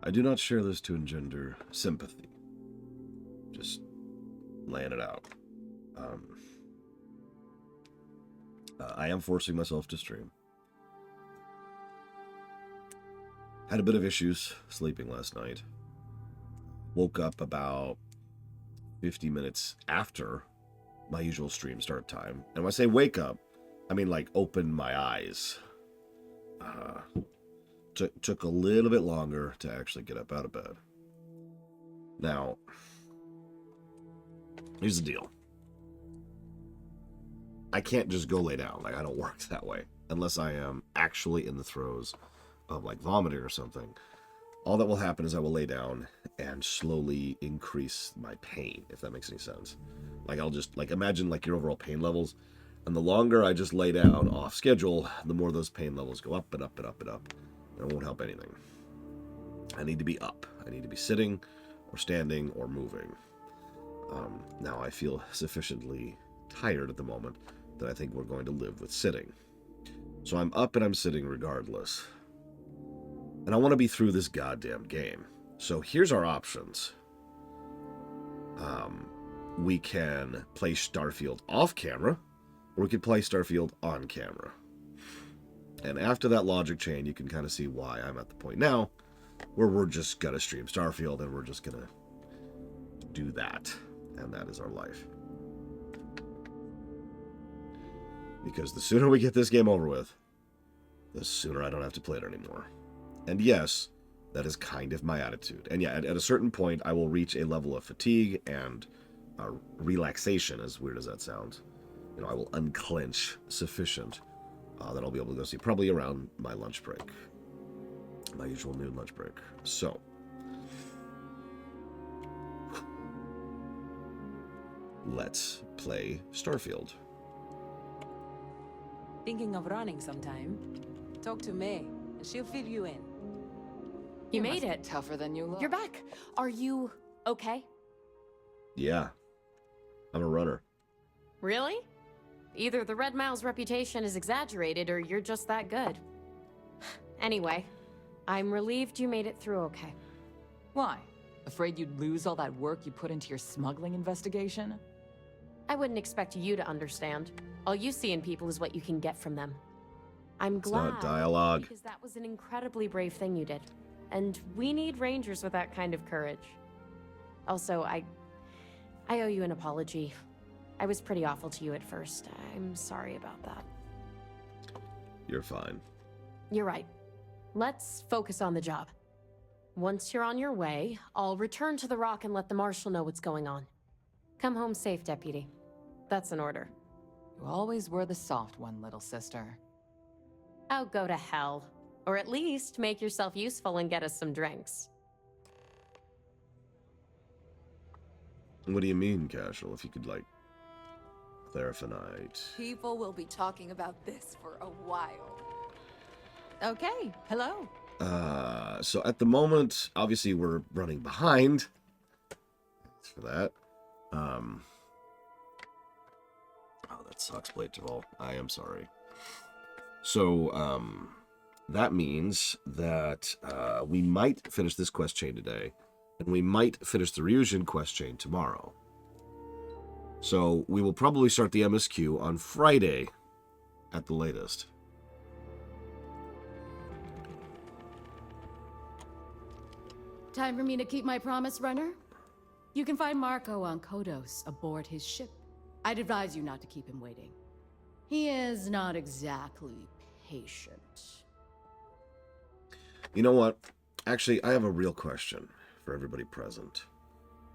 I do not share this to engender sympathy. Just laying it out. I am forcing myself to stream. Had a bit of issues sleeping last night. Woke up about 50 minutes after my usual stream start time. And when I say wake up, I mean like open my eyes. Took a little bit longer to actually get up out of bed. Now, here's the deal. I can't just go lay down. Like, I don't work that way. Unless I am actually in the throes of, like, vomiting or something. All that will happen is I will lay down and slowly increase my pain, if that makes any sense. Like, I'll just, like, imagine, like, your overall pain levels. And the longer I just lay down off schedule, the more those pain levels go up and up and up and up. And it won't help anything. I need to be up. I need to be sitting or standing or moving. Now, I feel sufficiently tired at the moment that I think we're going to live with sitting. So I'm up and I'm sitting regardless. And I want to be through this goddamn game. So here's our options. We can play Starfield off camera, or we could play Starfield on camera. And after that logic chain, you can kind of see why I'm at the point now where we're just going to stream Starfield and we're just going to do that. And that is our life. Because the sooner we get this game over with, the sooner I don't have to play it anymore. And yes, that is kind of my attitude. And yeah, at a certain point, I will reach a level of fatigue and relaxation, as weird as that sounds. You know, I will unclench sufficient that I'll be able to go see, probably around my lunch break. My usual noon lunch break. So, let's play Starfield. Thinking of running sometime? Talk to May, and she'll fill you in. You made it. Tougher than you look. You're back. Are you okay? Yeah, I'm a runner. Really? Either the Red Mile's reputation is exaggerated or you're just that good. Anyway, I'm relieved you made it through okay. Why? Afraid you'd lose all that work you put into your smuggling investigation? I wouldn't expect you to understand. All you see in people is what you can get from them. I'm glad. It's not dialogue. Because that was an incredibly brave thing you did. And we need rangers with that kind of courage. Also, I owe you an apology. I was pretty awful to you at first. I'm sorry about that. You're fine. You're right. Let's focus on the job. Once you're on your way, I'll return to the Rock and let the Marshal know what's going on. Come home safe, Deputy. That's an order. You always were the soft one, little sister. Oh, go to hell. Or at least make yourself useful and get us some drinks. What do you mean, Casual? If you could, like, clarify. People will be talking about this for a while. Okay, hello. So at the moment, obviously we're running behind. Thanks for that. Oh, that sucks, Blade Duval. I am sorry. So, that means that we might finish this quest chain today, and we might finish the Ryujin quest chain tomorrow. So we will probably start the MSQ on Friday at the latest. Time for me to keep my promise, runner? You can find Marco on Kodos aboard his ship. I'd advise you not to keep him waiting. He is not exactly patient. You know what? Actually, I have a real question for everybody present.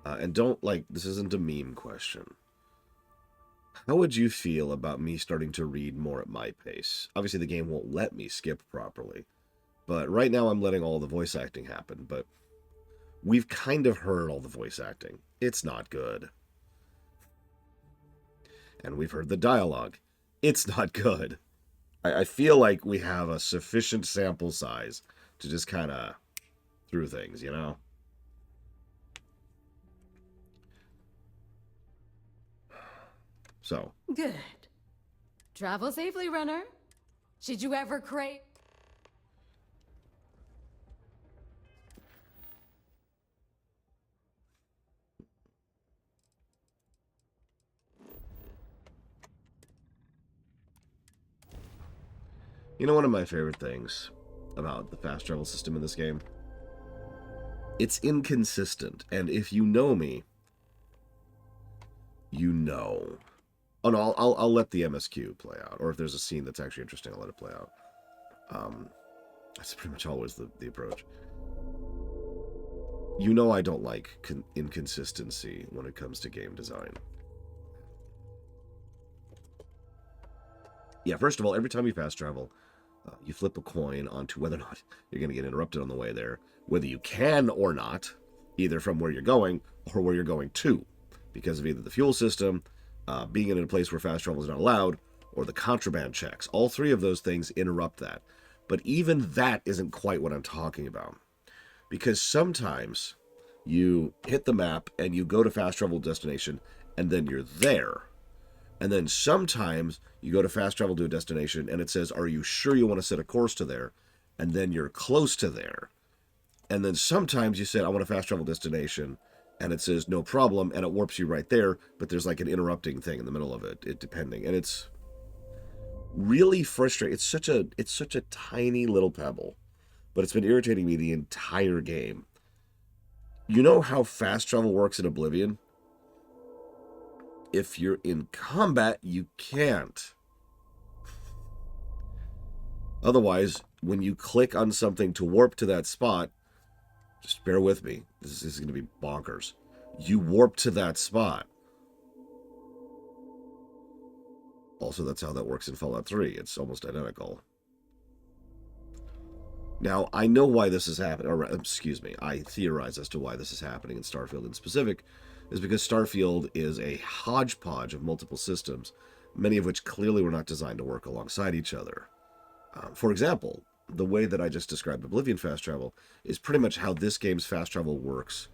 And don't, like, this isn't a meme question. How would you feel about me starting to read more at my pace? Obviously, the game won't let me skip properly. But right now, I'm letting all the voice acting happen. But we've kind of heard all the voice acting. It's not good. And we've heard the dialogue. It's not good. I feel like we have a sufficient sample size to just kind of through things, you know? So. Good. Travel safely, runner. Should you ever crave... You know, one of my favorite things about the fast travel system in this game? It's inconsistent, and if you know me, you know. Oh no, I'll let the MSQ play out, or if there's a scene that's actually interesting, I'll let it play out. That's pretty much always the approach. You know I don't like inconsistency when it comes to game design. Yeah, first of all, every time you fast travel, you flip a coin onto whether or not you're going to get interrupted on the way there, whether you can or not, either from where you're going or where you're going to, because of either the fuel system, being in a place where fast travel is not allowed, or the contraband checks. All three of those things interrupt that. But even that isn't quite what I'm talking about. Because sometimes you hit the map and you go to fast travel destination and then you're there. And then sometimes you go to fast travel to a destination and it says, are you sure you want to set a course to there? And then you're close to there. And then sometimes you said, I want a fast travel destination, and it says, no problem, and it warps you right there, but there's like an interrupting thing in the middle of it depending. And it's really frustrating. It's such a tiny little pebble, but it's been irritating me the entire game. You know how fast travel works in Oblivion? If you're in combat, you can't. Otherwise, when you click on something to warp to that spot, just bear with me. This is going to be bonkers. You warp to that spot. Also, that's how that works in Fallout 3. It's almost identical. Now, I know why this is happening, or excuse me, I theorize as to why this is happening in Starfield in specific, is because Starfield is a hodgepodge of multiple systems, many of which clearly were not designed to work alongside each other. For example, the way that I just described Oblivion fast travel is pretty much how this game's fast travel works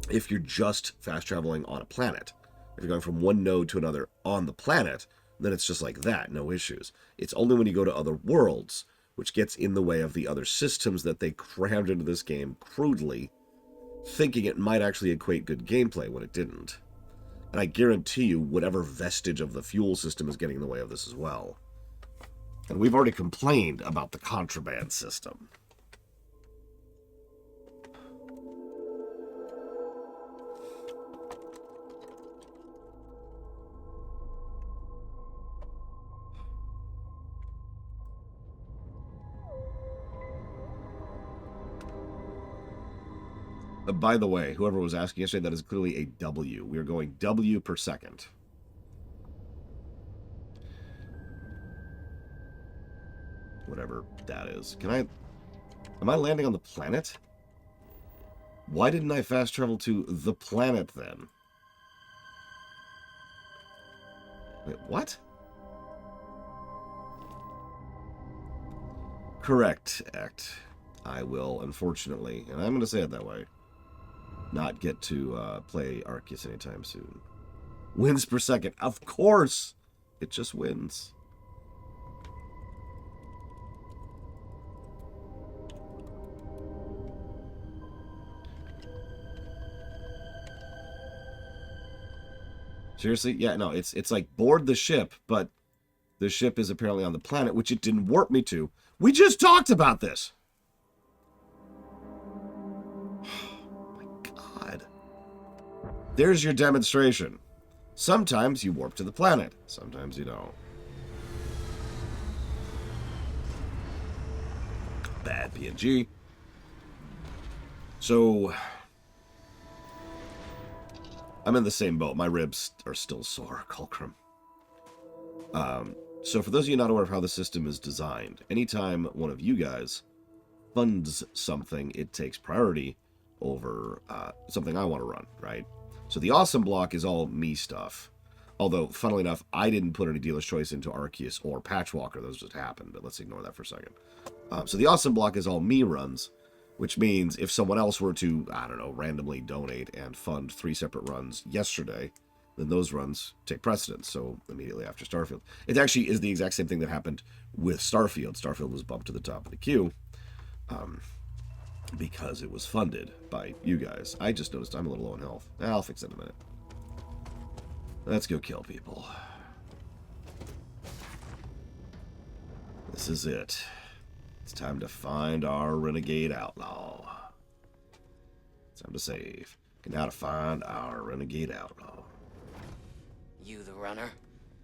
if you're just fast traveling on a planet. If you're going from one node to another on the planet, then it's just like that, no issues. It's only when you go to other worlds, which gets in the way of the other systems that they crammed into this game crudely, thinking it might actually equate good gameplay when it didn't. And I guarantee you, whatever vestige of the fuel system is getting in the way of this as well. And we've already complained about the contraband system. By the way, whoever was asking yesterday, that is clearly a W. We are going W per second. Whatever that is. Am I landing on the planet? Why didn't I fast travel to the planet then? Wait, what? Correct, Act. I will, unfortunately, and I'm going to say it that way, not get to play Arceus anytime soon. Wins per second. Of course! It just wins. Seriously? Yeah, no, it's like board the ship, but the ship is apparently on the planet, which it didn't warp me to. We just talked about this! Oh my god. There's your demonstration. Sometimes you warp to the planet, sometimes you don't. Bad PNG. So I'm in the same boat. My ribs are still sore, Culcrum. So for those of you not aware of how the system is designed, anytime one of you guys funds something, it takes priority over something I want to run, right? So the awesome block is all me stuff. Although, funnily enough, I didn't put any dealer's choice into Arceus or Patchwalker. Those just happened, but let's ignore that for a second. So the awesome block is all me runs, which means if someone else were to, I don't know, randomly donate and fund 3 separate runs yesterday, then those runs take precedence, so immediately after Starfield. It actually is the exact same thing that happened with Starfield. Starfield was bumped to the top of the queue because it was funded by you guys. I just noticed I'm a little low on health. I'll fix it in a minute. Let's go kill people. This is it. It's time to find our renegade outlaw. It's time to save. Now to find our renegade outlaw. You the runner?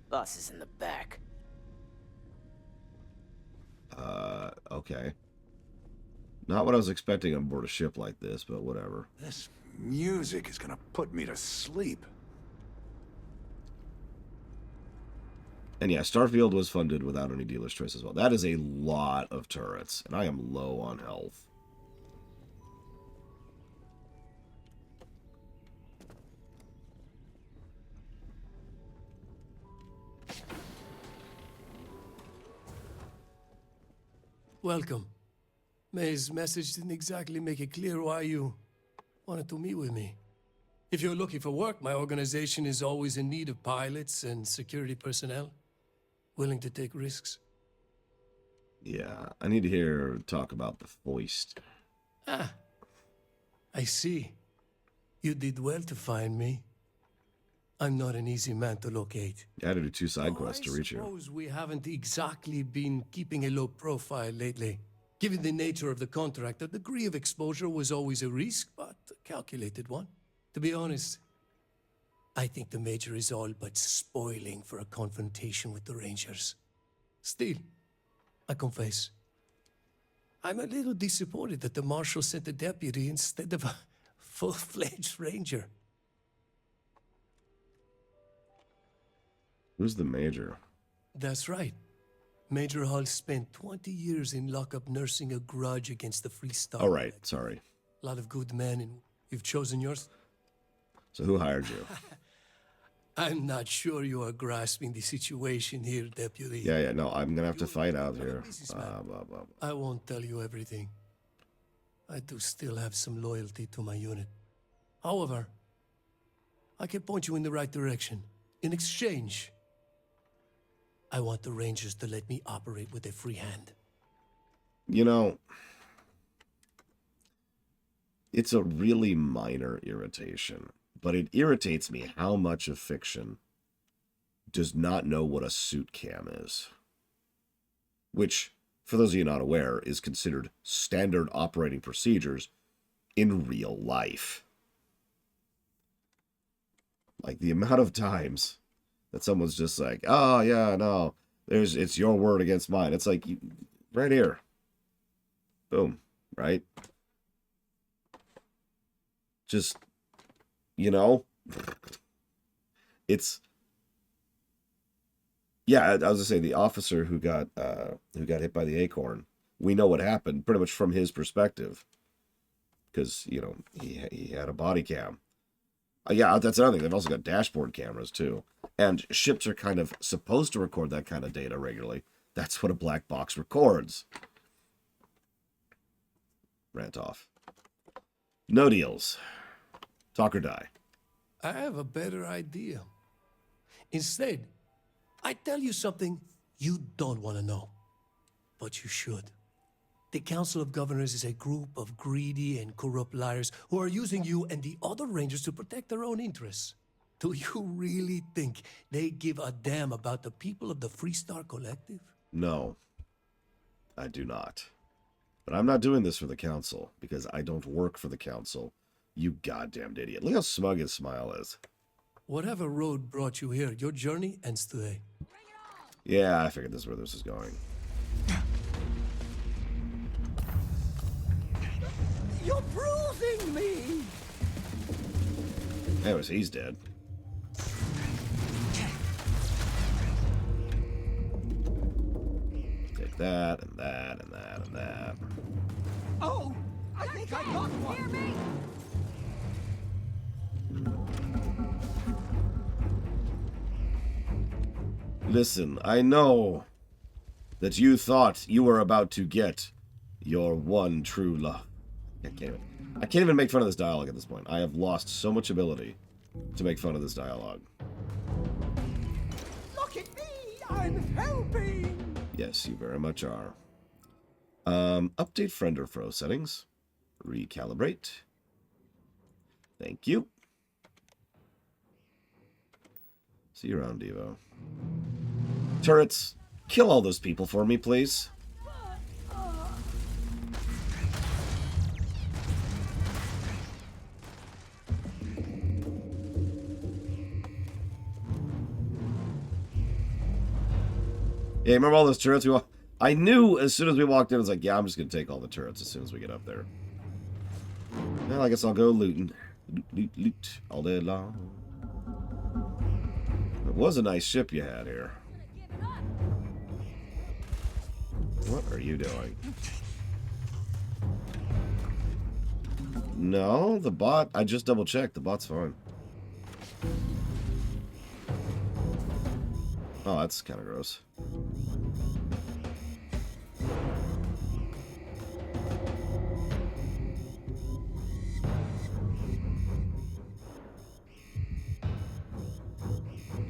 Boss is in the back. Okay. Not what I was expecting on board a ship like this, but whatever. This music is gonna put me to sleep. And yeah, Starfield was funded without any dealer's choice as well. That is a lot of turrets, and I am low on health. Welcome. May's message didn't exactly make it clear why you wanted to meet with me. If you're looking for work, my organization is always in need of pilots and security personnel, willing to take risks. Yeah, I need to hear talk about the foist. Ah, I see. You did well to find me. I'm not an easy man to locate. I had to do 2 side quests to reach I you. suppose we haven't exactly been keeping a low profile lately. Given the nature of the contract, a degree of exposure was always a risk, but a calculated one. To be honest, I think the Major is all but spoiling for a confrontation with the Rangers. Still, I confess, I'm a little disappointed that the Marshal sent a deputy instead of a full-fledged Ranger. Who's the Major? That's right. Major Hall spent 20 years in lockup nursing a grudge against the Free Star. Oh, right. Sorry. A lot of good men, and you've chosen yours? So who hired you? I'm not sure you are grasping the situation here, Deputy. Yeah, no, I'm gonna have to fight out here. I won't tell you everything. I do still have some loyalty to my unit. However, I can point you in the right direction. In exchange, I want the Rangers to let me operate with a free hand. You know, it's a really minor irritation, but it irritates me how much of fiction does not know what a suit cam is. Which, for those of you not aware, is considered standard operating procedures in real life. Like, the amount of times that someone's just like, oh, yeah, no, it's your word against mine. It's like, right here. Boom. Right? Just, you know, it's, yeah, I was gonna say, the officer who got hit by the acorn, we know what happened pretty much from his perspective, because, you know, he had a body cam. Yeah, that's another thing. They've also got dashboard cameras, too. And ships are kind of supposed to record that kind of data regularly. That's what a black box records. Rant off. No deals. Talk or die. I have a better idea. Instead, I tell you something you don't want to know, but you should. The Council of Governors is a group of greedy and corrupt liars who are using you and the other Rangers to protect their own interests. Do you really think they give a damn about the people of the Free Star Collective? No, I do not. But I'm not doing this for the Council, because I don't work for the Council. You goddamned idiot. Look how smug his smile is. Whatever road brought you here, your journey ends today. Yeah, I figured this is where this is going. You're bruising me! Anyways, he's dead. Take that, and that, and that, and that. Oh! I think I got one! Hear me! Listen, I know that you thought you were about to get your one true love. I can't even make fun of this dialogue at this point. I have lost so much ability to make fun of this dialogue. Look at me! I'm helping! Yes, you very much are. Update friend or foe settings. Recalibrate. Thank you. See you around, Devo. Turrets. Kill all those people for me, please. Yeah, remember all those turrets? I knew as soon as we walked in, I was like, yeah, I'm just going to take all the turrets as soon as we get up there. Well, I guess I'll go looting. Loot, loot, loot all day long. It was a nice ship you had here. What are you doing? No, the bot, I just double checked. The bot's fine. Oh, that's kind of gross.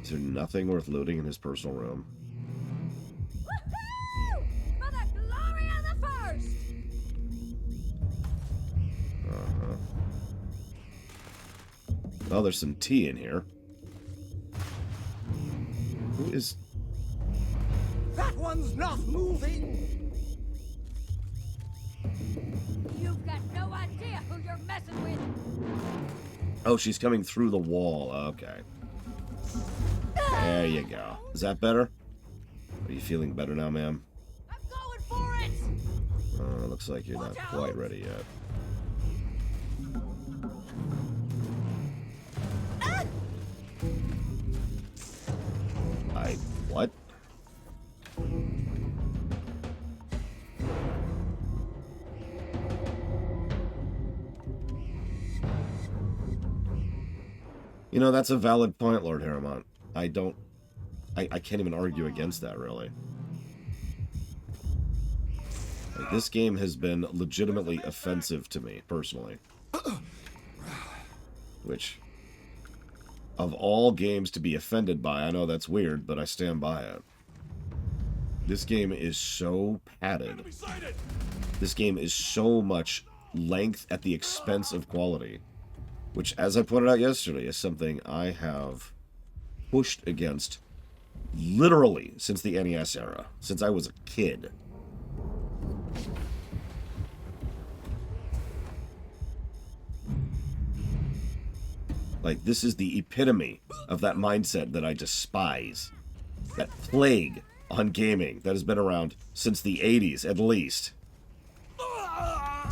Is there nothing worth looting in his personal room? Woohoo! For the glory of the first! Uh-huh. Oh, there's some tea in here. Who is... That one's not moving! You've got no idea who you're messing with! Oh, she's coming through the wall. Okay. There you go. Is that better? Are you feeling better now, ma'am? I'm going for it! Looks like you're not quite ready yet. What? You know, that's a valid point, Lord Harrimont. I can't even argue against that, really. Like, this game has been legitimately offensive to me, personally. Which, of all games to be offended by, I know that's weird, but I stand by it. This game is so padded. This game is so much length at the expense of quality. Which, as I pointed out yesterday, is something I have pushed against literally since the NES era. Since I was a kid. Like, this is the epitome of that mindset that I despise. That plague on gaming that has been around since the 80s, at least. I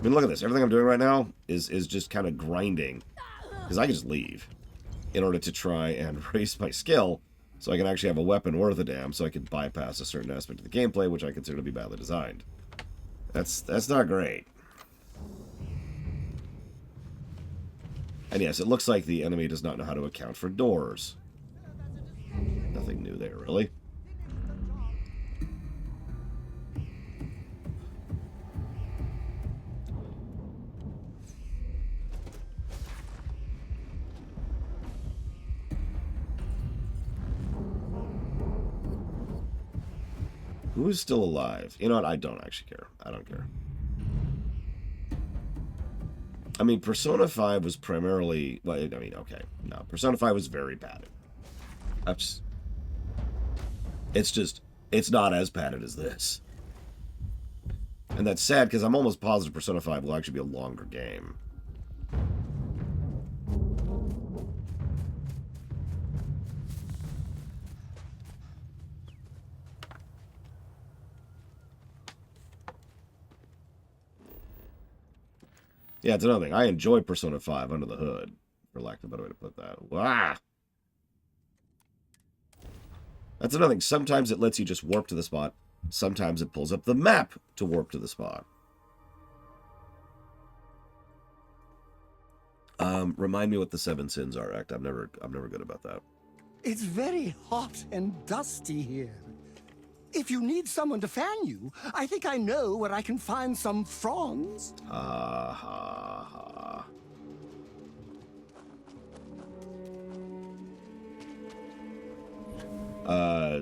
mean, look at this. Everything I'm doing right now is just kind of grinding. Because I can just leave in order to try and raise my skill so I can actually have a weapon worth a damn so I can bypass a certain aspect of the gameplay which I consider to be badly designed. That's not great. And yes, it looks like the enemy does not know how to account for doors. Nothing new there, really. Who is still alive? You know what? I don't actually care. I don't care. I mean, Persona 5 was primarily... Well, I mean, okay. No, Persona 5 was very padded. It's just... It's not as padded as this. And that's sad, because I'm almost positive Persona 5 will actually be a longer game. Yeah, it's another thing. I enjoy Persona 5 under the hood, for lack of a better way to put that. Wah! That's another thing. Sometimes it lets you just warp to the spot. Sometimes it pulls up the map to warp to the spot. Remind me what the 7 sins are, Act. I'm never good about that. It's very hot and dusty here. If you need someone to fan you, I think I know where I can find some fronds. Ha ha ha.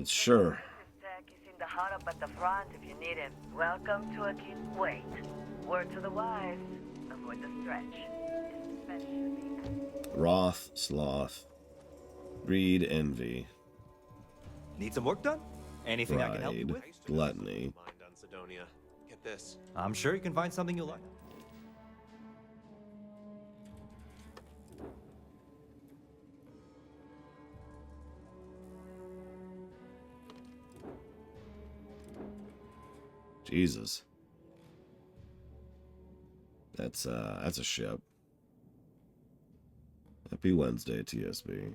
Sure. Zach is in the hut up at the front if you need him. Welcome to a kid. Wait. Word to the wise. Avoid the stretch. Especially. Wrath, sloth, greed, envy. Need some work done? Anything I can help you with? Gluttony. Mind on Sidonia. Get this. I'm sure you can find something you'll like. Jesus. That's a ship. Happy Wednesday, TSB.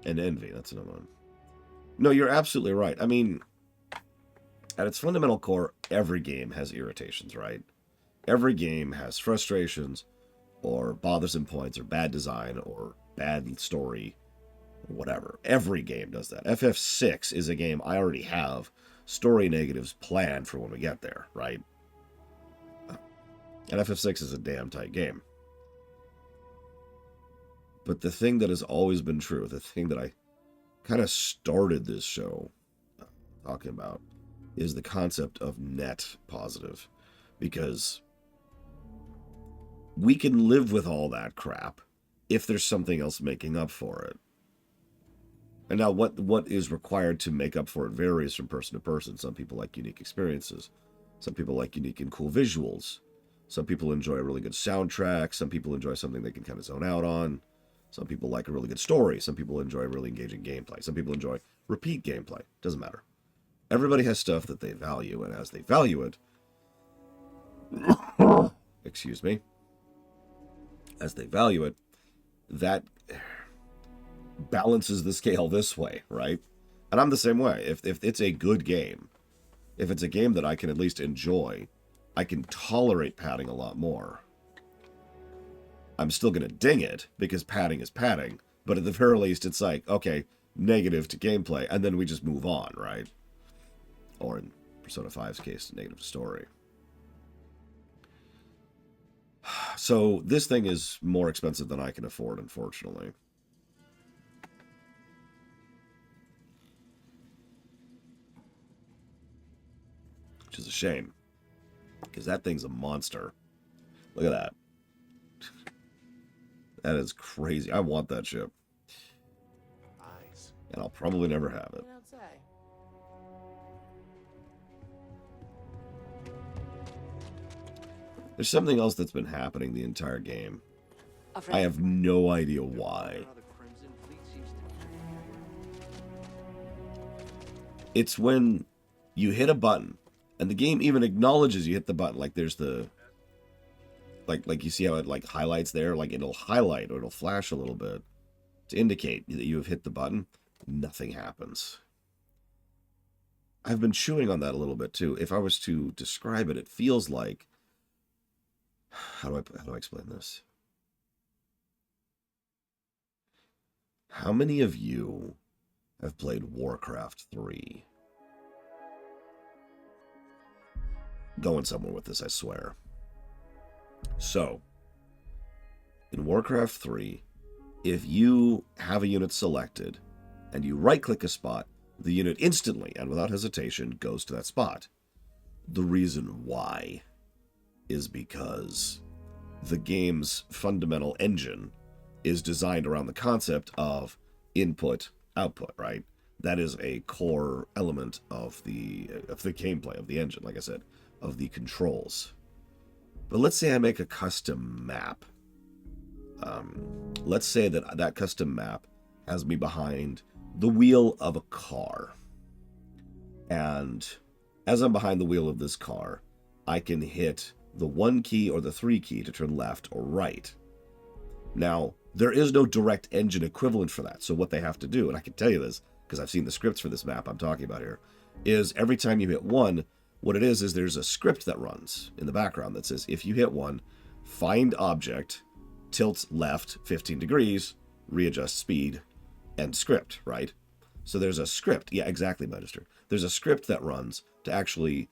And Envy, that's another one. No, you're absolutely right. I mean, at its fundamental core, every game has irritations, right? Every game has frustrations, or bothersome points, or bad design, or bad story, or whatever. Every game does that. FF6 is a game I already have story negatives planned for when we get there, right? And FF6 is a damn tight game. But the thing that has always been true, the thing that I kind of started this show talking about, is the concept of net positive. Because we can live with all that crap if there's something else making up for it. And now what is required to make up for it varies from person to person. Some people like unique experiences. Some people like unique and cool visuals. Some people enjoy a really good soundtrack. Some people enjoy something they can kind of zone out on. Some people like a really good story. Some people enjoy really engaging gameplay. Some people enjoy repeat gameplay. Doesn't matter. Everybody has stuff that they value, and as they value it, excuse me, as they value it, that balances the scale this way, right? And I'm the same way. If it's a good game, if it's a game that I can at least enjoy, I can tolerate padding a lot more. I'm still going to ding it, because padding is padding, but at the very least, it's like, okay, negative to gameplay, and then we just move on, right? Or in Persona 5's case, negative to story. So this thing is more expensive than I can afford, unfortunately. Which is a shame, because that thing's a monster. Look at that. That is crazy. I want that ship. Eyes. And I'll probably never have it. There's something else that's been happening the entire game. I have no idea why. It's when you hit a button, and the game even acknowledges you hit the button. Like there's the... Like you see how it like highlights there? Like it'll highlight or it'll flash a little bit to indicate that you have hit the button. Nothing happens. I've been chewing on that a little bit too. If I was to describe it, it feels like... How do I explain this? How many of you have played Warcraft 3? Going somewhere with this, I swear. So, in Warcraft 3, if you have a unit selected and you right-click a spot, the unit instantly and without hesitation goes to that spot. The reason why is because the game's fundamental engine is designed around the concept of input, output, right? That is a core element of the gameplay, of the engine, like I said, of the controls. But let's say I make a custom map. Let's say that that custom map has me behind the wheel of a car. And as I'm behind the wheel of this car, I can hit the 1 key or the 3 key to turn left or right. Now, there is no direct engine equivalent for that. So what they have to do, and I can tell you this because I've seen the scripts for this map I'm talking about here, is every time you hit 1, what it is there's a script that runs in the background that says, if you hit 1, find object, tilt left 15 degrees, readjust speed, end script, right? So there's a script. Yeah, exactly, Magister. There's a script that runs to actually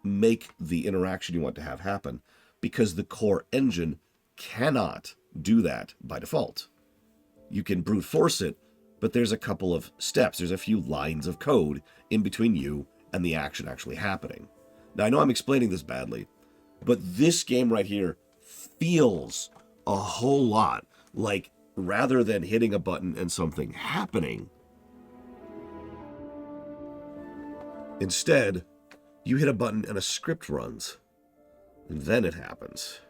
make the interaction you want to have happen, because the core engine cannot do that by default. You can brute force it, but there's a couple of steps. There's a few lines of code in between you and the action actually happening. Now, I know I'm explaining this badly, but this game right here feels a whole lot like, rather than hitting a button and something happening, instead, you hit a button and a script runs. And then it happens.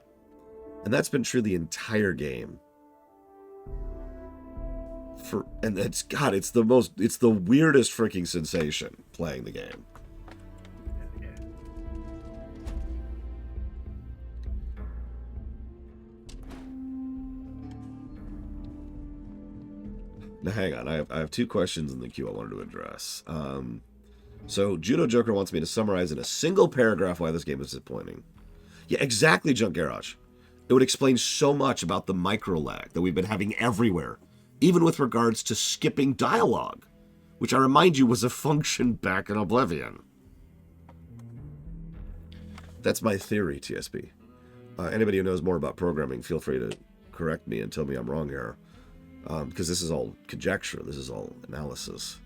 And that's been true the entire game. And it's the weirdest freaking sensation playing the game. Now hang on, I have two questions in the queue I wanted to address. So Judo Joker wants me to summarize in a single paragraph why this game is disappointing. Yeah, exactly, Junk Garage. It would explain so much about the micro lag that we've been having everywhere, even with regards to skipping dialogue, which I remind you was a function back in Oblivion. That's my theory, TSB. Anybody who knows more about programming, feel free to correct me and tell me I'm wrong here. Because this is all conjecture, this is all analysis.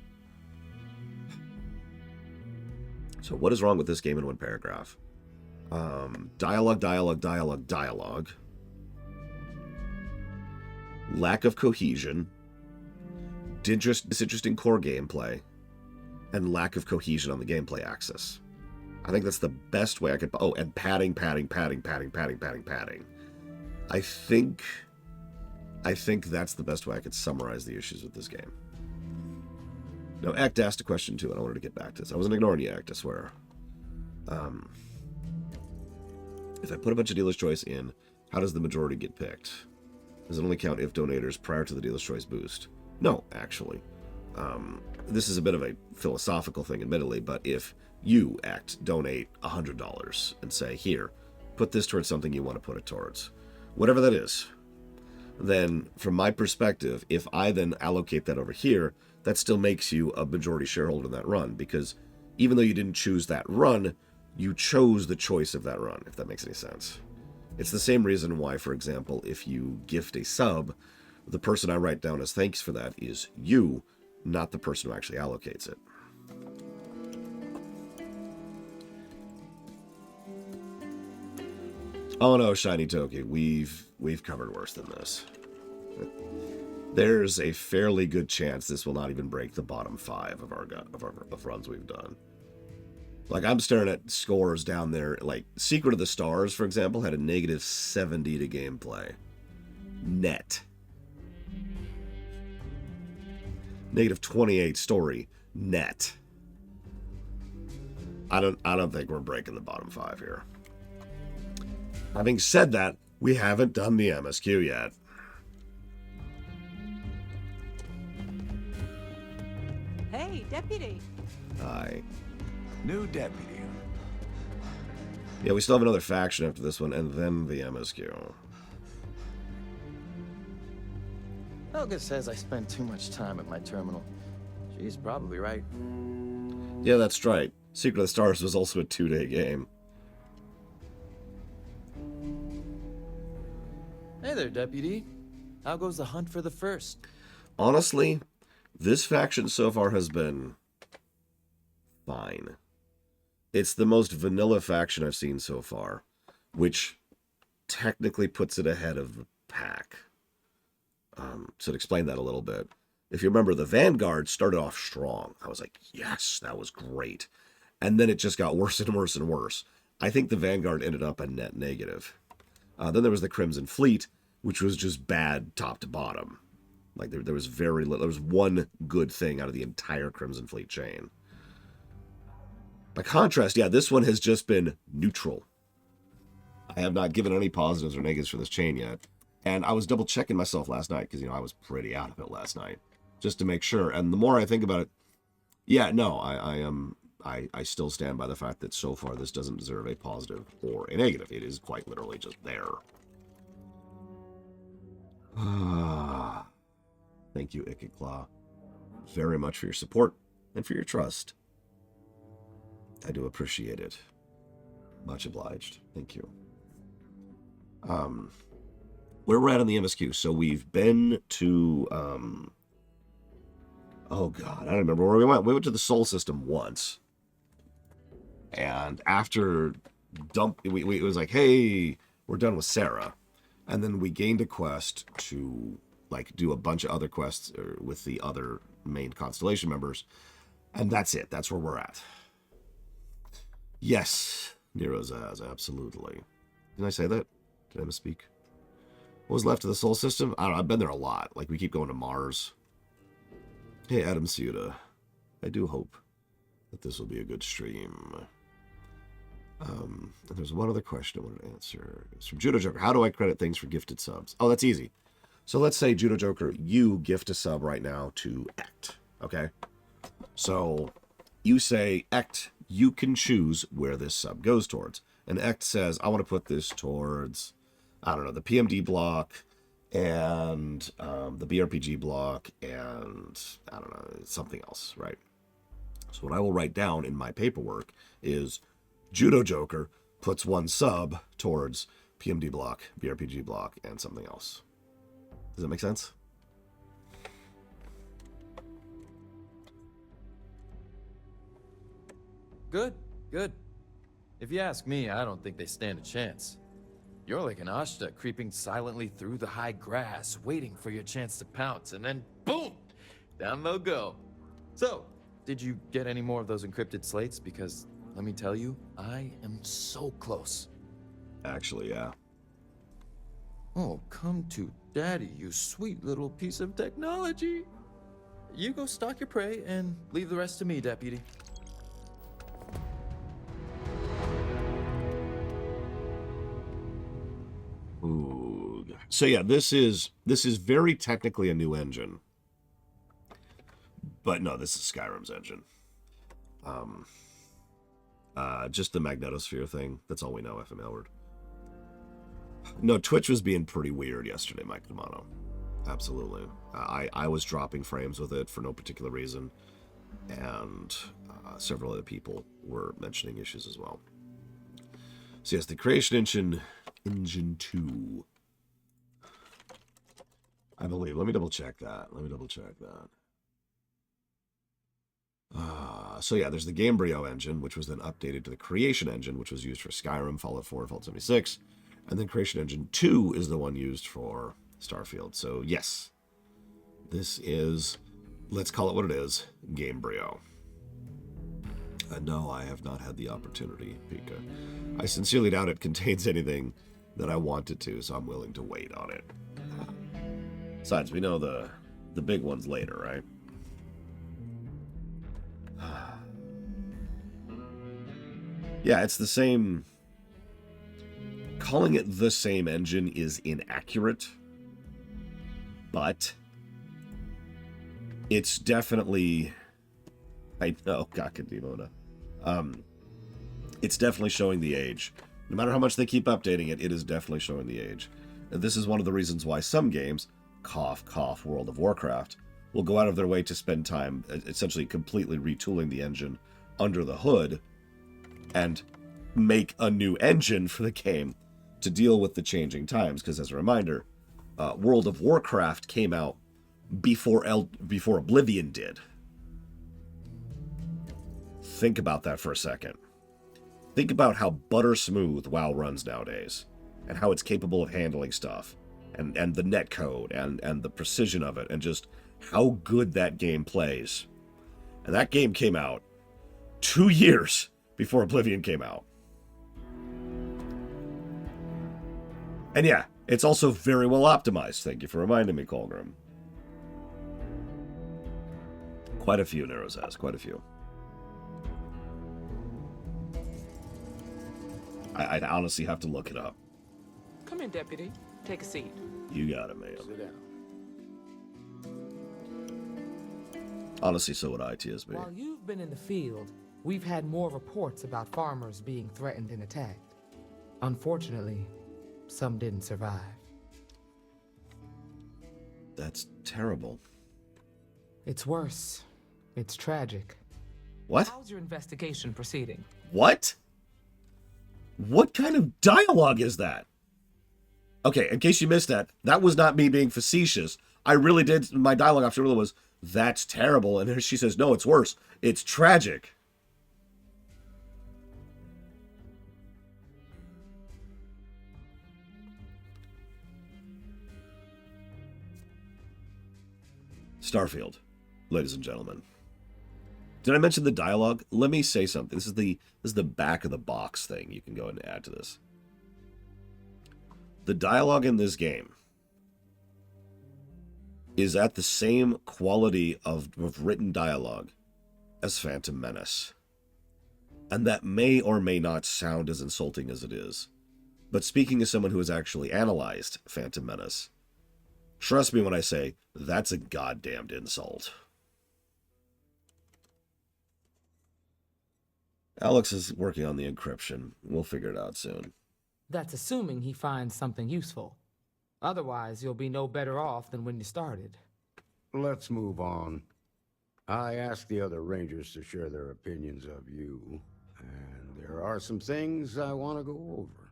So what is wrong with this game in one paragraph? Dialogue. Lack of cohesion. Disinteresting core gameplay. And lack of cohesion on the gameplay axis. I think that's the best way I could... Oh, and padding. I think that's the best way I could summarize the issues with this game. Now, Act asked a question too, and I wanted to get back to this. I wasn't ignoring you, Act, I swear. If I put a bunch of dealer's choice in, how does the majority get picked? Does it only count if donators prior to the dealer's choice boost? No, actually. This is a bit of a philosophical thing, admittedly, but if you, Act, donate $100 and say, here, put this towards something you want to put it towards, whatever that is, then from my perspective, if I then allocate that over here, that still makes you a majority shareholder in that run, because even though you didn't choose that run, you chose the choice of that run, if that makes any sense. It's the same reason why, for example, if you gift a sub, the person I write down as thanks for that is you, not the person who actually allocates it. Oh no, Shiny Toki, we've covered worse than this. There's a fairly good chance this will not even break the bottom 5 of runs we've done. Like, I'm staring at scores down there, like Secret of the Stars, for example, had a -70 to gameplay. Net. -28 story. Net. I don't think we're breaking the bottom 5 here. Having said that, we haven't done the MSQ yet. Hey, deputy. Hi. New deputy. Yeah, we still have another faction after this one, and then the MSQ. Helga says I spend too much time at my terminal. She's probably right. Yeah, that's right. Secret of the Stars was also a 2-day game. Hey there, deputy. How goes the hunt for the first? Honestly, this faction so far has been fine. It's the most vanilla faction I've seen so far, which technically puts it ahead of the pack. So to explain that a little bit, if you remember, the Vanguard started off strong. I was like, yes, that was great. And then it just got worse and worse and worse. I think the Vanguard ended up a net negative. Then there was the Crimson Fleet, which was just bad top to bottom. Like, there was very little. There was one good thing out of the entire Crimson Fleet chain. By contrast, yeah, this one has just been neutral. I have not given any positives or negatives for this chain yet. And I was double checking myself last night because, I was pretty out of it last night, just to make sure. And the more I think about it, yeah, no, I still stand by the fact that so far this doesn't deserve a positive or a negative. It is quite literally just there. Thank you, Ikiclaw, very much for your support and for your trust. I do appreciate it. Much obliged. Thank you. Where we're at on the MSQ. So we've been to, oh God, I don't remember where we went. We went to the Sol system once. And after it was like, hey, we're done with Sarah. And then we gained a quest to like do a bunch of other quests with the other main Constellation members. And that's it. That's where we're at. Yes, Nero Zaz, absolutely. Didn't I say that? Did I misspeak? What was left of the Sol system? I don't know. I've been there a lot. Like, we keep going to Mars. Hey, Adam Suda. I do hope that this will be a good stream. And there's one other question I wanted to answer. It's from Judo Joker. How do I credit things for gifted subs? Oh, that's easy. So let's say, Judo Joker, you gift a sub right now to Ect. Okay? So you say, Ect, you can choose where this sub goes towards. And Ect says, I want to put this towards, I don't know, the PMD block and the BRPG block and, I don't know, something else, right? So what I will write down in my paperwork is Judo Joker puts one sub towards PMD block, BRPG block, and something else. Does that make sense? Good, good. If you ask me, I don't think they stand a chance. You're like an Ashta creeping silently through the high grass, waiting for your chance to pounce, and then boom! Down they'll go. So, did you get any more of those encrypted slates? Because, let me tell you, I am so close. Actually, yeah. Oh, come to daddy, you sweet little piece of technology. You go stalk your prey and leave the rest to me, deputy. Ooh. So yeah, this is very technically a new engine. But no, this is Skyrim's engine. Just the magnetosphere thing. That's all we know, FM Elward. No, Twitch was being pretty weird yesterday, Mike D'Amato. Absolutely. I was dropping frames with it for no particular reason. And several other people were mentioning issues as well. So yes, the Creation Engine 2. I believe. Let me double check that. So yeah, there's the Gamebryo engine, which was then updated to the Creation Engine, which was used for Skyrim, Fallout 4, Fallout 76. And then Creation Engine 2 is the one used for Starfield. So yes, this is, let's call it what it is, Gamebryo. No, I have not had the opportunity, Pika. I sincerely doubt it contains anything that I wanted to, so I'm willing to wait on it. Besides, we know the big ones later, right? Yeah, it's the same. Calling it the same engine is inaccurate, but it's definitely, I know, Kakadimona. It's definitely showing the age. No matter how much they keep updating it, it is definitely showing the age. And this is one of the reasons why some games, cough, cough, World of Warcraft, will go out of their way to spend time essentially completely retooling the engine under the hood and make a new engine for the game to deal with the changing times. Because as a reminder, World of Warcraft came out before Oblivion did. Think about that for a second. Think about how butter smooth WoW runs nowadays, and how it's capable of handling stuff, and the netcode, and the precision of it, and just how good that game plays. And that game came out 2 years before Oblivion came out. And yeah, it's also very well optimized. Thank you for reminding me, Colgrim. Quite a few, Neros has. Quite a few. I'd honestly have to look it up. Come in, Deputy. Take a seat. You got it, man. Sit down. Honestly, so would I, TSB. While you've been in the field, we've had more reports about farmers being threatened and attacked. Unfortunately, some didn't survive. That's terrible. It's worse. It's tragic. What? How's your investigation proceeding? What? What kind of dialogue is that? Okay, in case you missed that, that was not me being facetious. I really did, my dialogue after it was, that's terrible. And then she says, no, it's worse. It's tragic. Starfield, ladies and gentlemen. Did I mention the dialogue? Let me say something. This is the back of the box thing. You can go ahead and add to this. The dialogue in this game is at the same quality of written dialogue as Phantom Menace. And that may or may not sound as insulting as it is. But speaking as someone who has actually analyzed Phantom Menace, trust me when I say, that's a goddamned insult. Alex is working on the encryption. We'll figure it out soon. That's assuming he finds something useful. Otherwise, you'll be no better off than when you started. Let's move on. I asked the other Rangers to share their opinions of you, and there are some things I want to go over.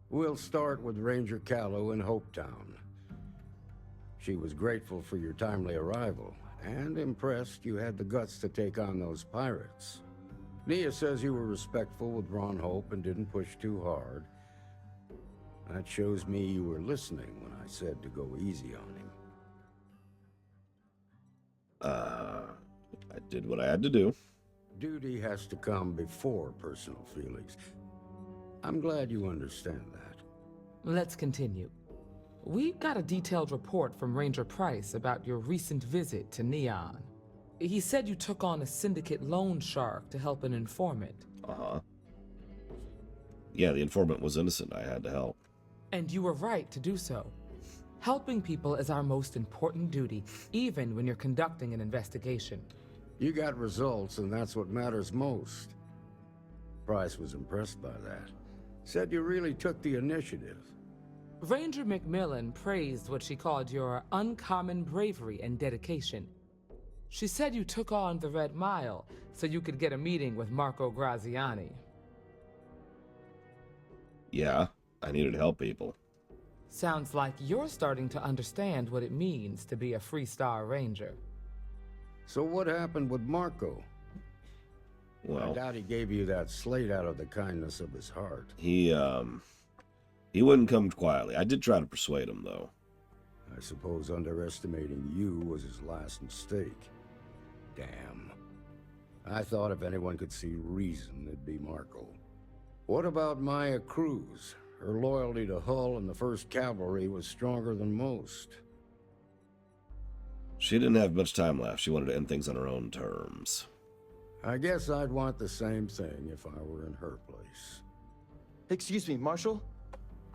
We'll start with Ranger Callow in Hopetown. She was grateful for your timely arrival, and impressed you had the guts to take on those pirates. Nia says you were respectful with Ron Hope and didn't push too hard. That shows me you were listening when I said to go easy on him. I did what I had to do. Duty has to come before personal feelings. I'm glad you understand that. Let's continue. We got a detailed report from Ranger Price about your recent visit to Neon. He said you took on a syndicate loan shark to help an informant. Uh-huh. Yeah, the informant was innocent. I had to help. And you were right to do so. Helping people is our most important duty, even when you're conducting an investigation. You got results, and that's what matters most. Price was impressed by that. Said you really took the initiative. Ranger McMillan praised what she called your uncommon bravery and dedication. She said you took on the Red Mile so you could get a meeting with Marco Graziani. Yeah, I needed to help people. Sounds like you're starting to understand what it means to be a Freestar Ranger. So what happened with Marco? Well, I doubt he gave you that slate out of the kindness of his heart. He wouldn't come quietly. I did try to persuade him, though. I suppose underestimating you was his last mistake. Damn. I thought if anyone could see reason, it'd be Marco. What about Maya Cruz? Her loyalty to Hull and the 1st Cavalry was stronger than most. She didn't have much time left. She wanted to end things on her own terms. I guess I'd want the same thing if I were in her place. Excuse me, Marshal?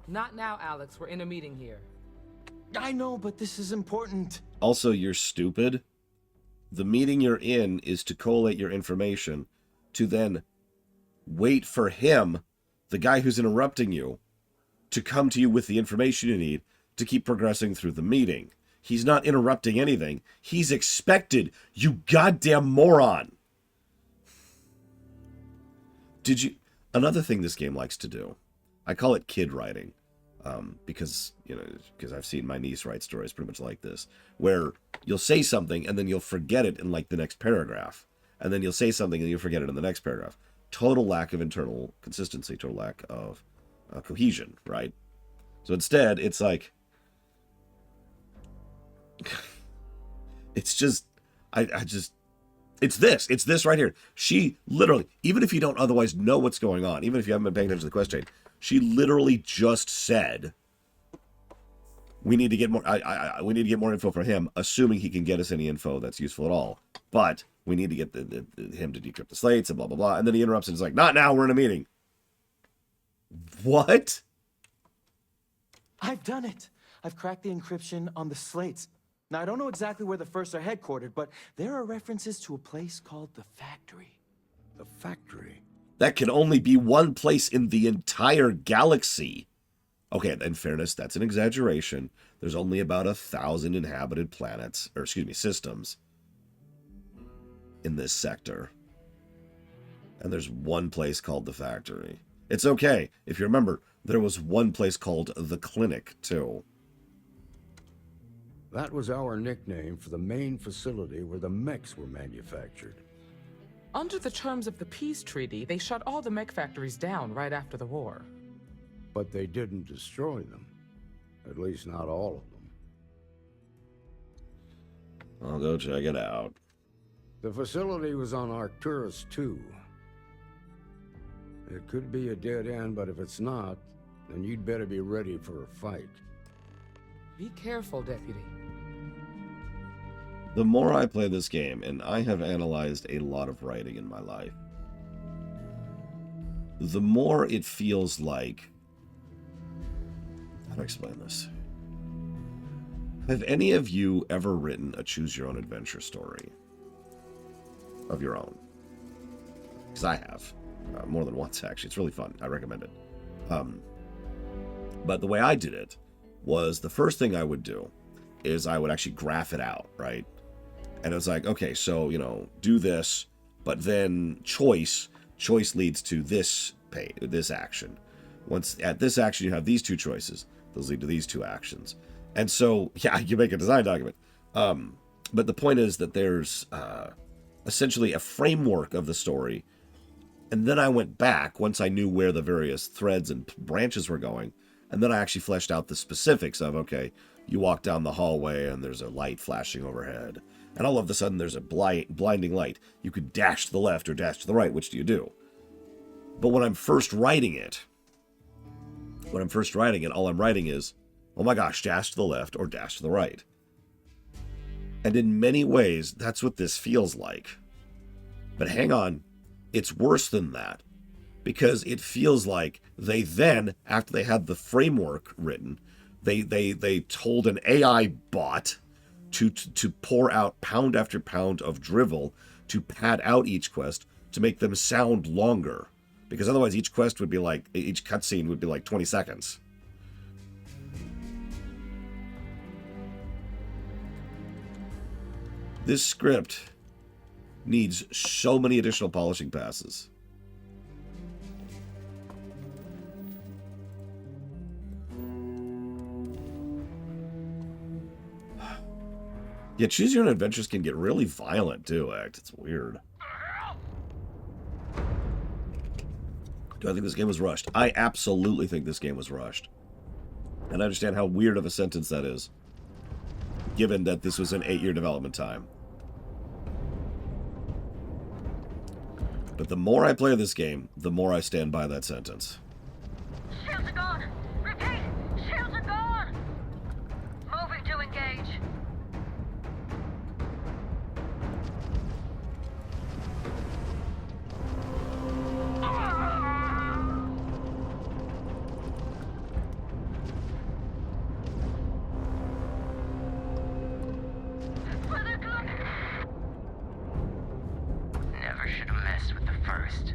Not now, Alex. We're in a meeting here. I know, but this is important. Also, you're stupid. The meeting you're in is to collate your information, to then wait for him, the guy who's interrupting you, to come to you with the information you need to keep progressing through the meeting. He's not interrupting anything. He's expected, you goddamn moron. Did you... Another thing this game likes to do, I call it kid writing, because I've seen my niece write stories pretty much like this, where you'll say something and then you'll forget it in like the next paragraph, and then you'll say something and you'll forget it in the next paragraph. Total lack of internal consistency, total lack of cohesion, right? So instead, it's like, it's just, it's this right here. She literally, even if you don't otherwise know what's going on, even if you haven't been paying attention to the quest chain, she literally just said, we need to get more, we need to get more info from him, assuming he can get us any info that's useful at all. But we need to get him to decrypt the slates and blah, blah, blah. And then he interrupts and is like, not now, we're in a meeting. What? I've done it. I've cracked the encryption on the slates. Now, I don't know exactly where the First are headquartered, but there are references to a place called the Factory. The Factory? That can only be one place in the entire galaxy. Okay, in fairness, that's an exaggeration. There's only about 1,000 inhabited planets, or excuse me, systems in this sector. And there's one place called the Factory. It's okay. If you remember, there was one place called the Clinic, too. That was our nickname for the main facility where the mechs were manufactured. Under the terms of the peace treaty, they shut all the mech factories down right after the war. But they didn't destroy them. At least not all of them. I'll go check it out. The facility was on Arcturus 2. It could be a dead end, but if it's not, then you'd better be ready for a fight. Be careful, Deputy. The more I play this game, and I have analyzed a lot of writing in my life, the more it feels like... How do I explain this? Have any of you ever written a choose-your-own-adventure story of your own? Because I have. More than once, actually. It's really fun. I recommend it. But the way I did it was the first thing I would do is I would actually graph it out, right? And it was like, okay, so, you know, do this, but then choice leads to this action. Once at this action, you have these two choices. Those lead to these two actions. And so, yeah, you make a design document. But the point is that there's essentially a framework of the story. And then I went back once I knew where the various threads and branches were going. And then I actually fleshed out the specifics of, okay, you walk down the hallway and there's a light flashing overhead. And all of a sudden there's a blinding light. You could dash to the left or dash to the right. Which do you do? But when I'm first writing it, all I'm writing is, oh my gosh, dash to the left or dash to the right. And in many ways, that's what this feels like. But hang on, it's worse than that. Because it feels like they then, after they had the framework written, they told an AI bot to pour out pound after pound of drivel to pad out each quest to make them sound longer. Because otherwise each cutscene would be like 20 seconds. This script needs so many additional polishing passes. Yeah, Choose Your Own Adventures can get really violent, too, It's weird. Do I think this game was rushed? I absolutely think this game was rushed. And I understand how weird of a sentence that is, given that this was an 8-year development time. But the more I play this game, the more I stand by that sentence. Shields are gone! Repeat! Shields are gone! Moving to engage. Never should have messed with the first.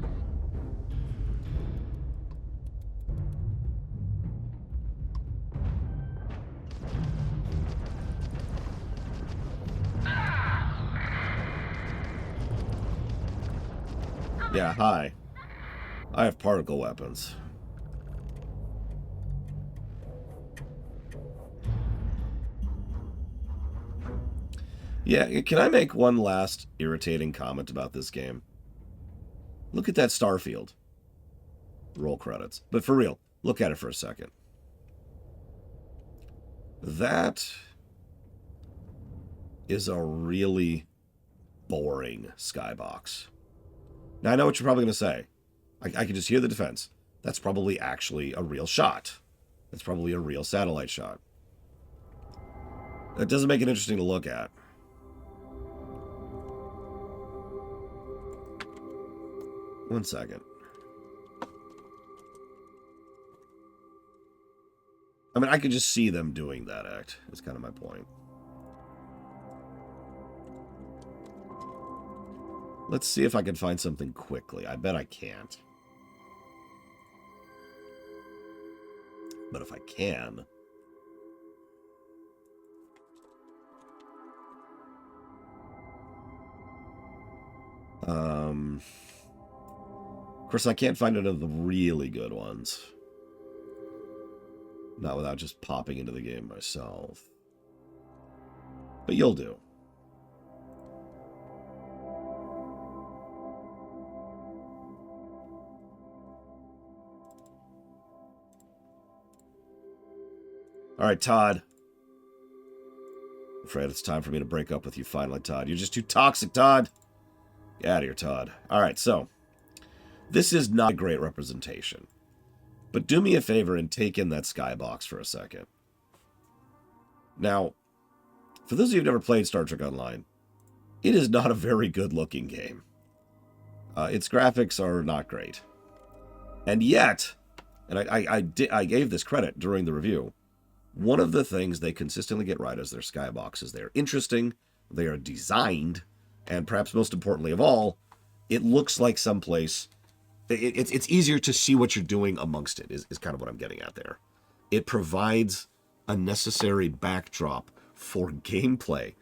Yeah, hi. I have particle weapons. Yeah, can I make one last irritating comment about this game? Look at that Starfield. Roll credits. But for real, look at it for a second. That is a really boring skybox. Now, I know what you're probably going to say. I can just hear the defense. That's probably actually a real shot. That's probably a real satellite shot. That doesn't make it interesting to look at. One second. I mean, I could just see them doing that act. That's kind of my point. Let's see if I can find something quickly. I bet I can't. But if I can... Of course, I can't find any of the really good ones. Not without just popping into the game myself. But you'll do. All right, Todd. Afraid it's time for me to break up with you finally, Todd. You're just too toxic, Todd. Get out of here, Todd. All right, so this is not a great representation. But do me a favor and take in that skybox for a second. Now, for those of you who've never played Star Trek Online, it is not a very good-looking game. Its graphics are not great. And yet, and I gave this credit during the review, one of the things they consistently get right is their skyboxes. They are interesting, they are designed, and perhaps most importantly of all, it looks like someplace... It's easier to see what you're doing amongst it, is kind of what I'm getting at there. It provides a necessary backdrop for gameplay.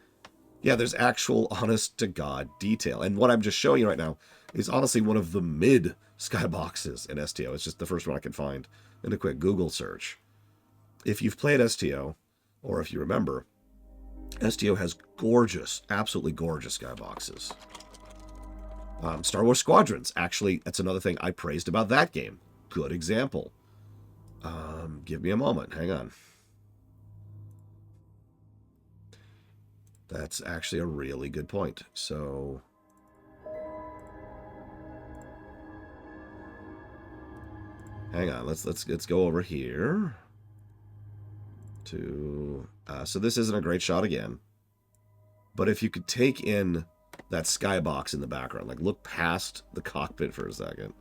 Yeah, there's actual honest-to-God detail. And what I'm just showing you right now is honestly one of the mid skyboxes in STO. It's just the first one I can find in a quick Google search. If you've played STO, or if you remember, STO has gorgeous, absolutely gorgeous skyboxes. Star Wars Squadrons, actually, that's another thing I praised about that game. Good example. Give me a moment. Hang on. That's actually a really good point. So, hang on. Let's go over here to. So this isn't a great shot again, but if you could take in that skybox in the background, like look past the cockpit for a second,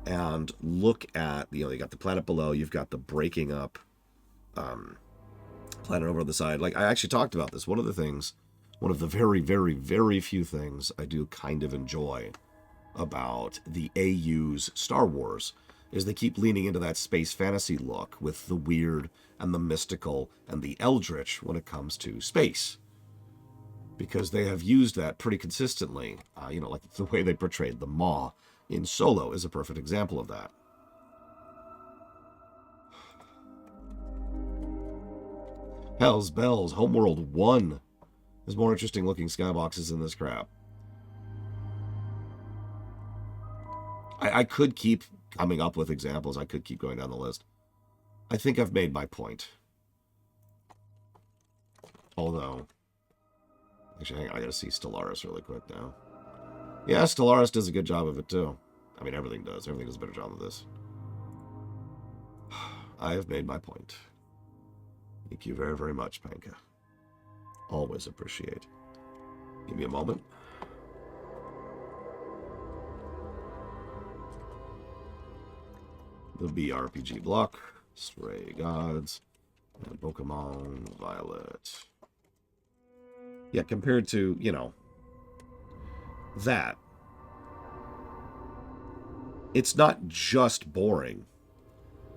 and look at, you got the planet below, you've got the breaking up planet over the side. Like I actually talked about this. One of the very, very, very few things I do kind of enjoy about the AU's Star Wars is they keep leaning into that space fantasy look with the weird and the mystical and the eldritch when it comes to space. Because they have used that pretty consistently. Like the way they portrayed the Maw in Solo is a perfect example of that. Hell's Bells, Homeworld 1 has more interesting looking skyboxes than this crap. I could keep coming up with examples. I could keep going down the list. I think I've made my point. Although, actually, hang on, I gotta see Stellaris really quick now. Yeah, Stellaris does a good job of it too. I mean, everything does. Everything does a better job of this. I have made my point. Thank you very, very much, Panka. Always appreciate. Give me a moment. The BRPG block, Stray Gods, and Pokemon Violet. Yeah, compared to, that, it's not just boring.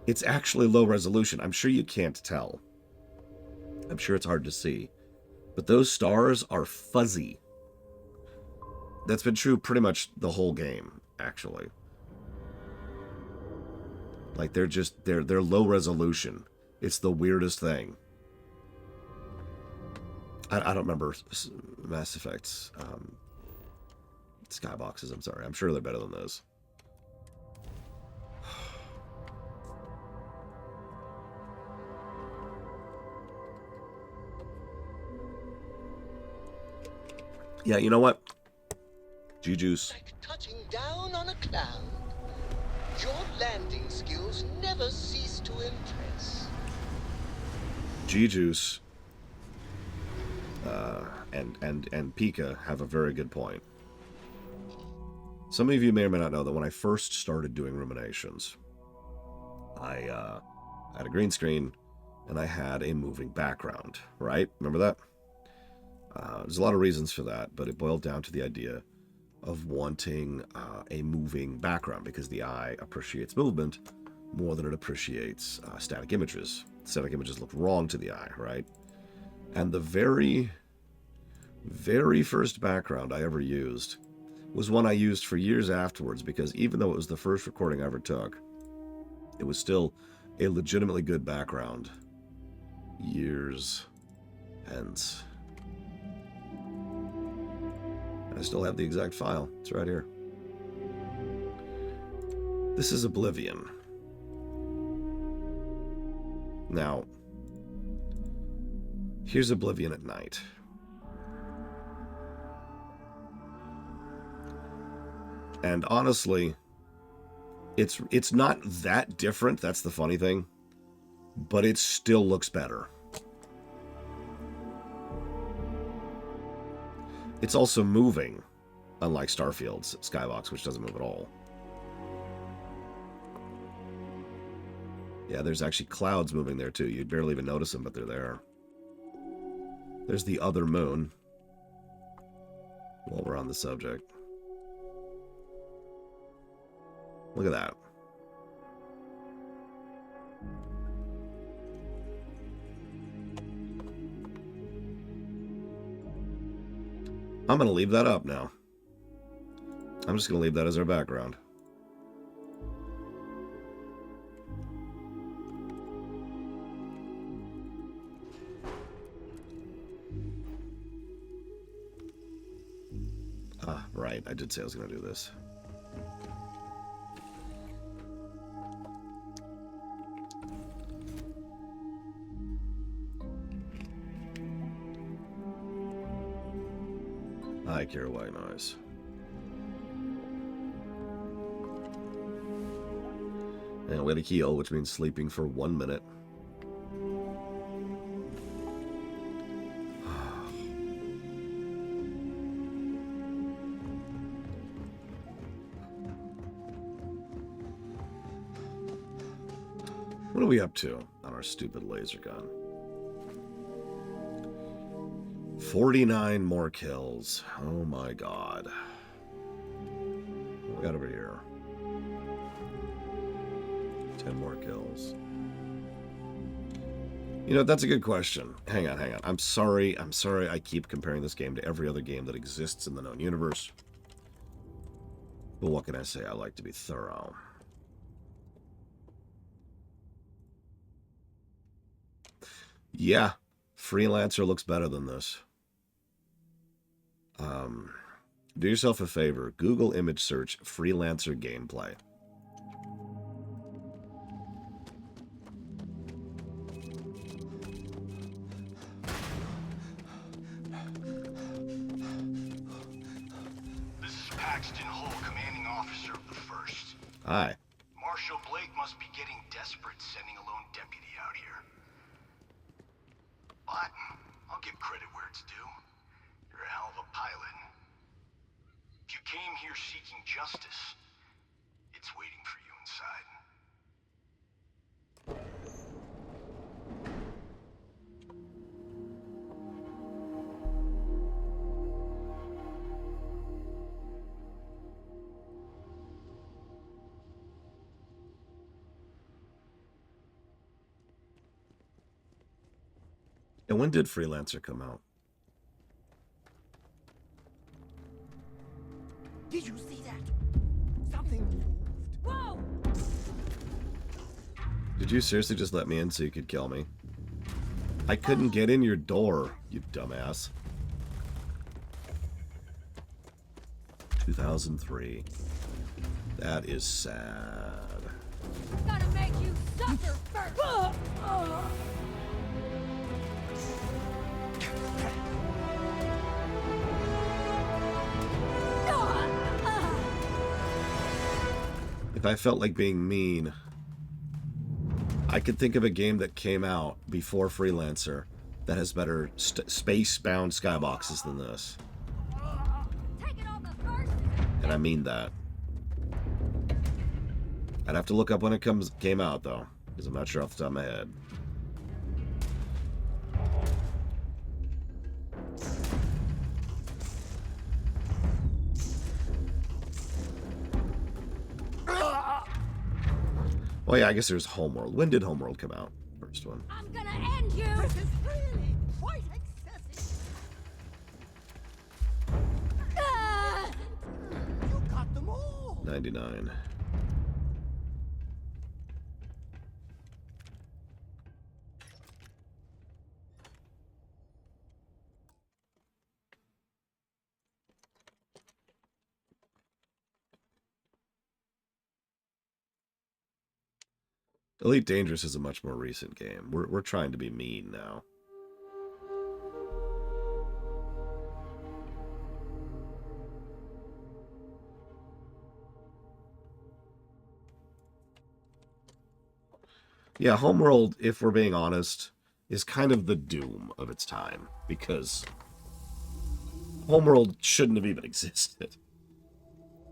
It's actually low resolution. I'm sure you can't tell. I'm sure it's hard to see. But those stars are fuzzy. That's been true pretty much the whole game, actually. Like, they're low resolution. It's the weirdest thing. I don't remember Mass Effect's skyboxes, I'm sorry. I'm sure they're better than those. Yeah, you know what? G-Juice. Like touching down on a cloud. Your landing skills never cease to impress. G-Juice and Pika have a very good point. Some of you may or may not know that when I first started doing Ruminations, I had a green screen and I had a moving background, right? Remember that? There's a lot of reasons for that, but it boiled down to the idea of wanting a moving background because the eye appreciates movement more than it appreciates static images. Static images look wrong to the eye, right? And the very, very first background I ever used was one I used for years afterwards because even though it was the first recording I ever took, it was still a legitimately good background years hence. I still have the exact file. It's right here. This is Oblivion. Now, Here's Oblivion at night. And honestly, it's not that different, that's the funny thing, but it still looks better. It's also moving, unlike Starfield's Skybox, which doesn't move at all. Yeah, there's actually clouds moving there too. You'd barely even notice them, but they're there. There's the other moon, while we're on the subject. Look at that. I'm going to leave that up now. I'm just going to leave that as our background. Ah, right. I did say I was going to do this. I care white noise. And we had a keel, which means sleeping for 1 minute. What are we up to on our stupid laser gun? 49 more kills. Oh my god. What we got over here? 10 more kills. You know, that's a good question. Hang on. I'm sorry I keep comparing this game to every other game that exists in the known universe. But what can I say? I like to be thorough. Yeah, Freelancer looks better than this. Do yourself a favor. Google image search Freelancer gameplay. This is Paxton Hull, commanding officer of the 1st. Hi. Marshal Blake must be getting desperate sending a lone deputy out here. But I'll give credit where it's due. You're a hell of a pilot. If you came here seeking justice, it's waiting for you inside. And when did Freelancer come out? Did you see that? Something moved. Whoa! Did you seriously just let me in so you could kill me? I couldn't get in your door, you dumbass. 2003. That is sad. Gotta make you suffer first! If I felt like being mean, I could think of a game that came out before Freelancer that has better space-bound skyboxes than this. And I mean that. I'd have to look up when it came out, though, because I'm not sure off the top of my head. Well, yeah, I guess there's Homeworld. When did Homeworld come out? First one. I'm gonna end you! This is really quite excessive. You got them all. 99. Elite Dangerous is a much more recent game. We're trying to be mean now. Yeah, Homeworld, if we're being honest, is kind of the doom of its time, because Homeworld shouldn't have even existed.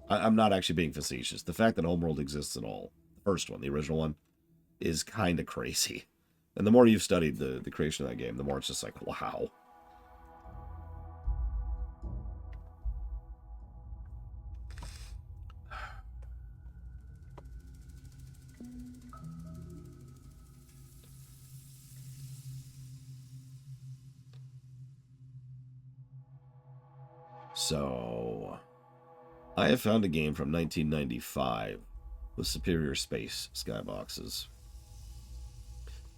I'm not actually being facetious. The fact that Homeworld exists at all, the first one, the original one, is kind of crazy. And the more you've studied the creation of that game, the more it's just like, wow. So, I have found a game from 1995 with superior space skyboxes.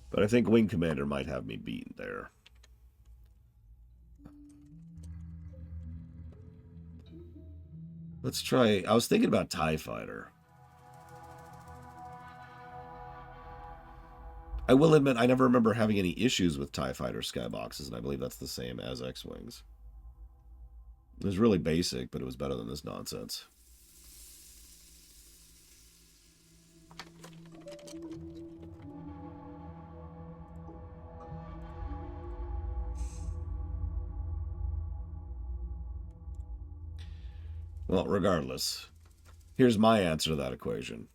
But I think Wing Commander might have me beaten there. Let's try... I was thinking about TIE Fighter. I will admit, I never remember having any issues with TIE Fighter skyboxes, and I believe that's the same as X-Wings. It was really basic, but it was better than this nonsense. Well, regardless, here's my answer to that equation.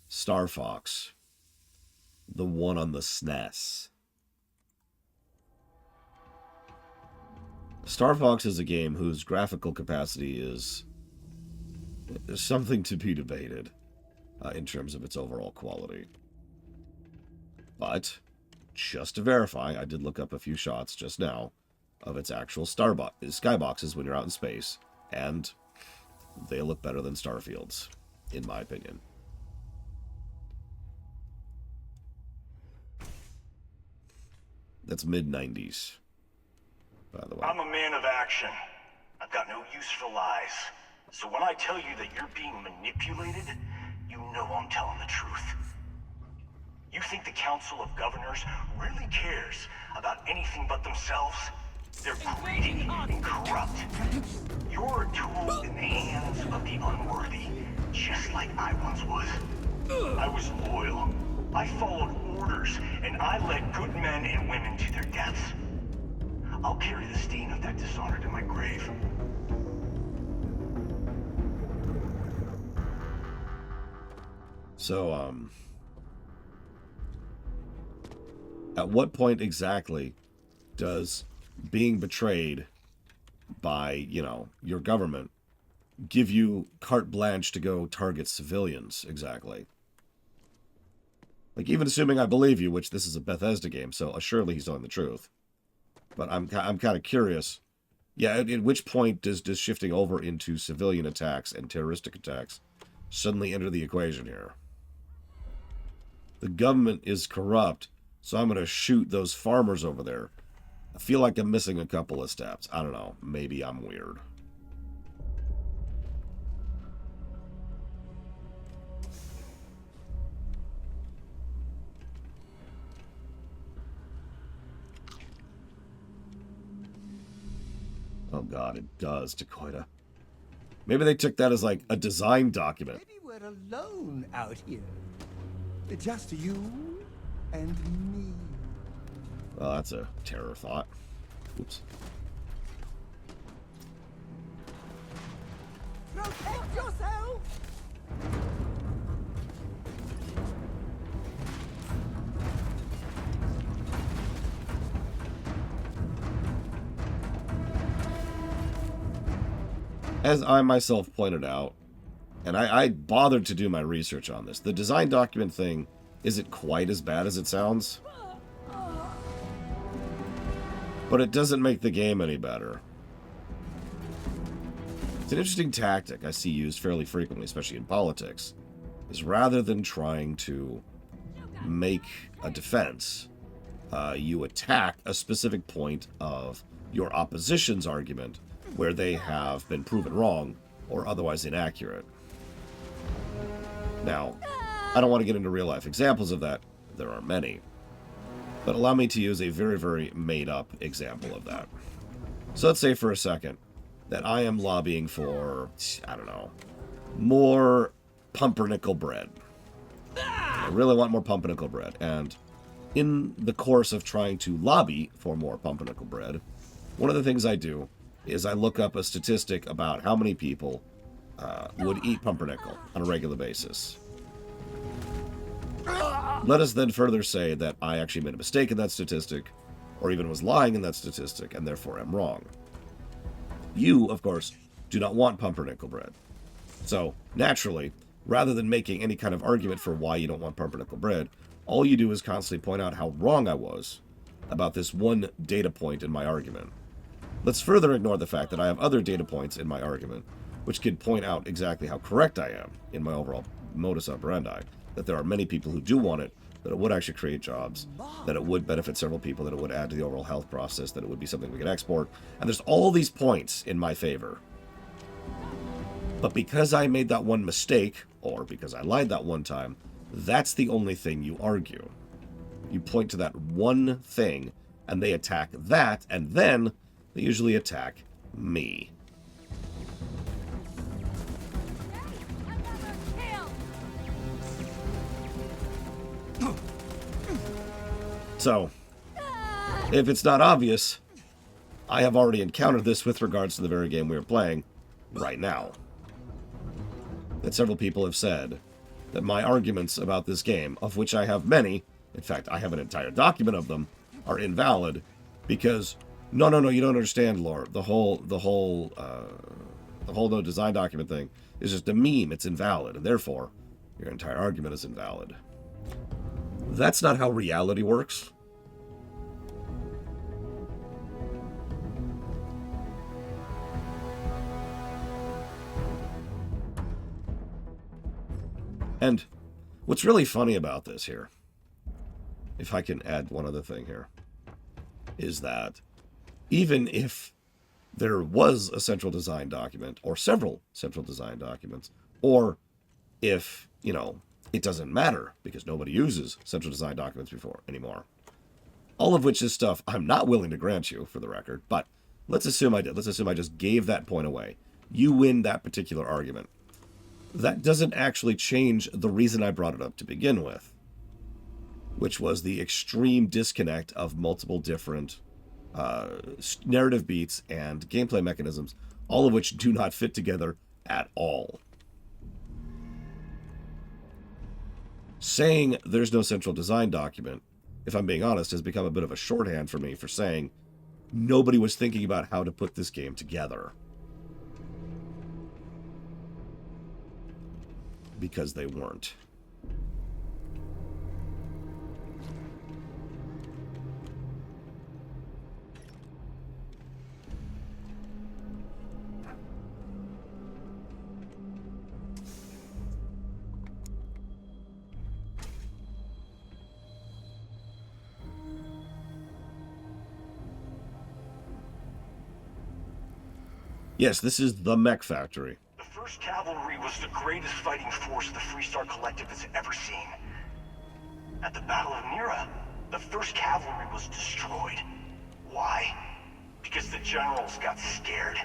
Star Fox. The one on the SNES. Star Fox is a game whose graphical capacity is something to be debated in terms of its overall quality. But, just to verify, I did look up a few shots just now of its actual skyboxes when you're out in space, and they look better than Starfield's, in my opinion. That's mid-90s, by the way. I'm a man of action. I've got no use for lies. So when I tell you that you're being manipulated, you know I'm telling the truth. You think the Council of Governors really cares about anything but themselves? They're greedy and corrupt. You're a tool in the hands of the unworthy, just like I once was. I was loyal. I followed orders, and I led good men and women to their deaths. I'll carry the stain of that dishonor to my grave. So, at what point exactly does being betrayed by, you know, your government give you carte blanche to go target civilians exactly? Like, even assuming I believe you, which this is a Bethesda game, so assuredly he's telling the truth. But I'm kind of curious. Yeah, at which point does shifting over into civilian attacks and terroristic attacks suddenly enter the equation here? The government is corrupt, so I'm going to shoot those farmers over there. I feel like I'm missing a couple of steps. I don't know. Maybe I'm weird. Oh god, it does, Dakota. Maybe they took that as like a design document. Maybe we're alone out here. Just you and me. Well, that's a terror thought. Oops. Protect yourself! As I myself pointed out, and I bothered to do my research on this, the design document thing isn't quite as bad as it sounds. But it doesn't make the game any better. It's an interesting tactic I see used fairly frequently, especially in politics, is rather than trying to make a defense, you attack a specific point of your opposition's argument where they have been proven wrong or otherwise inaccurate. Now, I don't want to get into real-life examples of that. There are many. But allow me to use a very, very made-up example of that. So let's say for a second that I am lobbying for, I don't know, more pumpernickel bread. I really want more pumpernickel bread, and in the course of trying to lobby for more pumpernickel bread, one of the things I do is I look up a statistic about how many people would eat pumpernickel on a regular basis. Let us then further say that I actually made a mistake in that statistic, or even was lying in that statistic, and therefore am wrong. You, of course, do not want pumpernickel bread. So, naturally, rather than making any kind of argument for why you don't want pumpernickel bread, all you do is constantly point out how wrong I was about this one data point in my argument. Let's further ignore the fact that I have other data points in my argument, which could point out exactly how correct I am in my overall modus operandi, that there are many people who do want it, that it would actually create jobs, that it would benefit several people, that it would add to the overall health process, that it would be something we could export, and there's all these points in my favor. But because I made that one mistake, or because I lied that one time, that's the only thing you argue. You point to that one thing, and they attack that, and then they usually attack me. So, if it's not obvious, I have already encountered this with regards to the very game we are playing right now. That several people have said that my arguments about this game, of which I have many, in fact, I have an entire document of them, are invalid because, no, you don't understand, Lore. The whole no design document thing is just a meme. It's invalid, and therefore, your entire argument is invalid. That's not how reality works. And what's really funny about this here, if I can add one other thing here, is that even if there was a central design document, or several central design documents, or if, it doesn't matter because nobody uses central design documents anymore, all of which is stuff I'm not willing to grant you, for the record, but let's assume I did. Let's assume I just gave that point away. You win that particular argument. That doesn't actually change the reason I brought it up to begin with, which was the extreme disconnect of multiple different narrative beats and gameplay mechanisms, all of which do not fit together at all. Saying there's no central design document, if I'm being honest, has become a bit of a shorthand for me for saying nobody was thinking about how to put this game together. Because they weren't. Yes, this is the mech factory. The 1st Cavalry was the greatest fighting force the Freestar Collective has ever seen. At the Battle of Nira, the 1st Cavalry was destroyed. Why? Because the generals got scared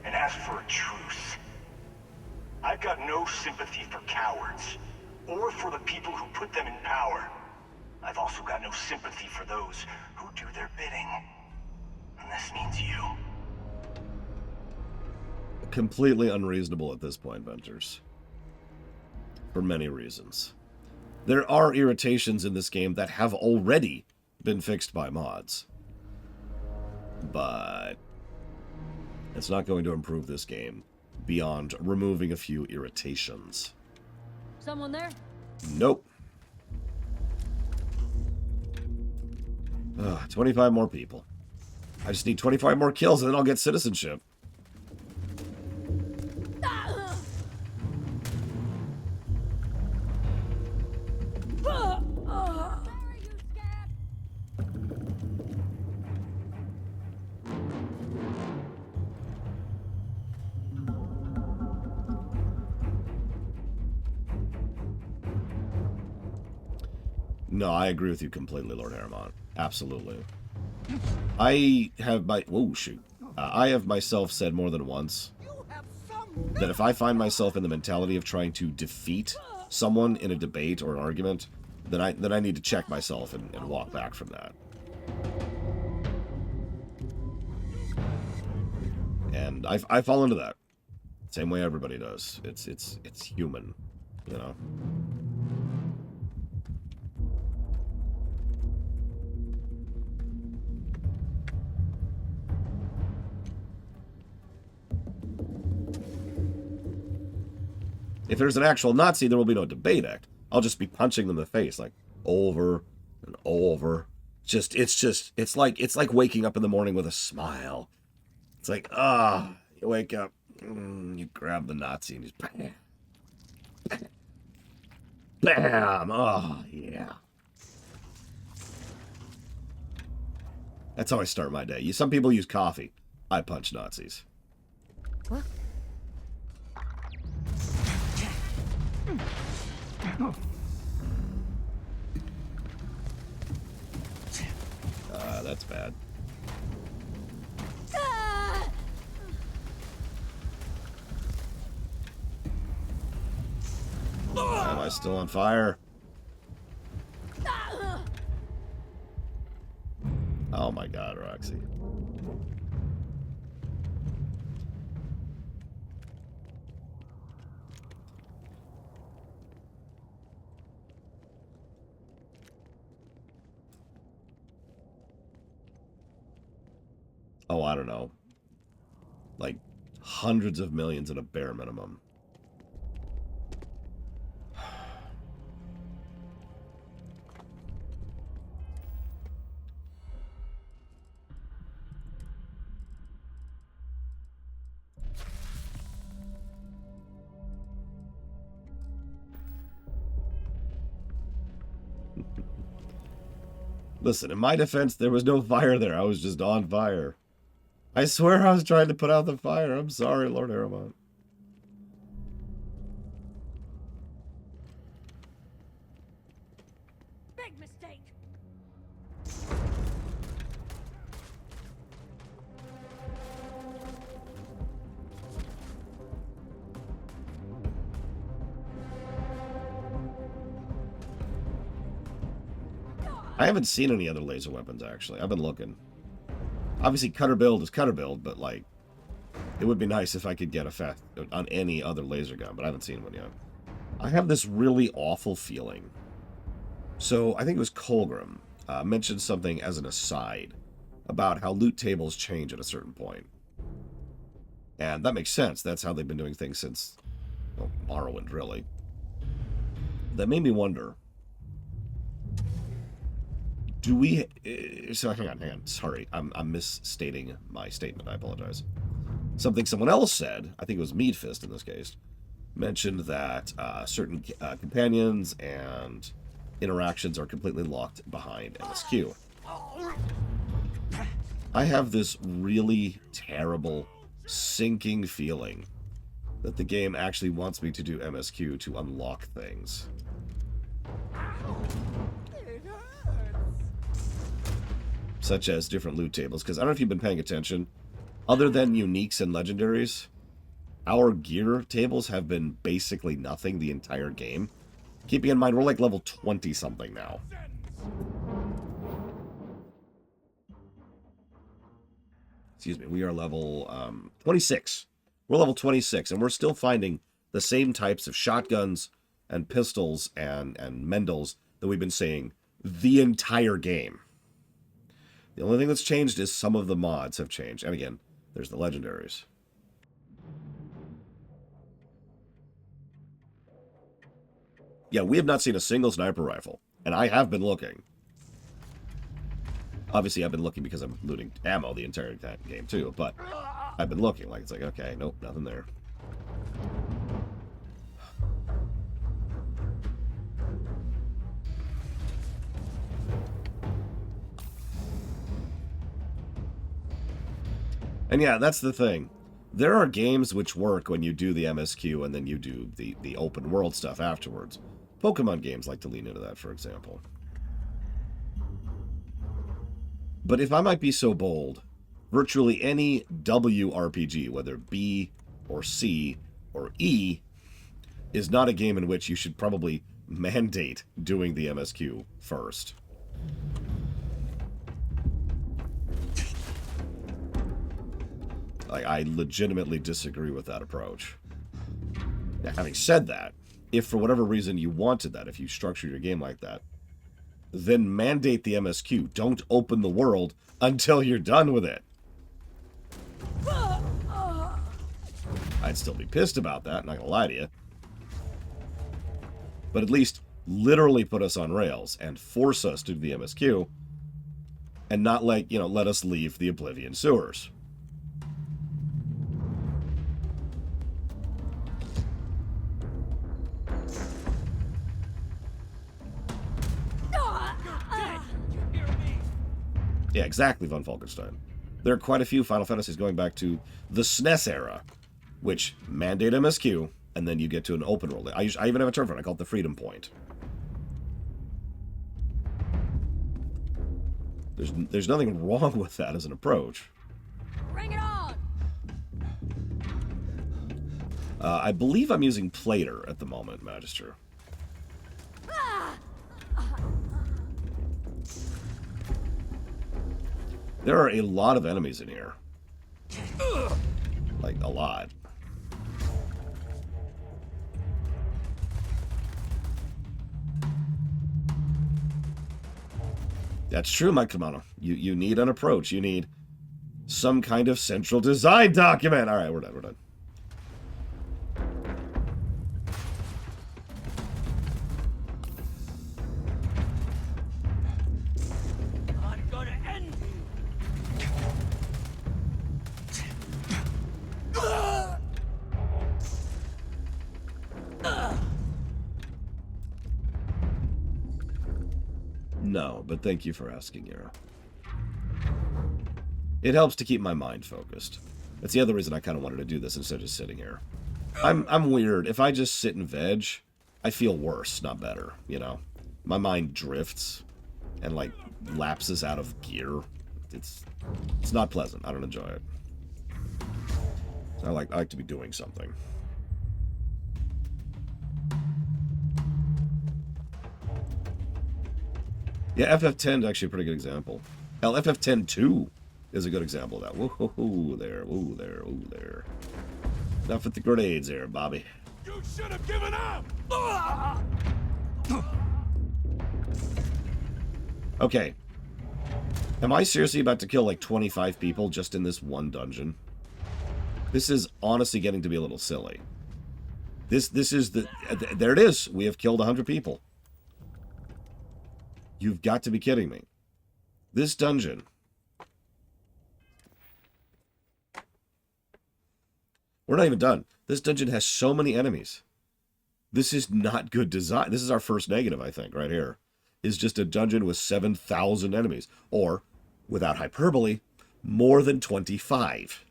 and asked for a truce. I've got no sympathy for cowards, or for the people who put them in power. I've also got no sympathy for those who do their bidding. And this means you. Completely unreasonable at this point, Venters. For many reasons. There are irritations in this game that have already been fixed by mods. But it's not going to improve this game beyond removing a few irritations. Someone there? Nope. 25 more people. I just need 25 more kills and then I'll get citizenship. No, I agree with you completely, Lord Aramont. Absolutely. I have myself said more than once that if I find myself in the mentality of trying to defeat someone in a debate or an argument, then I need to check myself and walk back from that. And I fall into that. Same way everybody does. It's human, you know. If there's an actual Nazi, there will be no debate act. I'll just be punching them in the face, like, over and over. It's like waking up in the morning with a smile. It's like, you wake up, you grab the Nazi and just bam. Bam! Oh, yeah. That's how I start my day. Some people use coffee. I punch Nazis. What? That's bad. Am I still on fire? Oh my god, Roxy. Oh, I don't know. Like, hundreds of millions at a bare minimum. Listen, in my defense, there was no fire there. I was just on fire. I swear I was trying to put out the fire. I'm sorry, Lord Aramont. Big mistake. I haven't seen any other laser weapons, actually. I've been looking. Obviously, cutter build is cutter build, but, like, it would be nice if I could get a fast on any other laser gun, but I haven't seen one yet. I have this really awful feeling. So, I think it was Colgrim mentioned something as an aside about how loot tables change at a certain point. And that makes sense. That's how they've been doing things since, well, Morrowind, really. That made me wonder... Do we... So, hang on. Sorry, I'm misstating my statement. I apologize. Something someone else said, I think it was Meadfist in this case, mentioned that certain companions and interactions are completely locked behind MSQ. I have this really terrible, sinking feeling that the game actually wants me to do MSQ to unlock things. Such as different loot tables, because I don't know if you've been paying attention. Other than uniques and legendaries, our gear tables have been basically nothing the entire game. Keeping in mind, we're like level 20-something now. Excuse me, we are level 26. We're level 26, and we're still finding the same types of shotguns and pistols and Mendels that we've been seeing the entire game. The only thing that's changed is some of the mods have changed. And again, there's the legendaries. Yeah, we have not seen a single sniper rifle. And I have been looking. Obviously, I've been looking because I'm looting ammo the entire game, too. But I've been looking. Like, it's like, okay, nope, nothing there. And yeah, that's the thing. There are games which work when you do the MSQ and then you do the open world stuff afterwards. Pokemon games like to lean into that, for example. But if I might be so bold, virtually any WRPG, whether it be or C, or E is not a game in which you should probably mandate doing the MSQ first. I legitimately disagree with that approach. Now, having said that, if for whatever reason you wanted that, if you structured your game like that, then mandate the MSQ. Don't open the world until you're done with it. I'd still be pissed about that, not gonna lie to you. But at least literally put us on rails and force us to do the MSQ and not let us leave the Oblivion sewers. Yeah, exactly, Von Falkenstein. There are quite a few Final Fantasies going back to the SNES era, which mandate MSQ, and then you get to an open world. I even have a term for it. I call it the Freedom Point. There's nothing wrong with that as an approach. Bring it on! I believe I'm using Plater at the moment, Magister. There are a lot of enemies in here. Like, a lot. That's true, Mike Kamano. You need an approach. You need some kind of central design document. All right, we're done. We're done. I'm gonna end you. No, but thank you for asking, Yara. It helps to keep my mind focused. That's the other reason I kind of wanted to do this instead of just sitting here. I'm weird. If I just sit and veg, I feel worse, not better, you know? My mind drifts and, like, lapses out of gear. It's not pleasant. I don't enjoy it. So I like to be doing something. Yeah, FF10 is actually a pretty good example. Hell, FF10 2 is a good example of that. Woo-hoo-hoo there, woo there, woo there. Enough with the grenades there, Bobby. You should have given up! Okay. Am I seriously about to kill like 25 people just in this one dungeon? This is honestly getting to be a little silly. This is the... There it is. We have killed 100 people. You've got to be kidding me. This dungeon... We're not even done. This dungeon has so many enemies. This is not good design. This is our first negative, I think, right here. Is just a dungeon with 7,000 enemies. Or, without hyperbole, more than 25.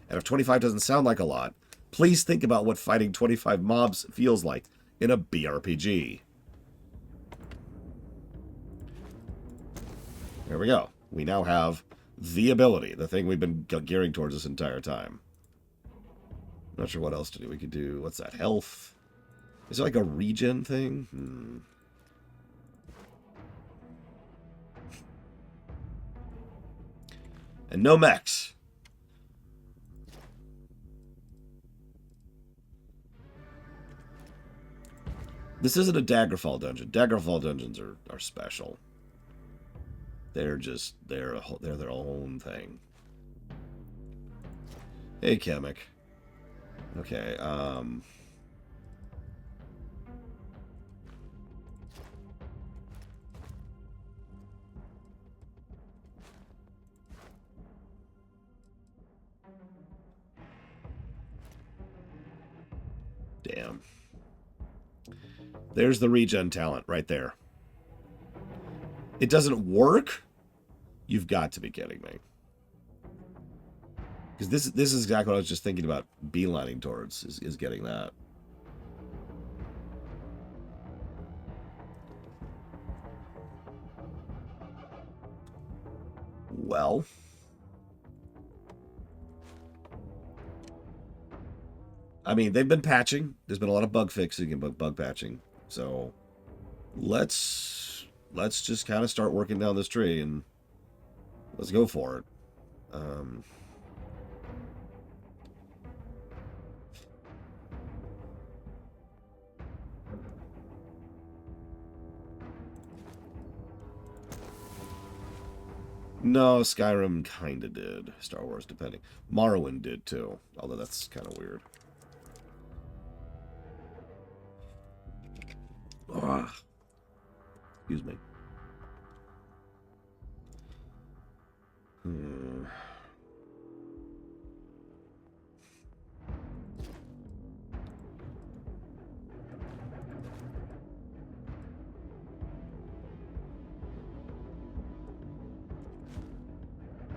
And if 25 doesn't sound like a lot, please think about what fighting 25 mobs feels like in a BRPG. There we go. We now have the ability, the thing we've been gearing towards this entire time. Not sure what else to do. We could do, what's that, health? Is it like a regen thing? And no mechs. This isn't a Daggerfall dungeon. Daggerfall dungeons are special. They're just, they're their own thing. Hey, Kamek. Okay, damn. There's the regen talent right there. It doesn't work? You've got to be kidding me. Because this is exactly what I was just thinking about beelining towards, is getting that. Well. I mean, they've been patching. There's been a lot of bug fixing and bug patching. So let's just kind of start working down this tree and let's go for it. No, Skyrim kind of did. Star Wars, depending. Morrowind did, too. Although that's kind of weird. Ugh. Excuse me.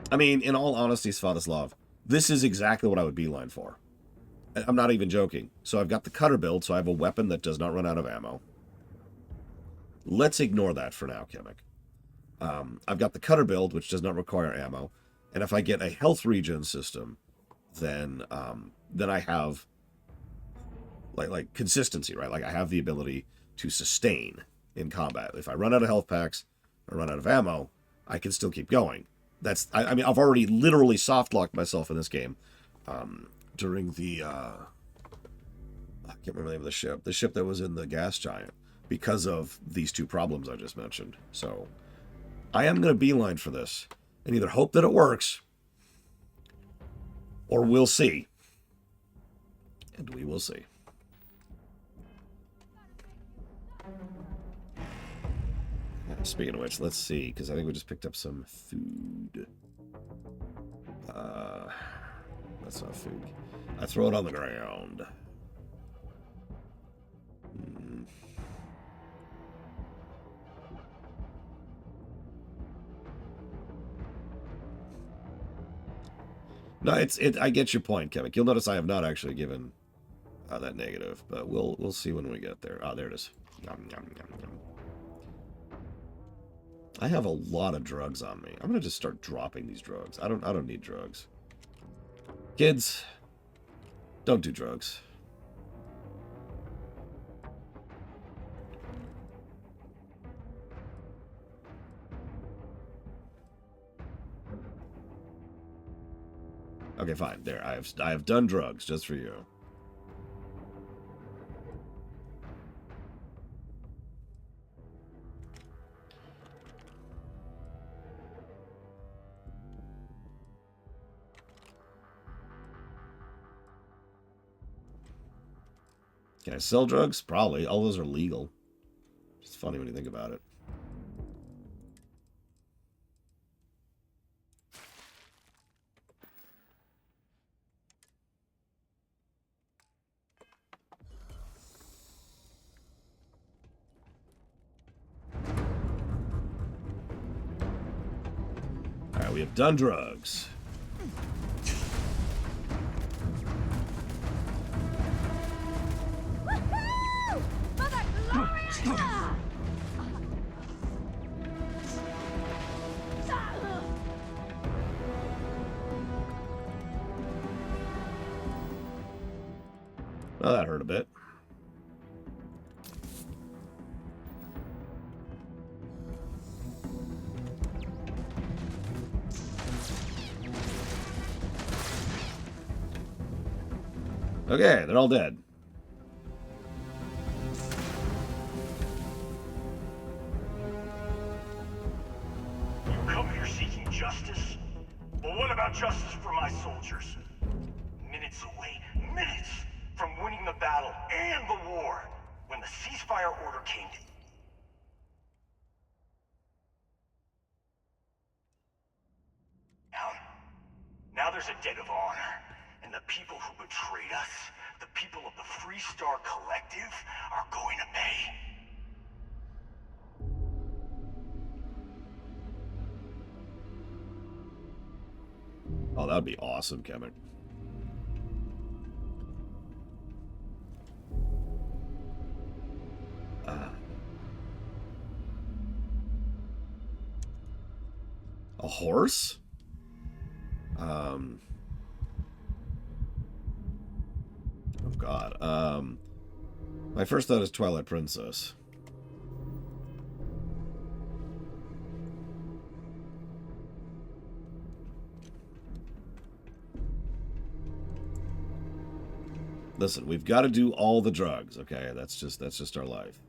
I mean, in all honesty, Svatoslav, this is exactly what I would beeline for. I'm not even joking. So I've got the cutter build, so I have a weapon that does not run out of ammo. Let's ignore that for now, Kemek. I've got the cutter build, which does not require ammo. And if I get a health regen system, then I have like consistency, right? Like I have the ability to sustain in combat. If I run out of health packs or run out of ammo, I can still keep going. I mean, I've already literally soft-locked myself in this game during the, I can't remember the name of the ship that was in the gas giant, because of these two problems I just mentioned. So I am going to beeline for this and either hope that it works or we'll see. And we will see. Speaking of which, let's see, because I think we just picked up some food. That's not food. I throw it on the ground. No, I get your point, Kevin. You'll notice I have not actually given that negative, but we'll see when we get there. Oh, there it is. Yum, yum, yum, yum. I have a lot of drugs on me. I'm gonna just start dropping these drugs. I don't need drugs. Kids, don't do drugs. Okay, fine. There, I have done drugs just for you. Can I sell drugs? Probably. All those are legal. It's funny when you think about it. Alright, we have done drugs. Well, that hurt a bit. Okay, they're all dead. You come here seeking justice? Well, what about justice for my soldiers? Minutes away, minutes from winning the battle and the war, when the ceasefire order came to... Now there's a debt of honor, and the people who betrayed us, the people of the Free Star Collective, are going to pay. Oh, that would be awesome, Kevin. A horse? Oh God. My first thought is Twilight Princess. Listen, we've got to do all the drugs, okay? That's just our life.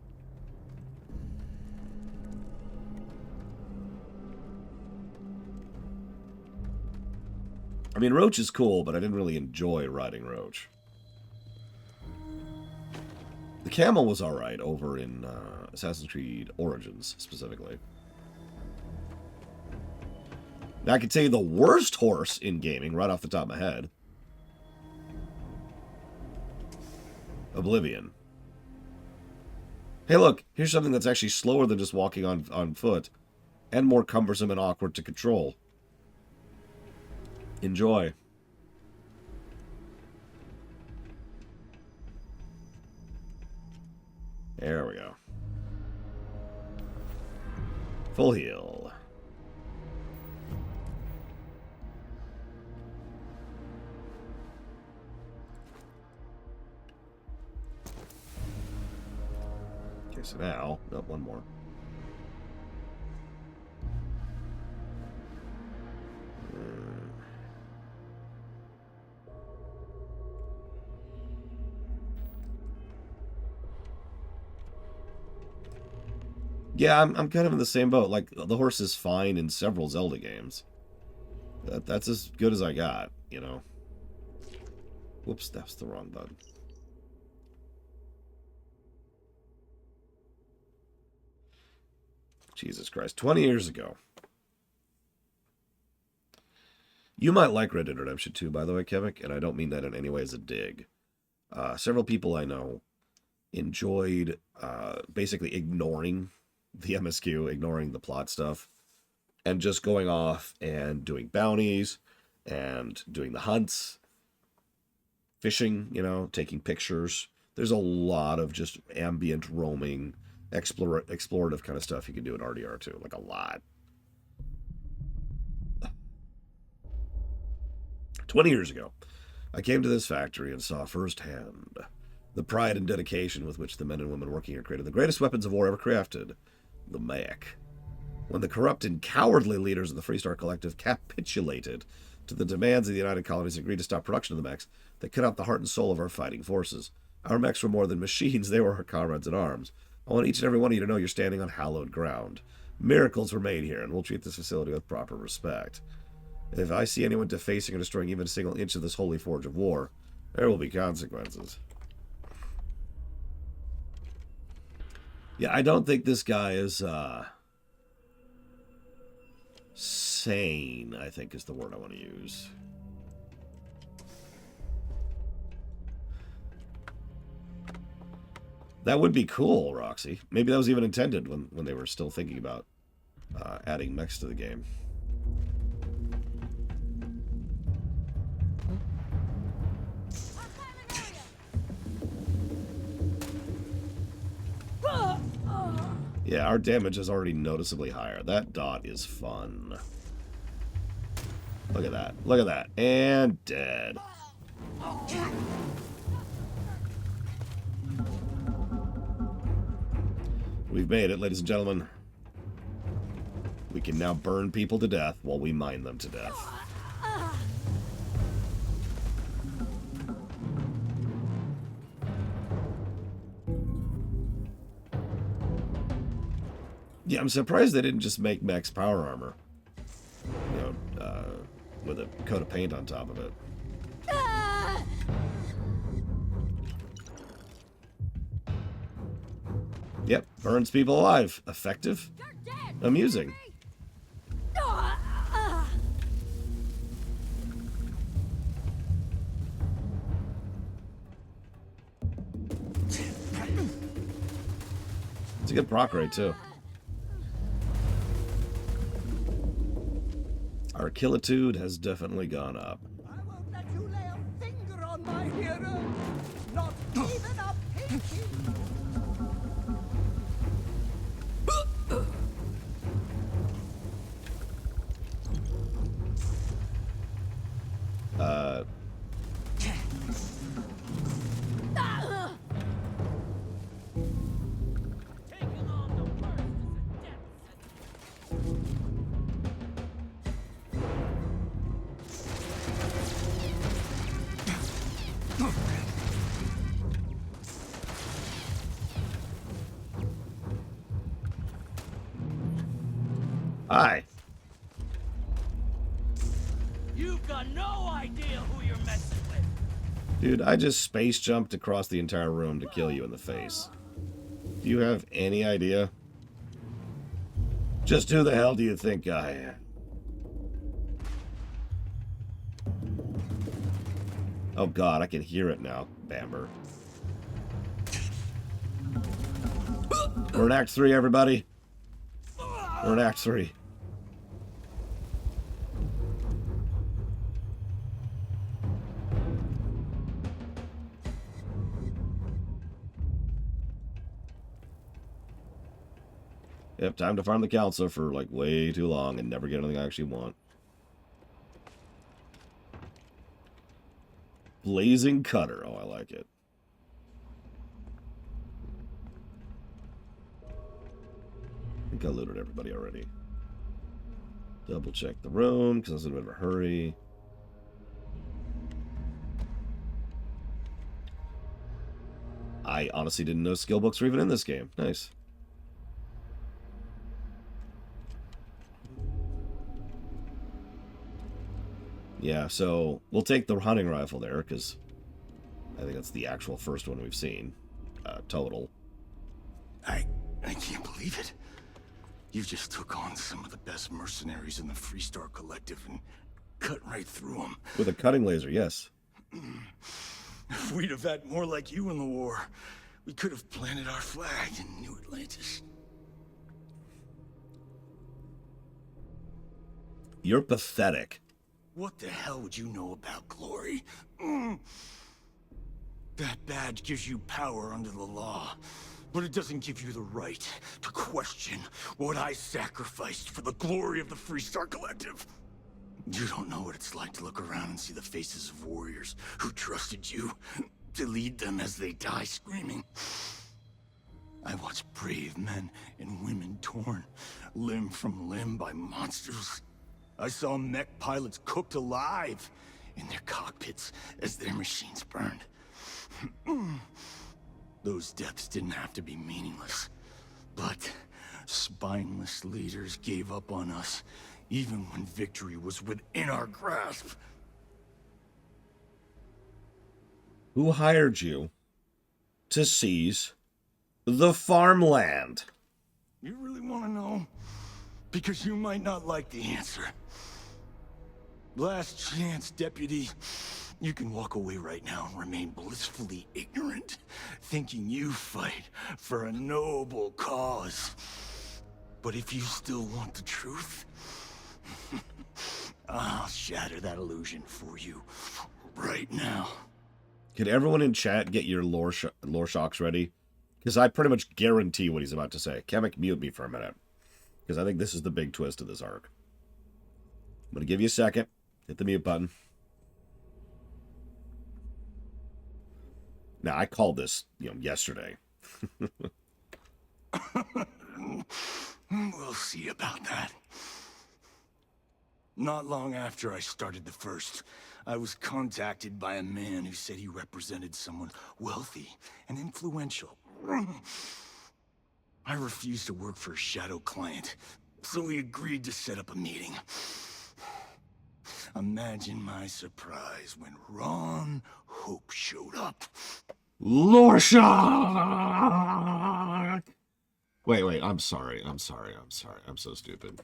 I mean, Roach is cool, but I didn't really enjoy riding Roach. The camel was alright over in Assassin's Creed Origins, specifically. Now, I can tell you the worst horse in gaming, right off the top of my head. Oblivion. Hey, look, here's something that's actually slower than just walking on foot, and more cumbersome and awkward to control. Enjoy. There we go. Full heal. Okay, so now, no, one more. Yeah, I'm kind of in the same boat. Like, the horse is fine in several Zelda games. That's as good as I got, you know. Whoops, that's the wrong button. Jesus Christ, 20 years ago. You might like Red Dead Redemption 2, by the way, Kevik, and I don't mean that in any way as a dig. Several people I know enjoyed basically ignoring the MSQ, ignoring the plot stuff, and just going off and doing bounties and doing the hunts, fishing, you know, taking pictures. There's a lot of just ambient roaming, explorative kind of stuff you can do in RDR2, like a lot. 20 years ago, I came to this factory and saw firsthand the pride and dedication with which the men and women working here created the greatest weapons of war ever crafted, the mech. When the corrupt and cowardly leaders of the Freestar Collective capitulated to the demands of the United Colonies and agreed to stop production of the mechs, they cut out the heart and soul of our fighting forces. Our mechs were more than machines, they were our comrades in arms. I want each and every one of you to know you're standing on hallowed ground. Miracles were made here, and we'll treat this facility with proper respect. If I see anyone defacing or destroying even a single inch of this holy forge of war, there will be consequences. Yeah, I don't think this guy is, sane, I think is the word I want to use. That would be cool, Roxy. Maybe that was even intended when they were still thinking about adding mechs to the game. Yeah, our damage is already noticeably higher. That dot is fun. Look at that. Look at that. And dead. We've made it, ladies and gentlemen. We can now burn people to death while we mine them to death. Yeah, I'm surprised they didn't just make Max power armor. You know, with a coat of paint on top of it. Yep, burns people alive. Effective. Amusing. It's a good proc rate, too. Our killitude has definitely gone up. I won't let you lay a finger on my hero. Not even a pinky. Hi. You've got no idea who you're messing with. Dude, I just space jumped across the entire room to kill you in the face. Do you have any idea? Just who the hell do you think I am? Oh god, I can hear it now, Bamber. We're in Act 3, everybody. We're in Act 3. Yep, time to farm the council for like way too long and never get anything I actually want. Blazing Cutter. Oh, I like it. I think I looted everybody already. Double check the room because I was in a bit of a hurry. I honestly didn't know skill books were even in this game. Nice. Yeah, so we'll take the hunting rifle there because I think that's the actual first one we've seen. Total. I can't believe it. You just took on some of the best mercenaries in the Freestar Collective and cut right through them. With a cutting laser, yes. If we'd have had more like you in the war, we could have planted our flag in New Atlantis. You're pathetic. What the hell would you know about glory? That badge gives you power under the law, but it doesn't give you the right to question what I sacrificed for the glory of the Freestar Collective. You don't know what it's like to look around and see the faces of warriors who trusted you to lead them as they die screaming. I watched brave men and women torn limb from limb by monsters. I saw mech pilots cooked alive in their cockpits as their machines burned. Those deaths didn't have to be meaningless, but spineless leaders gave up on us even when victory was within our grasp. Who hired you to seize the farmland? You really want to know? Because you might not like the answer. Last chance, Deputy. You can walk away right now and remain blissfully ignorant, thinking you fight for a noble cause. But if you still want the truth, I'll shatter that illusion for you right now. Could everyone in chat get your lore shocks ready? Because I pretty much guarantee what he's about to say. Kamek, mute me for a minute. Because I think this is the big twist of this arc. I'm going to give you a second. Hit the mute button. Now, I called this, yesterday. We'll see about that. Not long after I started the first, I was contacted by a man who said he represented someone wealthy and influential. I refused to work for a shadow client, so he agreed to set up a meeting. Imagine my surprise when Ron Hope showed up. Lore shock! Wait, I'm sorry. I'm so stupid.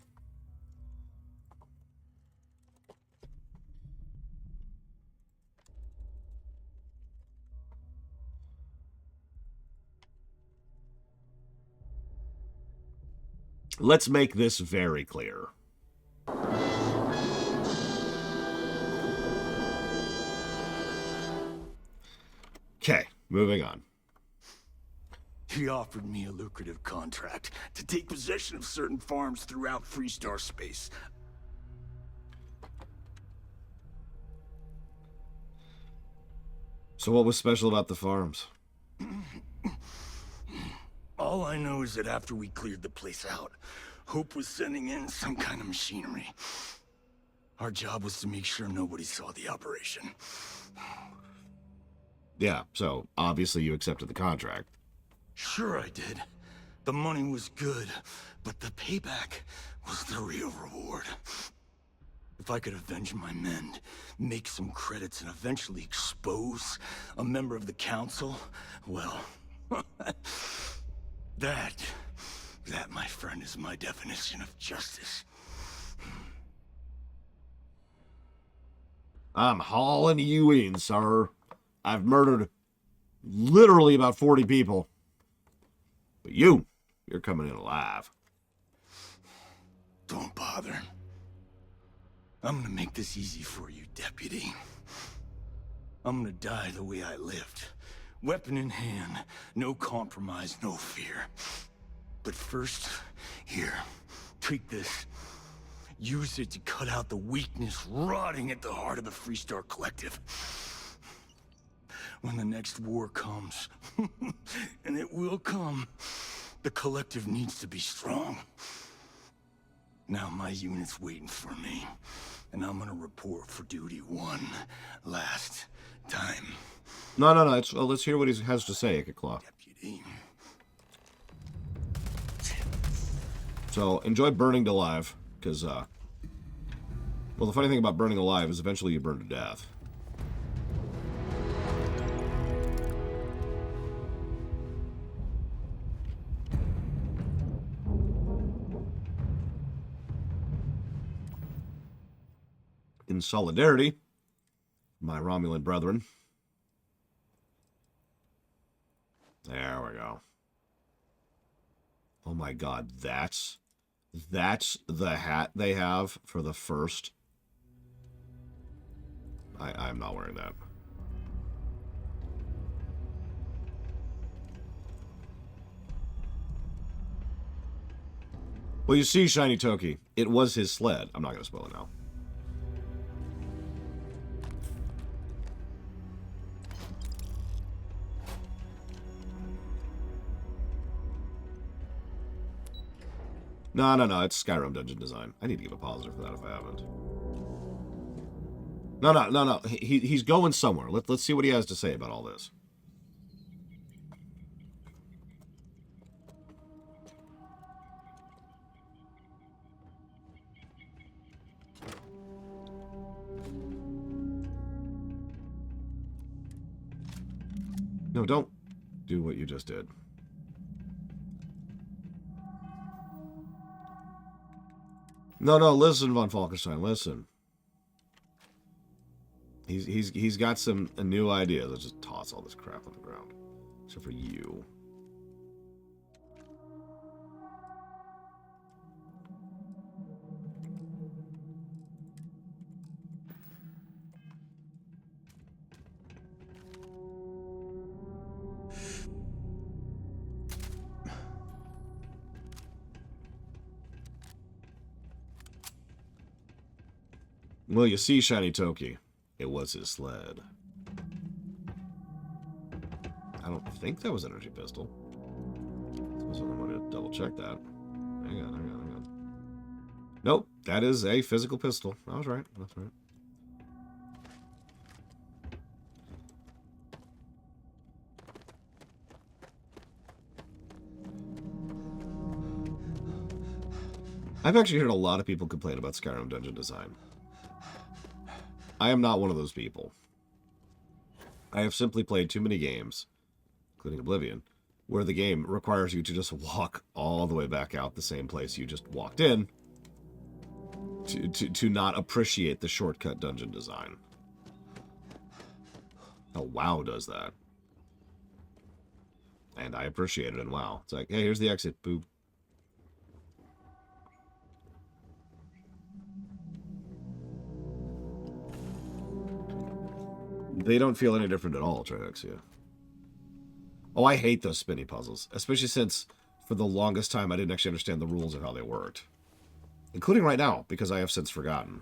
Let's make this very clear. Okay, moving on. He offered me a lucrative contract to take possession of certain farms throughout Freestar space. So what was special about the farms? All I know is that after we cleared the place out, Hope was sending in some kind of machinery. Our job was to make sure nobody saw the operation. Yeah, so obviously you accepted the contract. Sure I did. The money was good, but the payback was the real reward. If I could avenge my men, make some credits, and eventually expose a member of the council, well, that, my friend, is my definition of justice. I'm hauling you in, sir. I've murdered literally about 40 people. But you're coming in alive. Don't bother. I'm gonna make this easy for you, Deputy. I'm gonna die the way I lived. Weapon in hand, no compromise, no fear. But first, here, take this. Use it to cut out the weakness rotting at the heart of the Freestar Collective. When the next war comes, and it will come, the Collective needs to be strong. Now my unit's waiting for me, and I'm gonna report for duty one last time. No. Let's hear what he has to say, Claw. Deputy. So, enjoy burning alive, because, well, the funny thing about burning alive is eventually you burn to death. In solidarity, my Romulan brethren. There we go. Oh my god, that's the hat they have for the first. I'm not wearing that. Well, you see, Shiny Toki, it was his sled. I'm not going to spoil it now. No, it's Skyrim dungeon design. I need to give a positive for that if I haven't. No. He's going somewhere. Let's see what he has to say about all this. No, don't do what you just did. No, listen, Von Falkenstein, listen. He's got some new ideas. Let's just toss all this crap on the ground. Except for you. Well, you see, Shiny Toki, it was his sled. I don't think that was Energy Pistol. So I'm going to double check that. Hang on. Nope, that is a physical pistol. I was right. That's right. I've actually heard a lot of people complain about Skyrim dungeon design. I am not one of those people. I have simply played too many games, including Oblivion, where the game requires you to just walk all the way back out the same place you just walked in to not appreciate the shortcut dungeon design. Now, WoW does that. And I appreciate it in WoW. It's like, hey, here's the exit. Boop. They don't feel any different at all, Trihexia. Oh, I hate those spinny puzzles. Especially since, for the longest time, I didn't actually understand the rules of how they worked. Including right now, because I have since forgotten.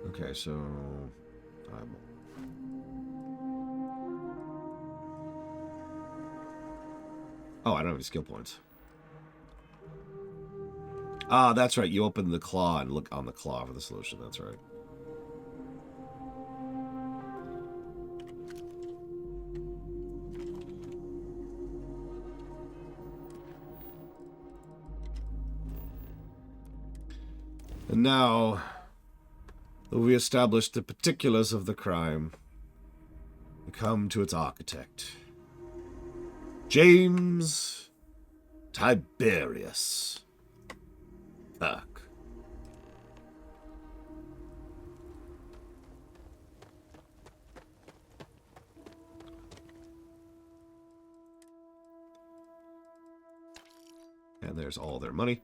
Okay, so Oh, I don't have any skill points. Ah, that's right. You open the claw and look on the claw for the solution. That's right. And now that we established the particulars of the crime, we come to its architect, James Tiberius Burke. And there's all their money.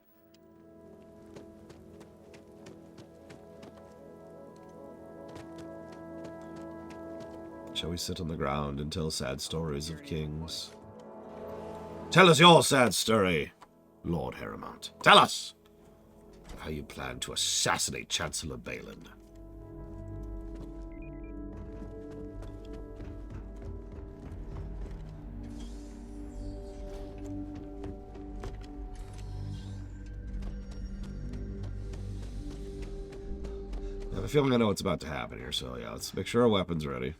Shall we sit on the ground and tell sad stories of kings? Tell us your sad story, Lord Harrowmount. Tell us how you plan to assassinate Chancellor Balin. I have a feeling I know what's about to happen here, so yeah, let's make sure our weapon's ready.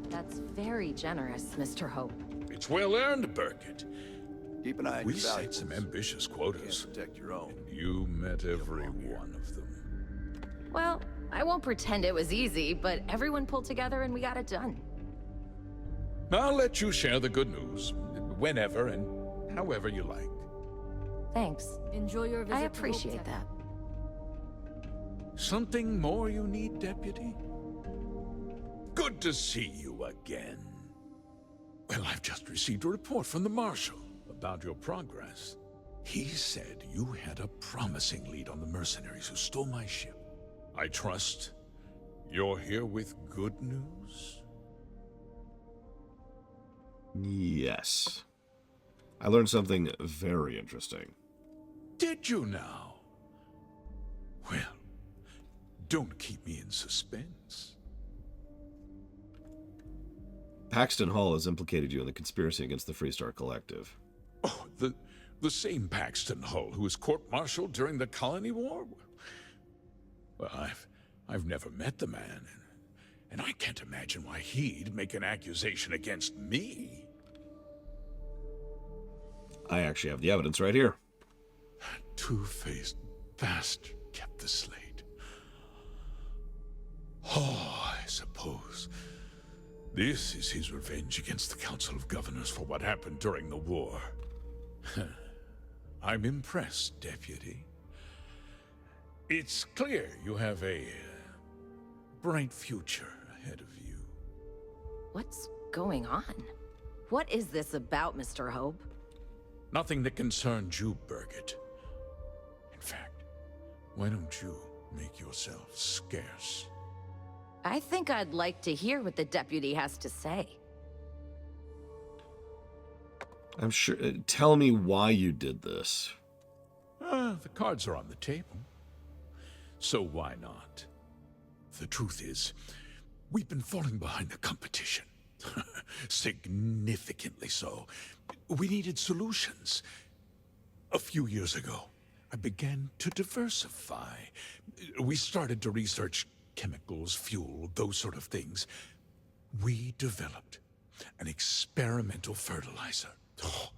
That's very generous, Mr. Hope. It's well earned, Burkett. Keep an eye on We your set valuables. some ambitious quotas. Can't protect your own. And you met every one of them. Well, I won't pretend it was easy, but everyone pulled together and we got it done. I'll let you share the good news whenever and however you like. Thanks. Enjoy your visit. I appreciate that. Something more you need, Deputy? Good to see you again. Well, I've just received a report from the Marshal about your progress. He said you had a promising lead on the mercenaries who stole my ship. I trust you're here with good news? Yes. I learned something very interesting. Did you now? Well, don't keep me in suspense. Paxton Hall has implicated you in the conspiracy against the Freestar Collective. Oh, the same Paxton Hull who was court-martialed during the Colony War? Well, I've never met the man, and I can't imagine why he'd make an accusation against me. I actually have the evidence right here. Two-faced bastard kept the slate. Oh, I suppose this is his revenge against the Council of Governors for what happened during the war. I'm impressed, Deputy. It's clear you have a bright future ahead of you. What's going on? What is this about, Mr. Hope? Nothing that concerns you, Burkett. In fact, why don't you make yourself scarce? I think I'd like to hear what the deputy has to say. I'm sure. Tell me why you did this. The cards are on the table. So why not? The truth is, we've been falling behind the competition. Significantly so. We needed solutions. A few years ago, I began to diversify. We started to research chemicals, fuel, those sort of things. We developed an experimental fertilizer. Oh,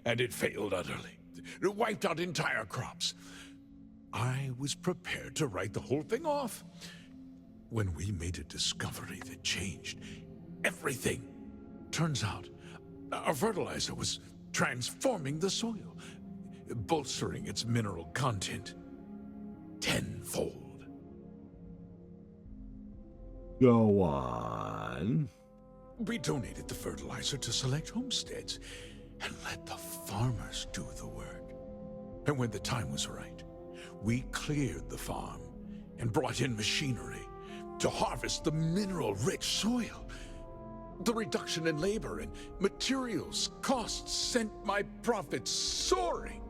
and it failed utterly. It wiped out entire crops. I was prepared to write the whole thing off when we made a discovery that changed everything. Turns out, our fertilizer was transforming the soil, bolstering its mineral content tenfold. Go on. We donated the fertilizer to select homesteads and let the farmers do the work. And when the time was right, we cleared the farm and brought in machinery to harvest the mineral-rich soil. The reduction in labor and materials costs sent my profits soaring.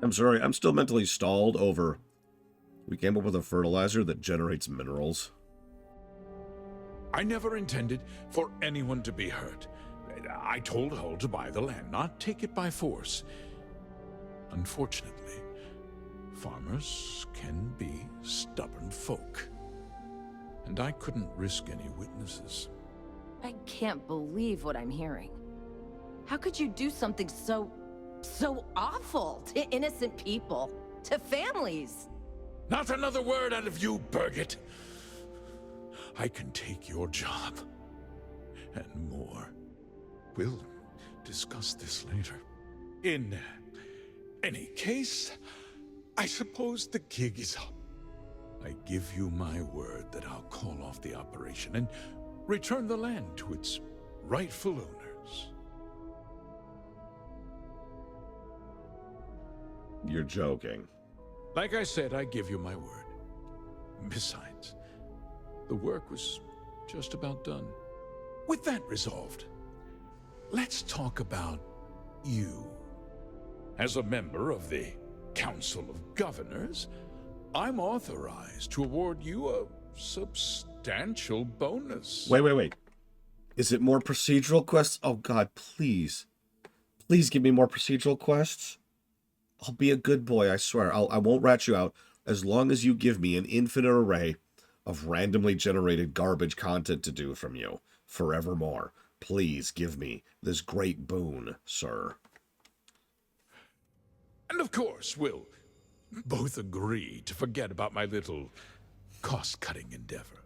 I'm sorry, I'm still mentally stalled over... We came up with a fertilizer that generates minerals. I never intended for anyone to be hurt. I told Hull to buy the land, not take it by force. Unfortunately, farmers can be stubborn folk. And I couldn't risk any witnesses. I can't believe what I'm hearing. How could you do something so awful to innocent people, to families? Not another word out of you, Birgit. I can take your job. And more. We'll discuss this later. In any case, I suppose the gig is up. I give you my word that I'll call off the operation and return the land to its rightful owners. You're joking. Like I said, I give you my word. Besides, the work was just about done. With that resolved, let's talk about you. As a member of the Council of Governors, I'm authorized to award you a substantial bonus. Wait. Is it more procedural quests? Oh god, please. Please give me more procedural quests. I'll be a good boy, I swear. I won't rat you out as long as you give me an infinite array of randomly generated garbage content to do from you. Forevermore. Please give me this great boon, sir. And of course, we'll both agree to forget about my little cost-cutting endeavor.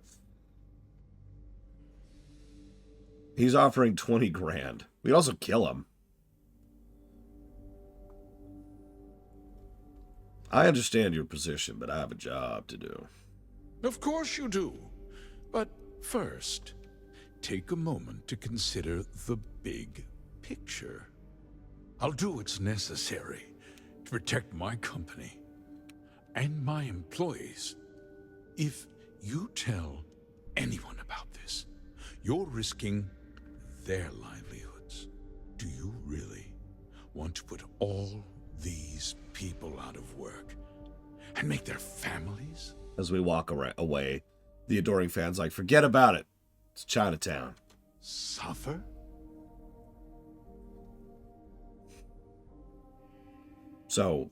He's offering 20 grand. We'd also kill him. I understand your position, but I have a job to do. Of course you do. But first, take a moment to consider the big picture. I'll do what's necessary to protect my company and my employees. If you tell anyone about this, you're risking their livelihoods. Do you really want to put all these people out of work and make their families? As we walk away, the adoring fan's like, forget about it. It's Chinatown. Suffer? So,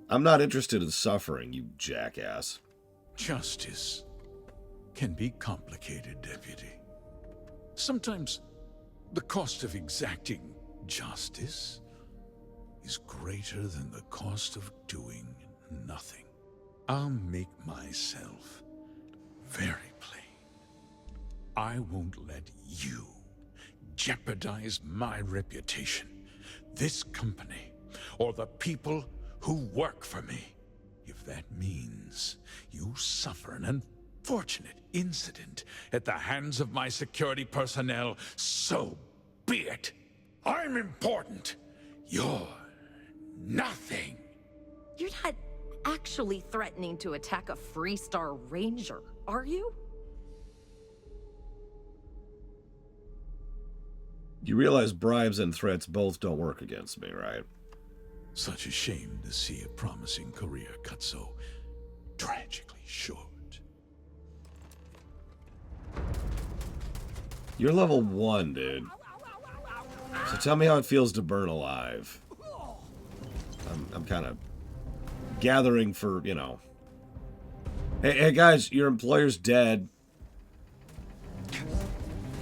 I'm not interested in suffering, you jackass. Justice can be complicated, Deputy. Sometimes the cost of exacting justice is greater than the cost of doing nothing. I'll make myself very plain. I won't let you jeopardize my reputation, this company, or the people who work for me. If that means you suffer an unfortunate incident at the hands of my security personnel, so be it. I'm important. You're nothing. You're not actually threatening to attack a Freestar Ranger, are you? You realize bribes and threats both don't work against me, right? Such a shame to see a promising career cut so tragically short. You're level 1, dude. So tell me how it feels to burn alive. I'm kind of gathering for, you know. Hey guys, your employer's dead.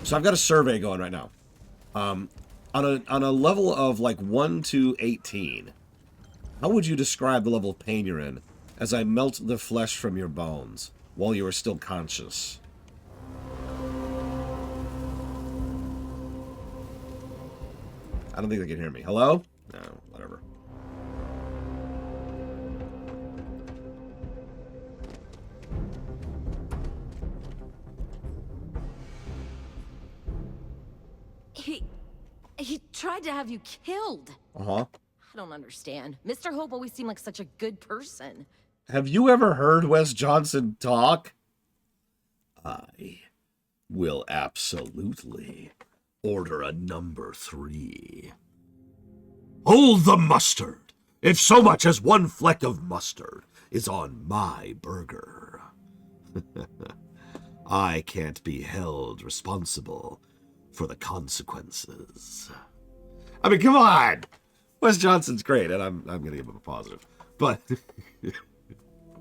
So I've got a survey going right now. On a level of like 1 to 18, how would you describe the level of pain you're in as I melt the flesh from your bones while you are still conscious? I don't think they can hear me. Hello? No, whatever. He tried to have you killed. Uh-huh. I don't understand. Mr. Hope always seemed like such a good person. Have you ever heard Wes Johnson talk? I will absolutely order a number 3. Hold the mustard! if so much as one fleck of mustard is on my burger, I can't be held responsible for the consequences. I mean, come on! Wes Johnson's great, and I'm going to give him a positive. But...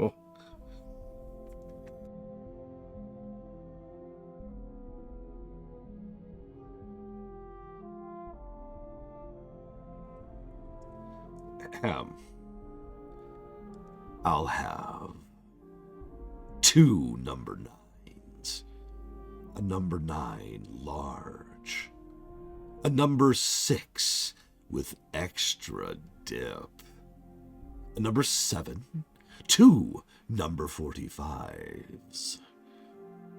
oh. I'll have 2 number 9s. A number 9 large. A number 6 with extra dip. A number 7. 2 number 45s.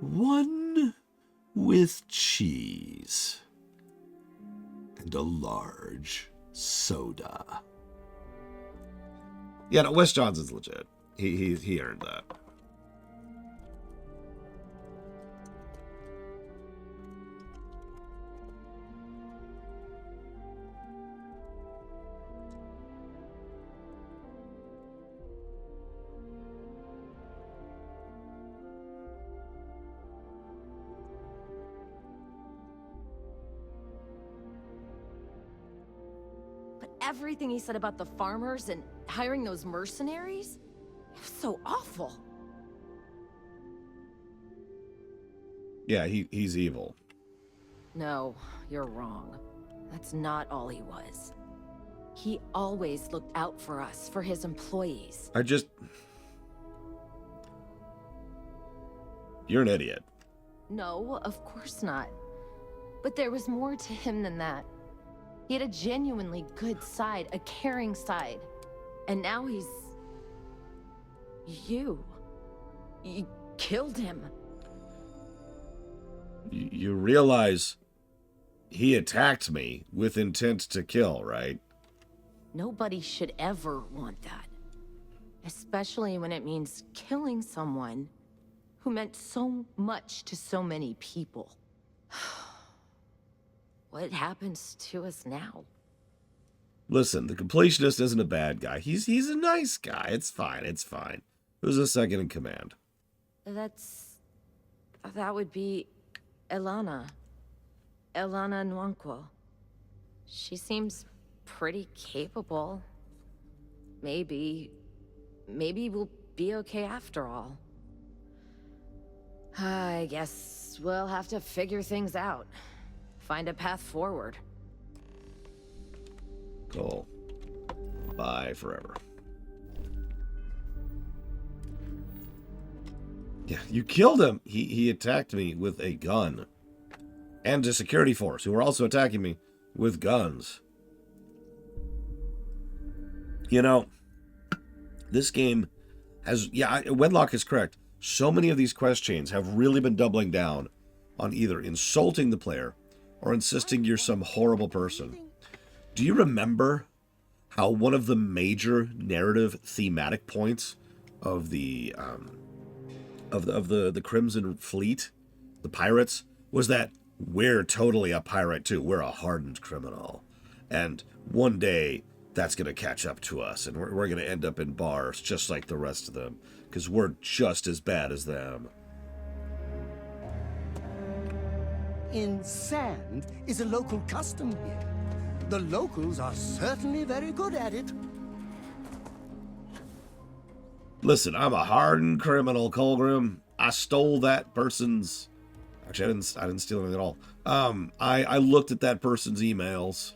1 with cheese. And a large soda. Yeah, no, Wes Johnson's legit. He earned that. Everything he said about the farmers and hiring those mercenaries? It was so awful. Yeah, he's evil. No, you're wrong. That's not all he was. He always looked out for us, for his employees. You're an idiot. No, of course not. But there was more to him than that. He had a genuinely good side, a caring side. And now he's... You killed him. You realize he attacked me with intent to kill, right? Nobody should ever want that. Especially when it means killing someone who meant so much to so many people. What happens to us now? Listen, the completionist isn't a bad guy. He's a nice guy. It's fine. It's fine. Who's the second in command? That would be Elana. Elana Nwankwo. She seems pretty capable. Maybe we'll be okay after all. I guess we'll have to figure things out. Find a path forward. Cool. Bye forever. Yeah, you killed him. He attacked me with a gun. And a security force who were also attacking me with guns. You know, this game has... Yeah, Wenlock is correct. So many of these quest chains have really been doubling down on either insulting the player or insisting you're some horrible person. Do you remember how one of the major narrative thematic points of the Crimson Fleet, the pirates, was that we're totally a pirate too. We're a hardened criminal. And one day that's going to catch up to us and we're going to end up in bars just like the rest of them because we're just as bad as them. In sand is a local custom here. The locals are certainly very good at it. Listen, I'm a hardened criminal, Colgrim. I stole that person's... Actually, I didn't steal anything at all. I looked at that person's emails.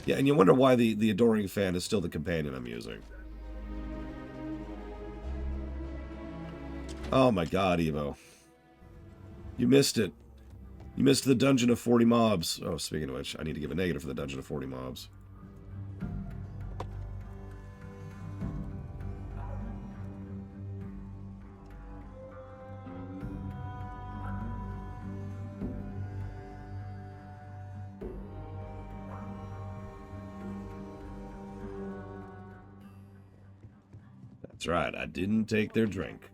Yeah, and you wonder why the adoring fan is still the companion I'm using. Oh my god, Evo. You missed it. You missed the Dungeon of 40 Mobs. Oh, speaking of which, I need to give a negative for the Dungeon of 40 Mobs. That's right, I didn't take their drink.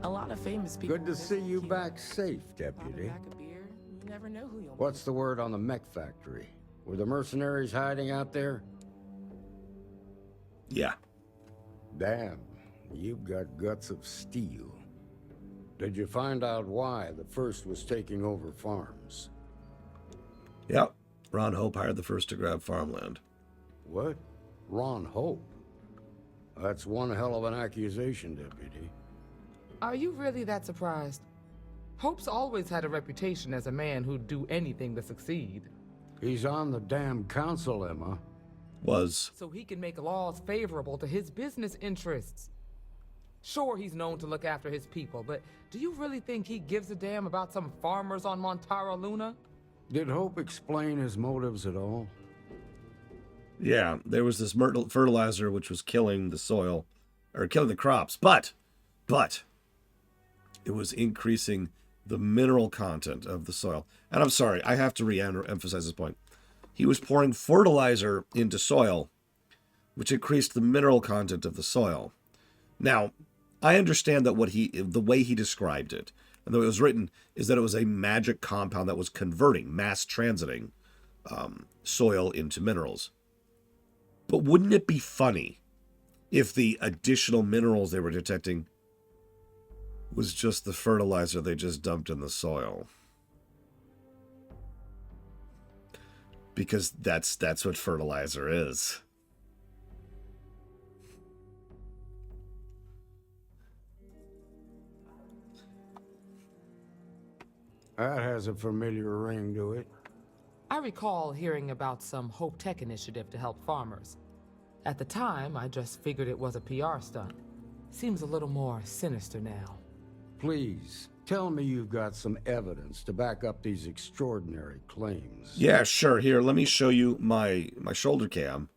A lot of famous people. Good to see you back safe, Deputy. You never know who you'll What's the word on the mech factory? Were the mercenaries hiding out there? Yeah. Damn, you've got guts of steel. Did you find out why the First was taking over farms? Yep. Ron Hope hired the First to grab farmland. What? Ron Hope? That's one hell of an accusation, Deputy. Are you really that surprised? Hope's always had a reputation as a man who'd do anything to succeed. He's on the damn council, Emma. Was. So he can make laws favorable to his business interests. Sure, he's known to look after his people, but do you really think he gives a damn about some farmers on Montara Luna? Did Hope explain his motives at all? Yeah, there was this fertilizer which was killing the soil, or killing the crops, but it was increasing the mineral content of the soil. And I'm sorry, I have to re-emphasize this point. He was pouring fertilizer into soil, which increased the mineral content of the soil. Now, I understand that the way he described it, and the way it was written, is that it was a magic compound that was converting, mass transiting soil into minerals. But wouldn't it be funny if the additional minerals they were detecting was just the fertilizer they just dumped in the soil? Because that's what fertilizer is. That has a familiar ring to it. I recall hearing about some Hope Tech initiative to help farmers. At the time, I just figured it was a PR stunt. Seems a little more sinister now. Please, tell me you've got some evidence to back up these extraordinary claims. Yeah, sure. Here, let me show you my shoulder cam,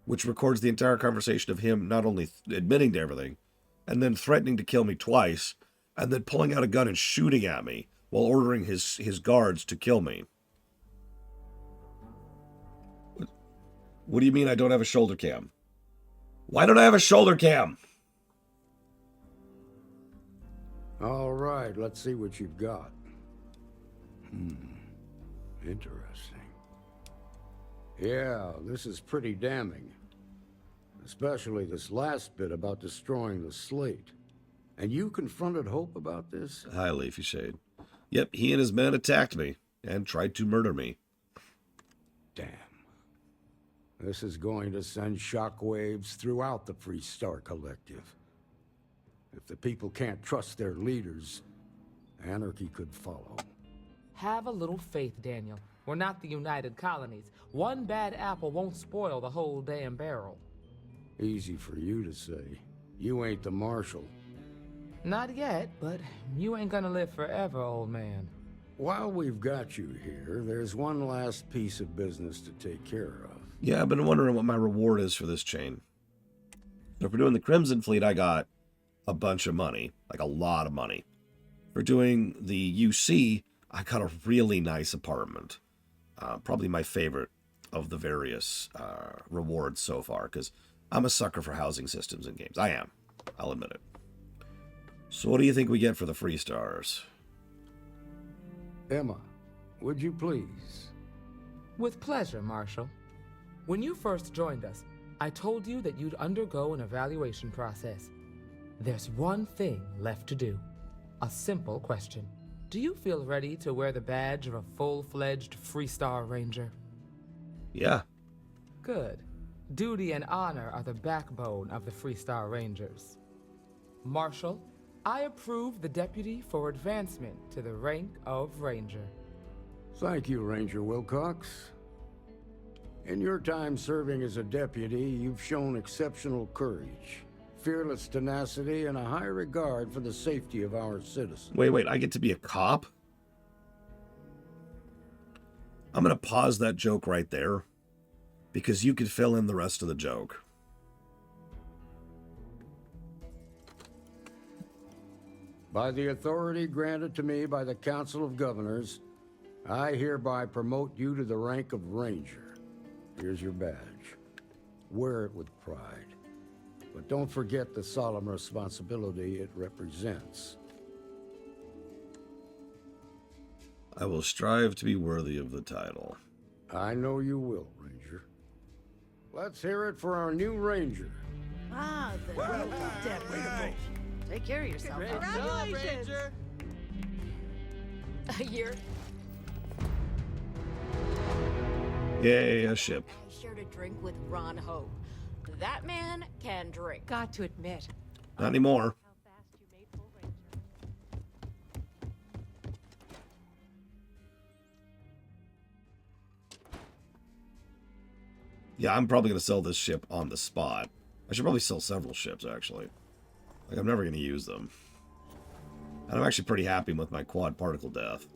which records the entire conversation of him not only admitting to everything, and then threatening to kill me twice, and then pulling out a gun and shooting at me while ordering his guards to kill me. What do you mean I don't have a shoulder cam? Why don't I have a shoulder cam? All right, let's see what you've got. Interesting. Yeah, this is pretty damning. Especially this last bit about destroying the slate. And you confronted Hope about this? Hi, Leafy Shade. Yep, he and his men attacked me and tried to murder me. Damn. This is going to send shockwaves throughout the Free Star Collective. If the people can't trust their leaders, anarchy could follow. Have a little faith, Daniel. We're not the United Colonies. One bad apple won't spoil the whole damn barrel. Easy for you to say. You ain't the marshal. Not yet, but you ain't gonna live forever, old man. While we've got you here, there's one last piece of business to take care of. Yeah, I've been wondering what my reward is for this chain. So for doing the Crimson Fleet, I got a bunch of money, like a lot of money. For doing the UC, I got a really nice apartment. Probably my favorite of the various rewards so far, because I'm a sucker for housing systems in games. I am. I'll admit it. So what do you think we get for the Free Stars? Emma, would you please? With pleasure, Marshal. When you first joined us, I told you that you'd undergo an evaluation process. There's one thing left to do. A simple question. Do you feel ready to wear the badge of a full-fledged Free Star Ranger? Yeah. Good. Duty and honor are the backbone of the Free Star Rangers. Marshal, I approve the deputy for advancement to the rank of Ranger. Thank you, Ranger Wilcox. In your time serving as a deputy, you've shown exceptional courage, fearless tenacity, and a high regard for the safety of our citizens. Wait, I get to be a cop? I'm going to pause that joke right there, because you could fill in the rest of the joke. By the authority granted to me by the Council of Governors, I hereby promote you to the rank of Ranger. Here's your badge. Wear it with pride. But don't forget the solemn responsibility it represents. I will strive to be worthy of the title. I know you will, Ranger. Let's hear it for our new Ranger. Ah, the new deputy. Take care of yourself. Great job, Ranger! You're... Yay, a ship. I shared a drink with Ron Hope. That man can drink. Got to admit. Not anymore. Yeah, I'm probably going to sell this ship on the spot. I should probably sell several ships, actually. Like, I'm never going to use them. And I'm actually pretty happy with my quad particle death.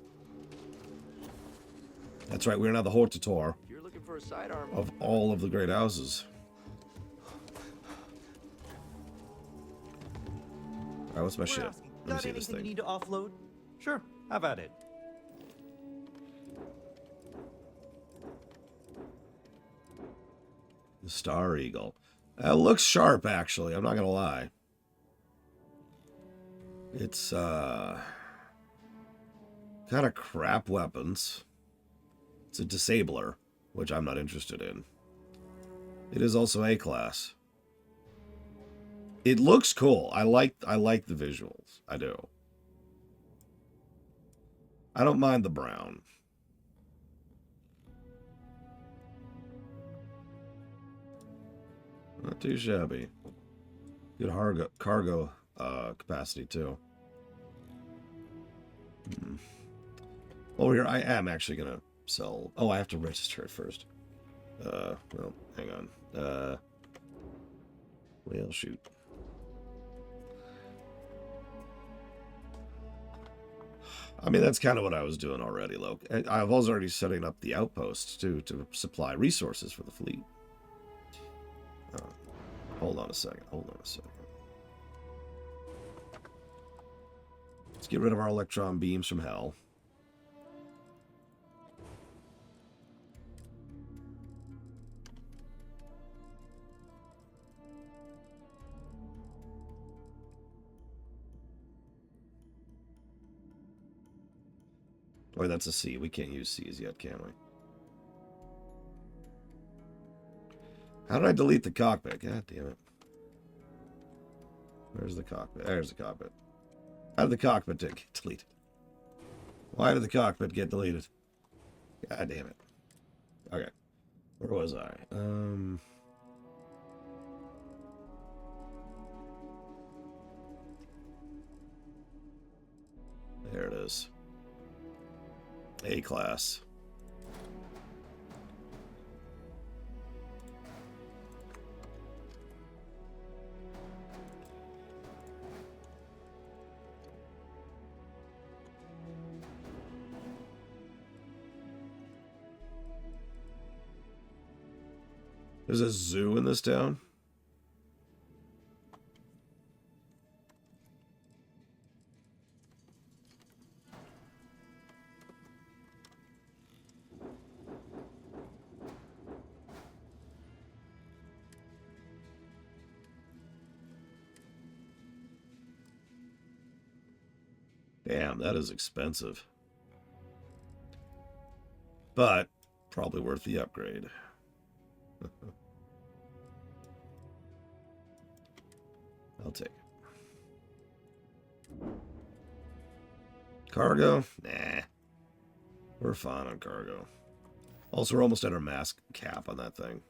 That's right, we're now the Hortator You're looking for a sidearm. of all of the great houses. Alright, what's my ship? Let me Got see this anything you thing. need to offload? Sure, have at it. The Star Eagle. It looks sharp, actually. I'm not going to lie. It's, kind of crap weapons. It's a disabler, which I'm not interested in. It is also A-class. It looks cool. I like the visuals. I do. I don't mind the brown. Not too shabby. Good cargo capacity, too. Over here, I am actually going to sell... Oh, I have to register it first. Well, hang on. Well, shoot. I mean, that's kind of what I was doing already, Loke. I was already setting up the outposts, too, to supply resources for the fleet. Hold on a second. Let's get rid of our electron beams from hell. Oh, that's a C. We can't use C's yet, can we? How did I delete the cockpit? God damn it. Where's the cockpit? There's the cockpit. How did the cockpit get deleted? Why did the cockpit get deleted? God damn it. Okay. Where was I? There it is. A-class. There's a zoo in this town? Damn, that is expensive. But probably worth the upgrade. I'll take it. Cargo? Nah. We're fine on cargo. Also, we're almost at our mass cap on that thing.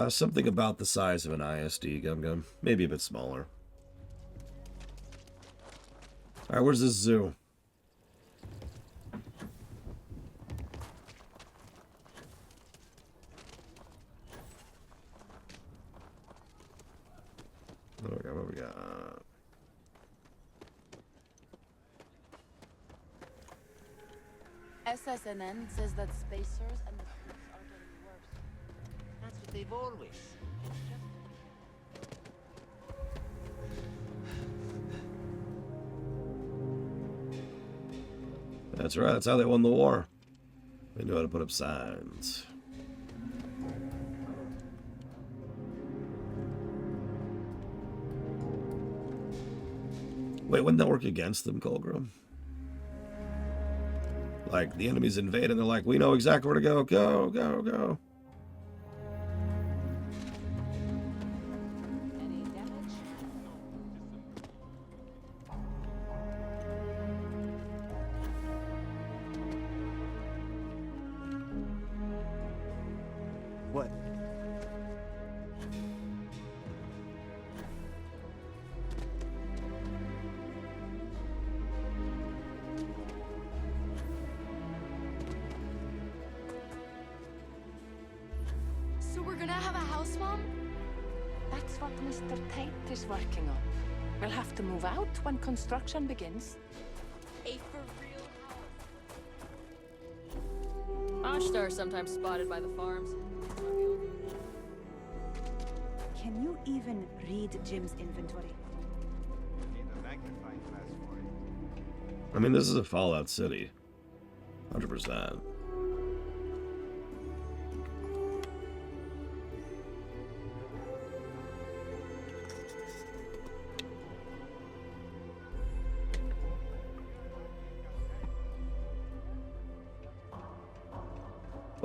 Something about the size of an ISD Gum-Gum. Maybe a bit smaller. Alright, where's this zoo? What we got? SSNN says that spacers and the crews are getting worse. That's what they've always. That's right, that's how they won the war. They knew how to put up signs. Wait, wouldn't that work against them, Colgrim? Like, the enemies invade and they're like, we know exactly where to go. Go, go, go. What? So we're gonna have a house, Mom? That's what Mr. Tate is working on. We'll have to move out when construction begins. A for real Ashtar sometimes spotted by the farms. Can you even read Jim's inventory? I mean, this is a Fallout City. 100%.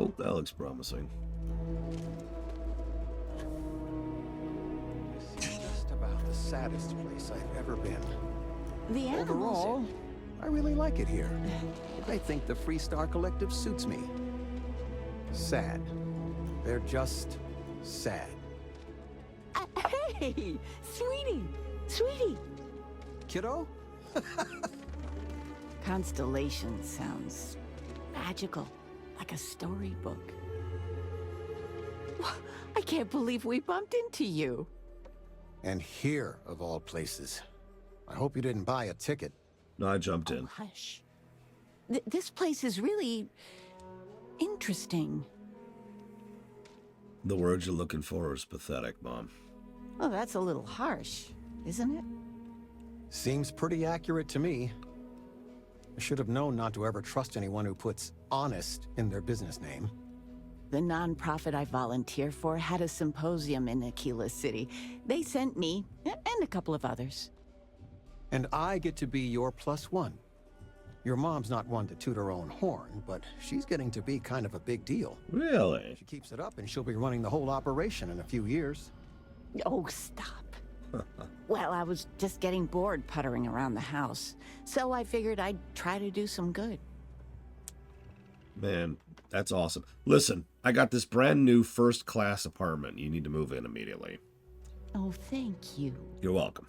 Oh, that looks promising. This is just about the saddest place I've ever been. The animals. Overall, I really like it here. I think the Freestar Collective suits me. Sad. They're just sad. Hey, sweetie. Kiddo? Constellation sounds magical, like a storybook. I can't believe we bumped into you. And here, of all places. I hope you didn't buy a ticket. No, I jumped in. Hush. This place is really interesting. The word you're looking for is pathetic, Mom. Well, that's a little harsh, isn't it? Seems pretty accurate to me. I should have known not to ever trust anyone who puts honest in their business name. The nonprofit I volunteer for had a symposium in Aquila City. They sent me, and a couple of others. And I get to be your +1. Your mom's not one to toot her own horn, but she's getting to be kind of a big deal. Really? She keeps it up and she'll be running the whole operation in a few years. Oh, stop. Well, I was just getting bored puttering around the house, so I figured I'd try to do some good. Man, that's awesome. Listen, I got this brand new first-class apartment. You need to move in immediately. Oh, thank you. You're welcome.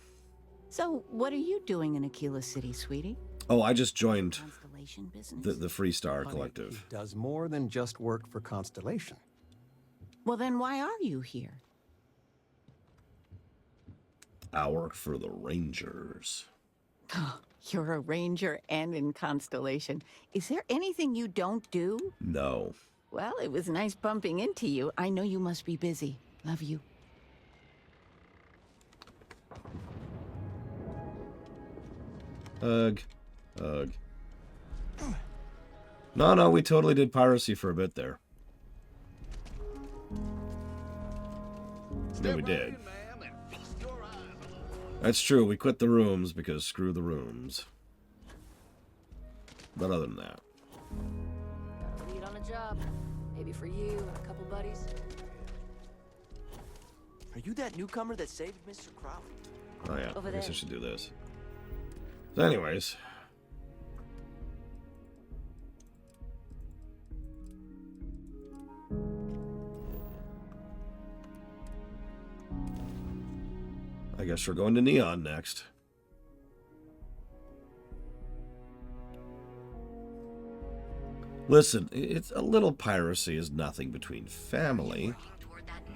So, what are you doing in Aquila City, sweetie? Oh, I just joined Constellation business? the Freestar Honey, Collective. he does more than just work for Constellation. Well, then why are you here? I work for the Rangers. You're a ranger and in Constellation. Is there anything you don't do? No. Well, it was nice bumping into you. I know you must be busy. Love you. Ugh. No, we totally did piracy for a bit there. Yeah, we did. That's true, we quit the rooms because screw the rooms. But other than that. Lead on a job. Maybe for you and a couple buddies. Are you that newcomer that saved Mr. Crowley? Oh yeah, Over I guess I there. should do this. So anyways. I guess we're going to Neon next. Listen, it's a little piracy is nothing between family.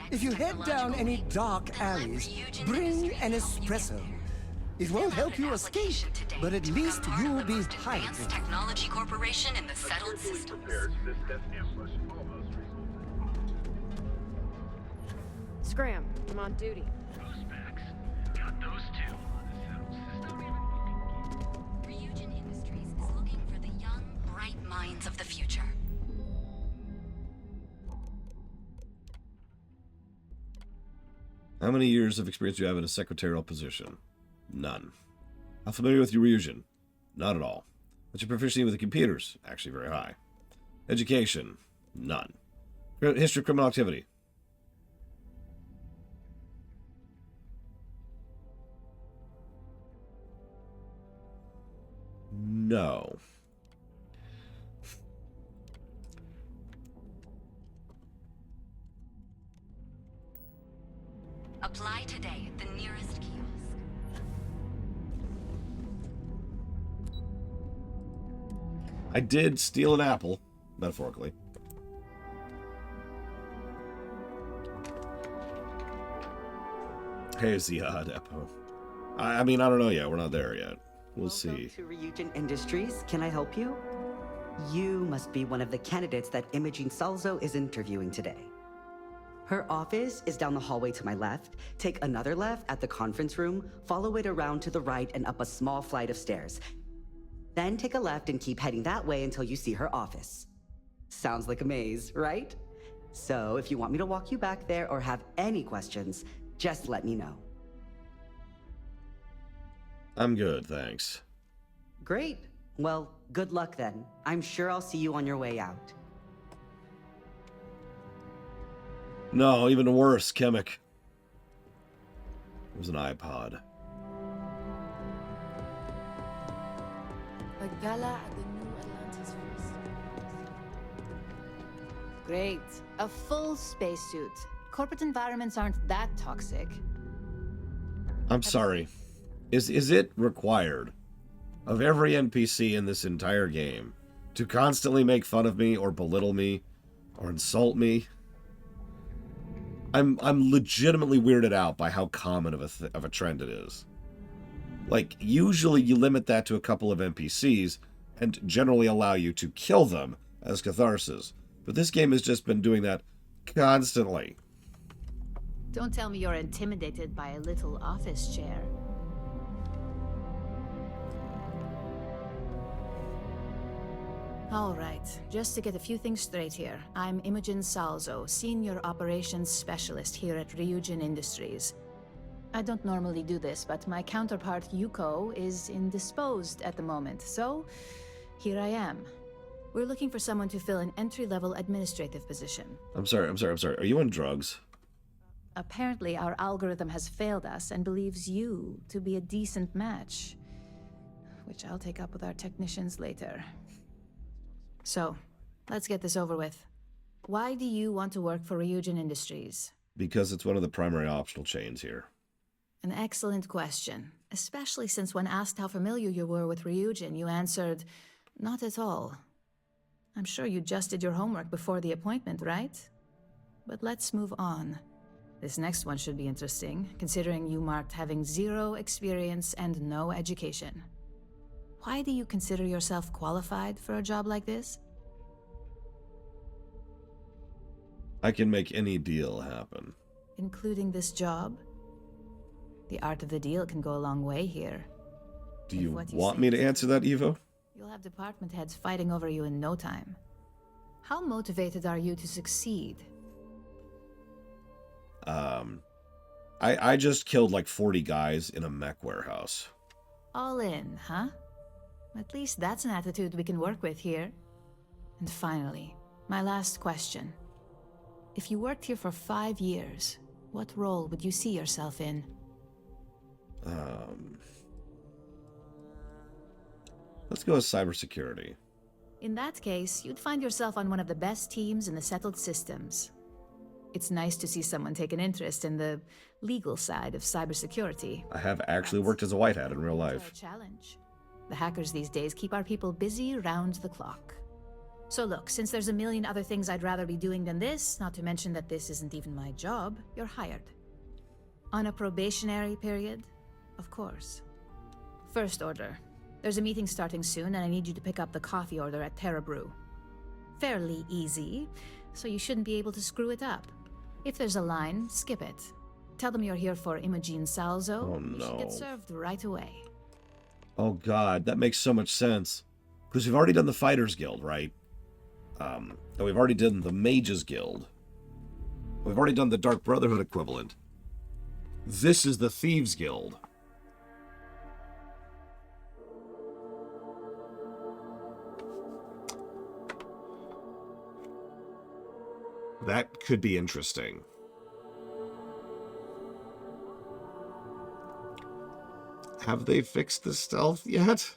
If you head down any dark alleys, bring an espresso. It won't help you escape, but at least you'll be hydrated. Technology Corporation in the settled systems. Scram, I'm on duty. Got those two. Ryujin Industries is looking for the young, bright minds of the future. How many years of experience do you have in a secretarial position? None. How familiar with Ryujin? Not at all. What's your proficiency with the computers? Actually very high. Education? None. History of criminal activity? No. Apply today at the nearest kiosk. I did steal an apple, metaphorically. Here's the depot. I mean, I don't know yet. We're not there yet. We'll see. To Ryujin Industries, can I help you? You must be one of the candidates that Imogene Salzo is interviewing today. Her office is down the hallway to my left. Take another left at the conference room, follow it around to the right and up a small flight of stairs. Then take a left and keep heading that way until you see her office. Sounds like a maze, right? So if you want me to walk you back there or have any questions, just let me know. I'm good, thanks. Great. Well, good luck then. I'm sure I'll see you on your way out. No, even worse, Chemic. It was an iPod. A gala at the New Atlantis Feast. Great. A full spacesuit. Corporate environments aren't that toxic. I'm sorry. Is it required of every NPC in this entire game to constantly make fun of me or belittle me or insult me? I'm legitimately weirded out by how common of a trend it is. Like, usually you limit that to a couple of NPCs and generally allow you to kill them as catharsis. But this game has just been doing that constantly. Don't tell me you're intimidated by a little office chair. All right, just to get a few things straight here. I'm Imogen Salzo, Senior Operations Specialist here at Ryujin Industries. I don't normally do this, but my counterpart Yuko is indisposed at the moment, so here I am. We're looking for someone to fill an entry-level administrative position. I'm sorry. Are you on drugs? Apparently, our algorithm has failed us and believes you to be a decent match, which I'll take up with our technicians later. So, let's get this over with. Why do you want to work for Ryujin Industries? Because it's one of the primary optional chains here. An excellent question, especially since when asked how familiar you were with Ryujin, you answered, not at all. I'm sure you just did your homework before the appointment, right? But let's move on. This next one should be interesting, considering you marked having 0 experience and no education. Why do you consider yourself qualified for a job like this? I can make any deal happen. Including this job? The art of the deal can go a long way here. Do you want me to answer that, Evo? You'll have department heads fighting over you in no time. How motivated are you to succeed? I just killed like 40 guys in a mech warehouse. All in, huh? At least that's an attitude we can work with here. And finally, my last question. If you worked here for 5 years, what role would you see yourself in? Let's go with cybersecurity. In that case, you'd find yourself on one of the best teams in the settled systems. It's nice to see someone take an interest in the legal side of cybersecurity. I have actually worked as a white hat in real life. Challenge. The hackers these days keep our people busy round the clock. So look, since there's a million other things I'd rather be doing than this, not to mention that this isn't even my job, you're hired. On a probationary period, of course. First order. There's a meeting starting soon, and I need you to pick up the coffee order at Terra Brew. Fairly easy, so you shouldn't be able to screw it up. If there's a line, skip it. Tell them you're here for Imogen Salzo. Oh, no. You should get served right away. Oh god, that makes so much sense. Because we've already done the Fighters Guild, right? And we've already done the Mages Guild. We've already done the Dark Brotherhood equivalent. This is the Thieves Guild. That could be interesting. Have they fixed the stealth yet?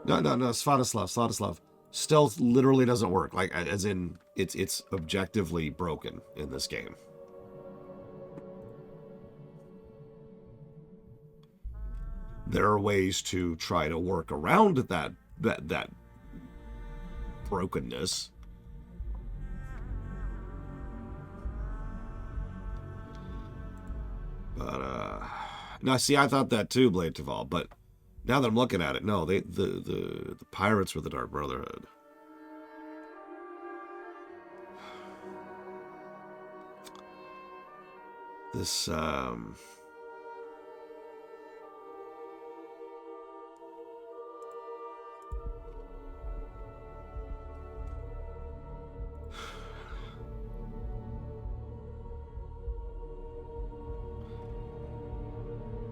No, Svatoslav. Stealth literally doesn't work. Like, as in, it's objectively broken in this game. There are ways to try to work around that brokenness. But now see, I thought that too, Blade Taval, but now that I'm looking at it, no, the pirates were the Dark Brotherhood. This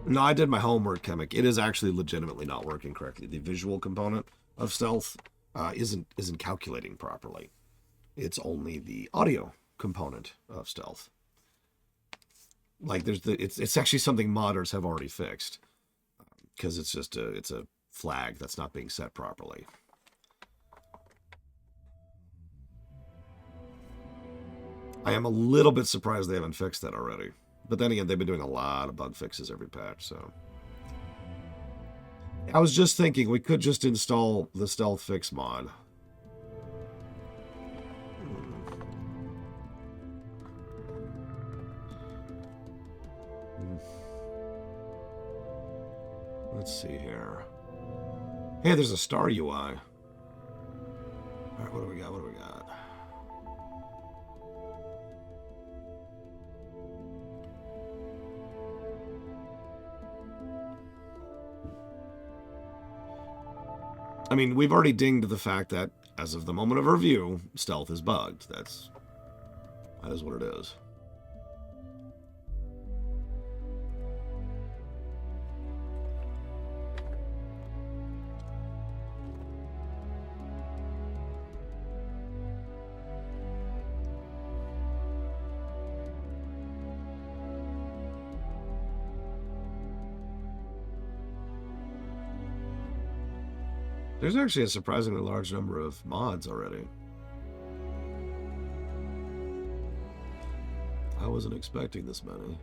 No, I did my homework, Chemic. It is actually legitimately not working correctly. The visual component of stealth isn't calculating properly. It's only the audio component of stealth. Like it's actually something modders have already fixed, because it's just it's a flag that's not being set properly. I am a little bit surprised they haven't fixed that already. But then again, they've been doing a lot of bug fixes every patch, so. I was just thinking we could just install the Stealth Fix mod. Let's see here. Hey, there's a star UI. All right, what do we got? What do we got? I mean, we've already dinged the fact that, as of the moment of review, stealth is bugged. That is what it is. There's actually a surprisingly large number of mods already. I wasn't expecting this many.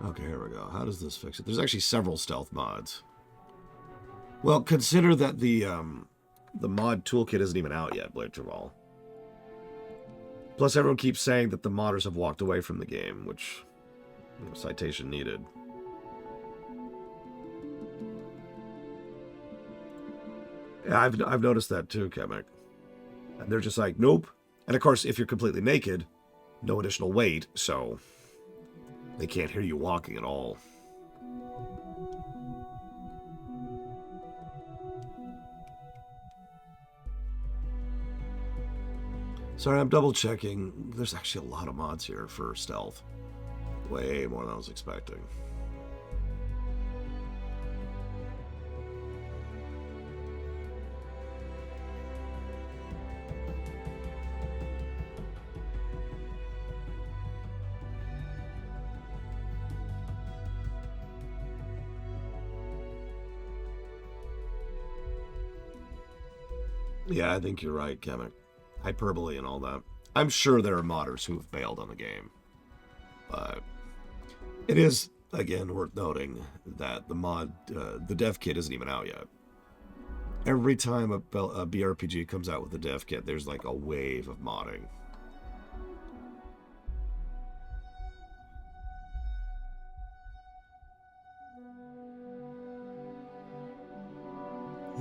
Okay, here we go. How does this fix it? There's actually several stealth mods. Well, consider that the mod toolkit isn't even out yet, Blade Traval. Plus, everyone keeps saying that the modders have walked away from the game, which, you know, citation needed. Yeah, I've noticed that too, Chemic. And they're just like, nope. And of course, if you're completely naked, no additional weight, so they can't hear you walking at all. Sorry, I'm double checking. There's actually a lot of mods here for stealth. Way more than I was expecting. Yeah, I think you're right, Chemic. Hyperbole and all that. I'm sure there are modders who have bailed on the game. But it is, again, worth noting that the dev kit isn't even out yet. Every time a BRPG comes out with a dev kit, there's like a wave of modding.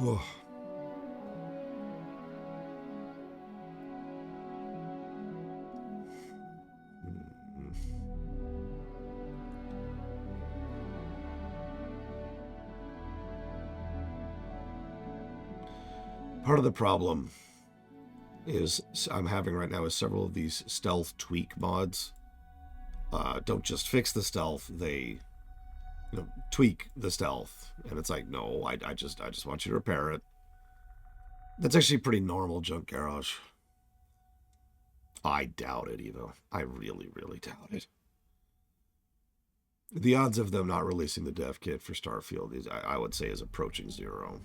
Ugh. Part of the problem I'm having right now is several of these stealth tweak mods. Don't just fix the stealth, they tweak the stealth. And it's like, no, I just want you to repair it. That's actually pretty normal, Junk Garage. I doubt it, Evo. I really, really doubt it. The odds of them not releasing the dev kit for Starfield is, I would say, is approaching 0.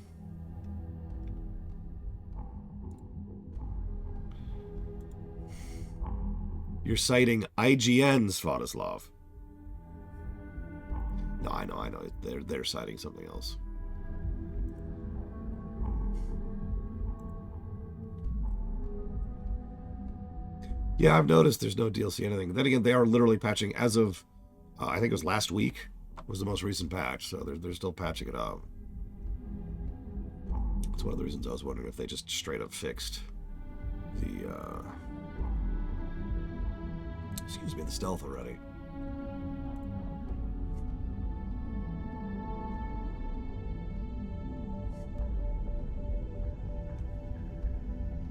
You're citing IGN, Svatoslav. No, I know. They're citing something else. Yeah, I've noticed there's no DLC anything. Then again, they are literally patching as of, I think it was last week, was the most recent patch, so they're still patching it up. That's one of the reasons I was wondering if they just straight up fixed the, the stealth already.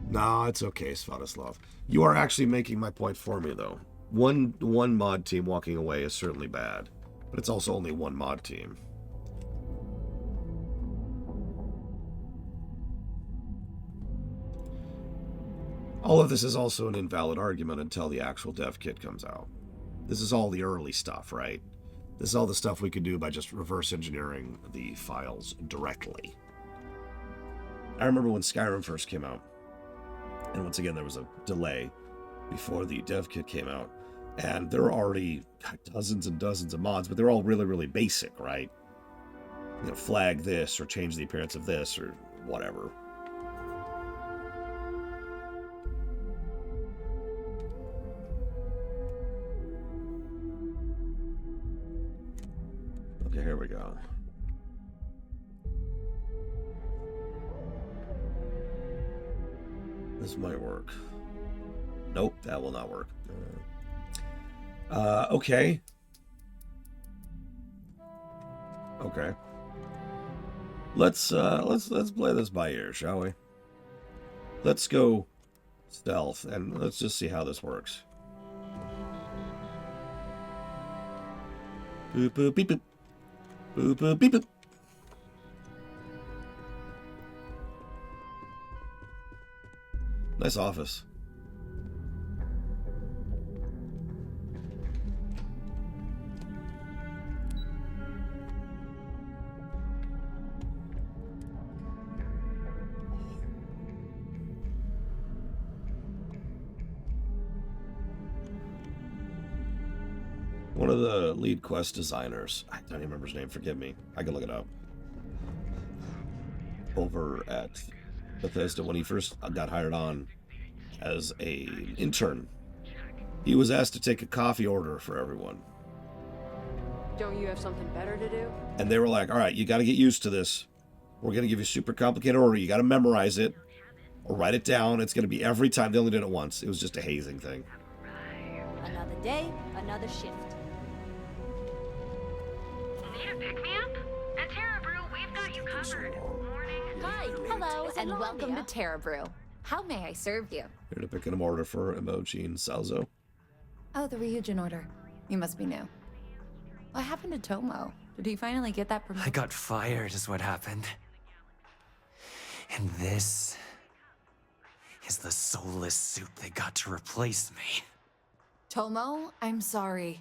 Nah, it's okay, Svatoslav. You are actually making my point for me, though. One mod team walking away is certainly bad, but it's also only one mod team. All of this is also an invalid argument until the actual dev kit comes out. This is all the early stuff, right? This is all the stuff we could do by just reverse engineering the files directly. I remember when Skyrim first came out, and once again there was a delay before the dev kit came out, and there were already dozens and dozens of mods, but they're all really, really basic, right? Flag this, or change the appearance of this, or whatever. Okay, here we go. This might work. Nope, that will not work. Okay. Okay. Let's play this by ear, shall we? Let's go stealth and let's just see how this works. Boop boop beep boop. Boop boop beep boop. Nice office. One of the lead quest designers, I don't even remember his name, forgive me. I can look it up. Over at Bethesda, when he first got hired on as an intern, he was asked to take a coffee order for everyone. Don't you have something better to do? And they were like, all right, you got to get used to this. We're going to give you a super complicated order. You got to memorize it or write it down. It's going to be every time. They only did it once. It was just a hazing thing. Another day, another shift. Need a pick-me-up? At Terra Brew, we've got you covered. Hi, hello, and welcome to Terra Brew. How may I serve you? Here to pick an order for Emoji and Salzo. Oh, the Ryujin order. You must be new. What happened to Tomo? Did he finally get that promotion? I got fired is what happened. And this is the soulless suit they got to replace me. Tomo, I'm sorry.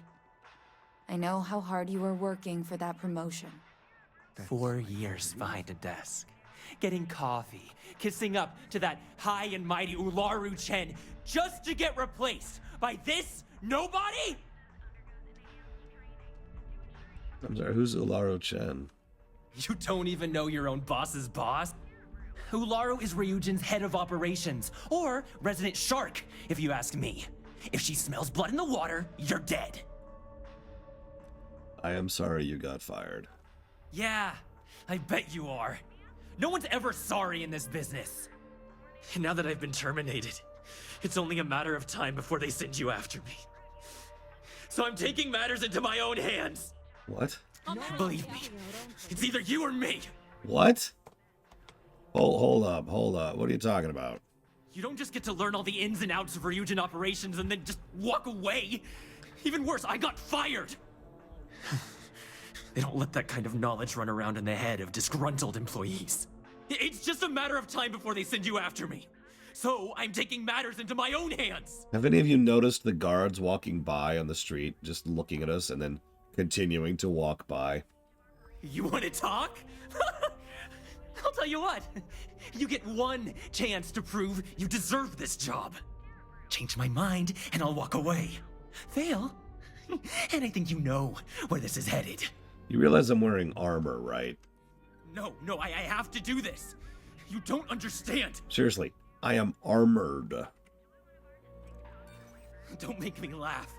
I know how hard you were working for that promotion. 4 years behind a desk, getting coffee, kissing up to that high and mighty Ularu Chen, just to get replaced by this nobody? I'm sorry, who's Ularu Chen? You don't even know your own boss's boss? Ularu is Ryujin's head of operations, or resident shark, if you ask me. If she smells blood in the water, you're dead. I am sorry you got fired. Yeah, I bet you are. No one's ever sorry in this business. And now that I've been terminated, it's only a matter of time before they send you after me. So I'm taking matters into my own hands. What? Believe me, it's either you or me. What? Hold up. What are you talking about? You don't just get to learn all the ins and outs of Ryujin operations and then just walk away. Even worse, I got fired. They don't let that kind of knowledge run around in the head of disgruntled employees. It's just a matter of time before they send you after me. So I'm taking matters into my own hands. Have any of you noticed the guards walking by on the street, just looking at us and then continuing to walk by? You want to talk? I'll tell you what. You get one chance to prove you deserve this job. Change my mind and I'll walk away. Fail, and I think you know where this is headed. You realize I'm wearing armor, right? No, I have to do this. You don't understand. Seriously, I am armored. Don't make me laugh.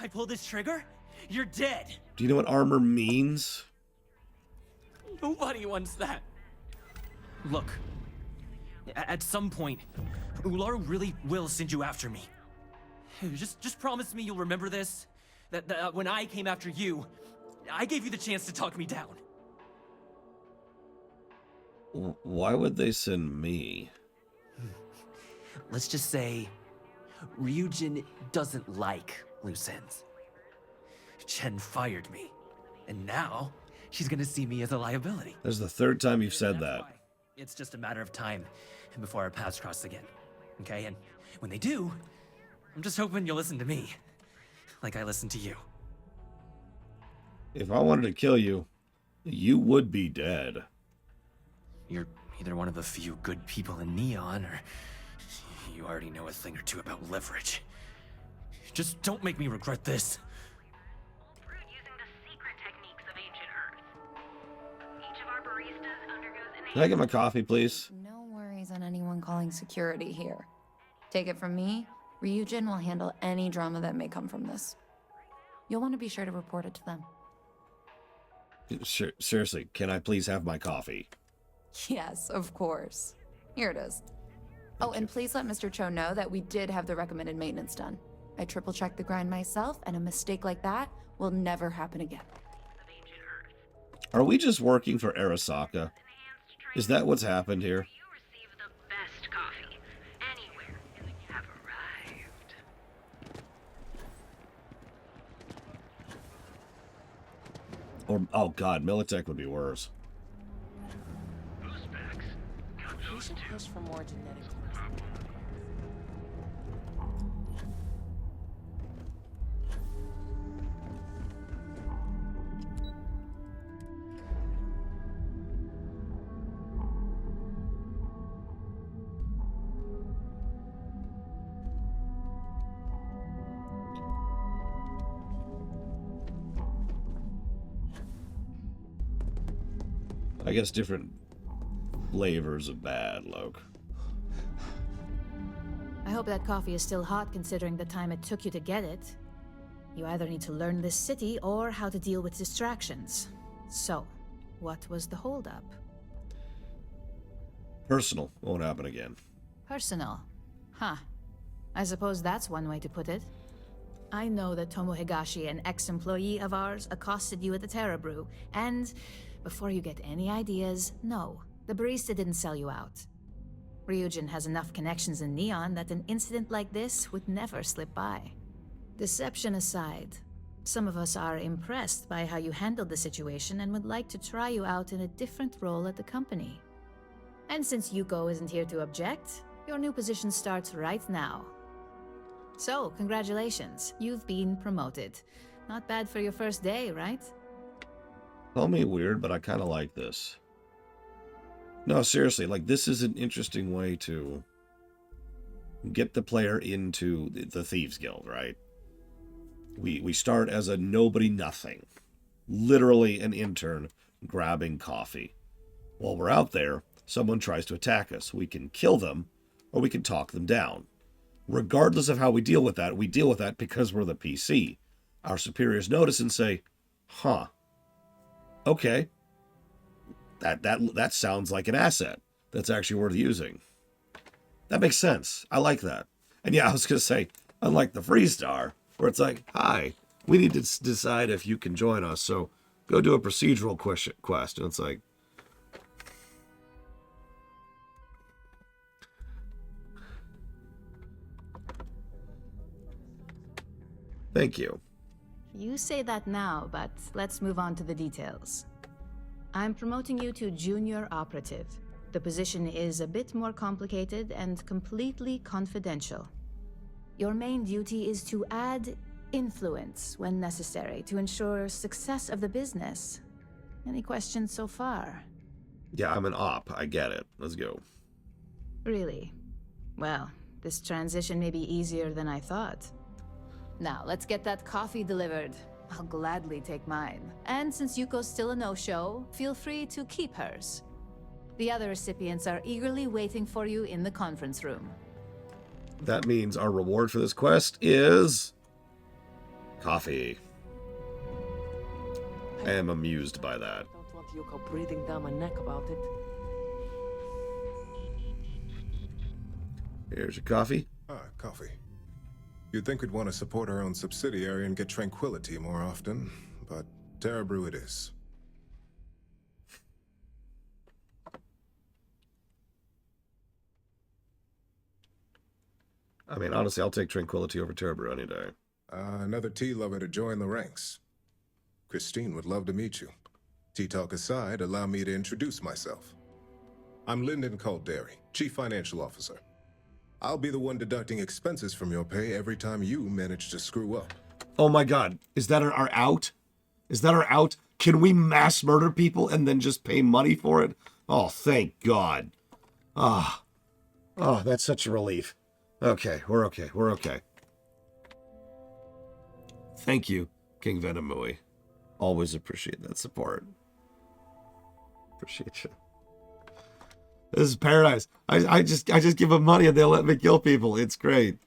I pull this trigger, you're dead. Do you know what armor means? Nobody wants that. Look, at some point, Ularu really will send you after me. Just promise me you'll remember this. That when I came after you, I gave you the chance to talk me down. Why would they send me? Let's just say Ryujin doesn't like loose ends. Chen fired me, and now she's gonna see me as a liability. This is the third time you've said that. It's just a matter of time before our paths cross again. Okay, and when they do, I'm just hoping you'll listen to me, like I listened to you. If I wanted to kill you, you would be dead. You're either one of the few good people in Neon, or you already know a thing or two about leverage. Just don't make me regret this. Can I get my coffee, please? No worries on anyone calling security here. Take it from me, Ryujin will handle any drama that may come from this. You'll want to be sure to report it to them. Seriously, can I please have my coffee? Yes, of course. Here it is. Oh, and please let Mr. Cho know that we did have the recommended maintenance done. I triple-checked the grind myself, and a mistake like that will never happen again. Are we just working for Arasaka? Is that what's happened here? Or, oh god, Militech would be worse. We should push for more genetic. I guess different flavors of bad, Loke. I hope that coffee is still hot considering the time it took you to get it. You either need to learn this city or how to deal with distractions. So, what was the holdup? Personal. Won't happen again. Personal. Huh. I suppose that's one way to put it. I know that Tomo Higashi, an ex-employee of ours, accosted you at the Terra Brew, and before you get any ideas, no, the barista didn't sell you out. Ryujin has enough connections in Neon that an incident like this would never slip by. Deception aside, some of us are impressed by how you handled the situation and would like to try you out in a different role at the company. And since Yuko isn't here to object, your new position starts right now. So, congratulations, you've been promoted. Not bad for your first day, right? Call me weird, but I kind of like this. No, seriously, like, this is an interesting way to get the player into the Thieves Guild, right? We start as a nobody nothing. Literally an intern grabbing coffee. While we're out there, someone tries to attack us. We can kill them, or we can talk them down. Regardless of how we deal with that because we're the PC. Our superiors notice and say, huh. Okay, that sounds like an asset that's actually worth using. That makes sense. I like that. And yeah, I was going to say, unlike the Freestar, where it's like, hi, we need to decide if you can join us, so go do a procedural quest. And it's like, Thank you. You say that now, but let's move on to the details. I'm promoting you to junior operative. The position is a bit more complicated and completely confidential. Your main duty is to add influence when necessary to ensure success of the business. Any questions so far? Yeah, I'm an op. I get it. Let's go. Really? Well, this transition may be easier than I thought. Now, let's get that coffee delivered. I'll gladly take mine. And since Yuko's still a no-show, feel free to keep hers. The other recipients are eagerly waiting for you in the conference room. That means our reward for this quest is coffee. I am amused by that. Don't want Yuko breathing down my neck about it. Here's your coffee. Coffee. You'd think we'd want to support our own subsidiary and get tranquility more often, but Terra Brew it is. I mean, honestly, I'll take tranquility over Terra Brew any day. Another tea lover to join the ranks. Christine would love to meet you. Tea talk aside, allow me to introduce myself. I'm Lyndon Calderi, Chief Financial Officer. I'll be the one deducting expenses from your pay every time you manage to screw up. Oh my god, is that our out? Is that our out? Can we mass murder people and then just pay money for it? Oh, thank God. Ah. Oh, that's such a relief. Okay, we're okay, we're okay. Thank you, King Venomui. Always appreciate that support. Appreciate you. This is paradise. I just give them money and they'll let me kill people. It's great.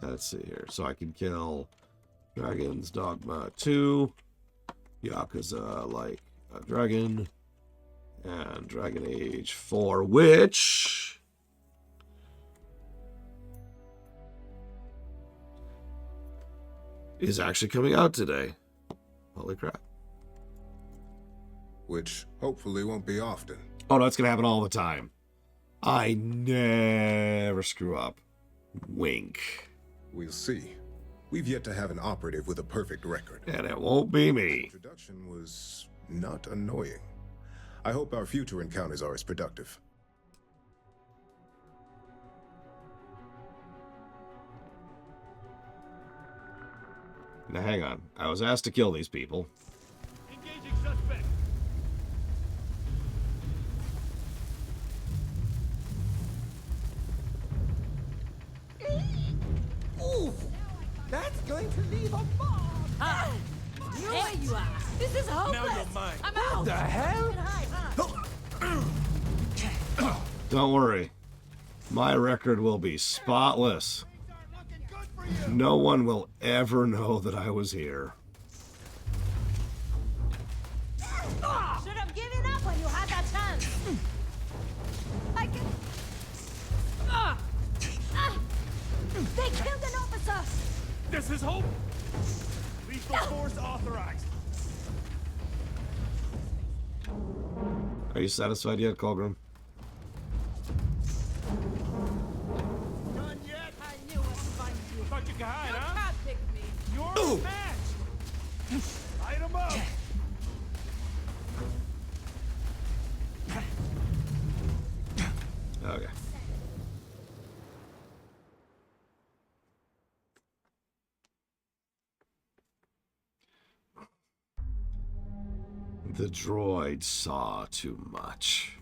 Let's see here. So I can kill Dragon's Dogma 2, Yakuza like a Dragon, and Dragon Age 4, which is actually coming out today. Holy crap. Which hopefully won't be often. Oh no, it's gonna happen all the time. I never screw up. Wink. We'll see. We've yet to have an operative with a perfect record. And it won't be me. Introduction was not annoying. I hope our future encounters are as productive. Now hang on. I was asked to kill these people. Engaging suspect. Ooh, that's going to leave a mark. Ah! There you are. This is hopeless. Now you're mine. I'm out. What the hell? Don't worry. My record will be spotless. No one will ever know that I was here. Should have given up when you had that chance. I can. They killed an officer. This is hope. Lethal force authorized. Are you satisfied yet, Colgrim? Done yet? I knew I'd find you. Thought you could hide, You huh? can't pick me. You're matched. Light 'em up. Okay. The droid saw too much.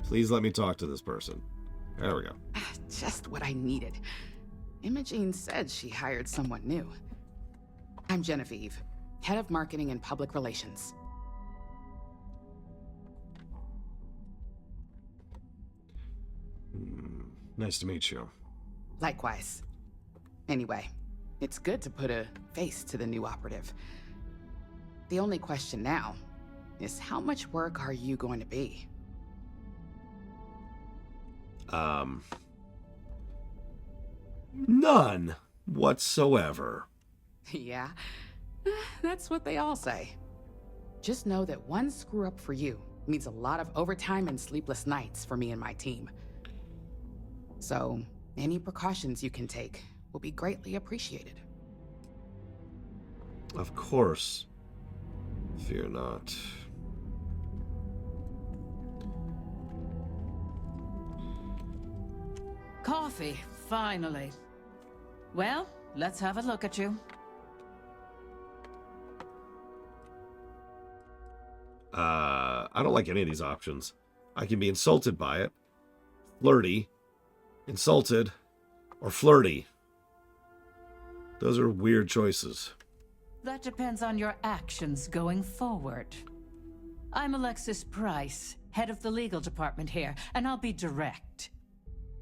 Please let me talk to this person. There we go. Just what I needed. Imogene said she hired someone new. I'm Genevieve, head of marketing and public relations. Nice to meet you. Likewise. Anyway, it's good to put a face to the new operative. The only question now is how much work are you going to be? None. whatsoever. Yeah, that's what they all say. Just know that one screw up for you means a lot of overtime and sleepless nights for me and my team. So, any precautions you can take will be greatly appreciated. Of course. Fear not. Coffee, finally. Well, let's have a look at you. I don't like any of these options. I can be insulted by it, flirty, insulted, or flirty. Those are weird choices. That depends on your actions going forward. I'm Alexis Price, head of the legal department here, and I'll be direct.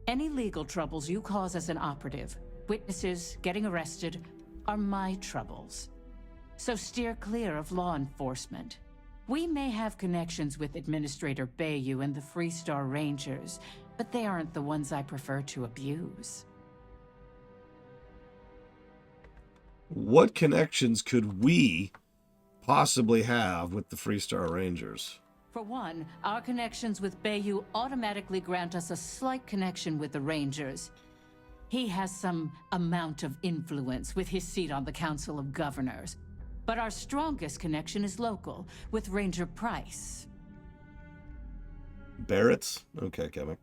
Any legal troubles you cause as an operative, witnesses, getting arrested, are my troubles. So steer clear of law enforcement. We may have connections with Administrator Bayou and the Freestar Rangers, but they aren't the ones I prefer to abuse. What connections could we possibly have with the Freestar Rangers? For one, our connections with Bayou automatically grant us a slight connection with the Rangers. He has some amount of influence with his seat on the Council of Governors. But our strongest connection is local, with Ranger Price. Barrett's? Okay, Kevin.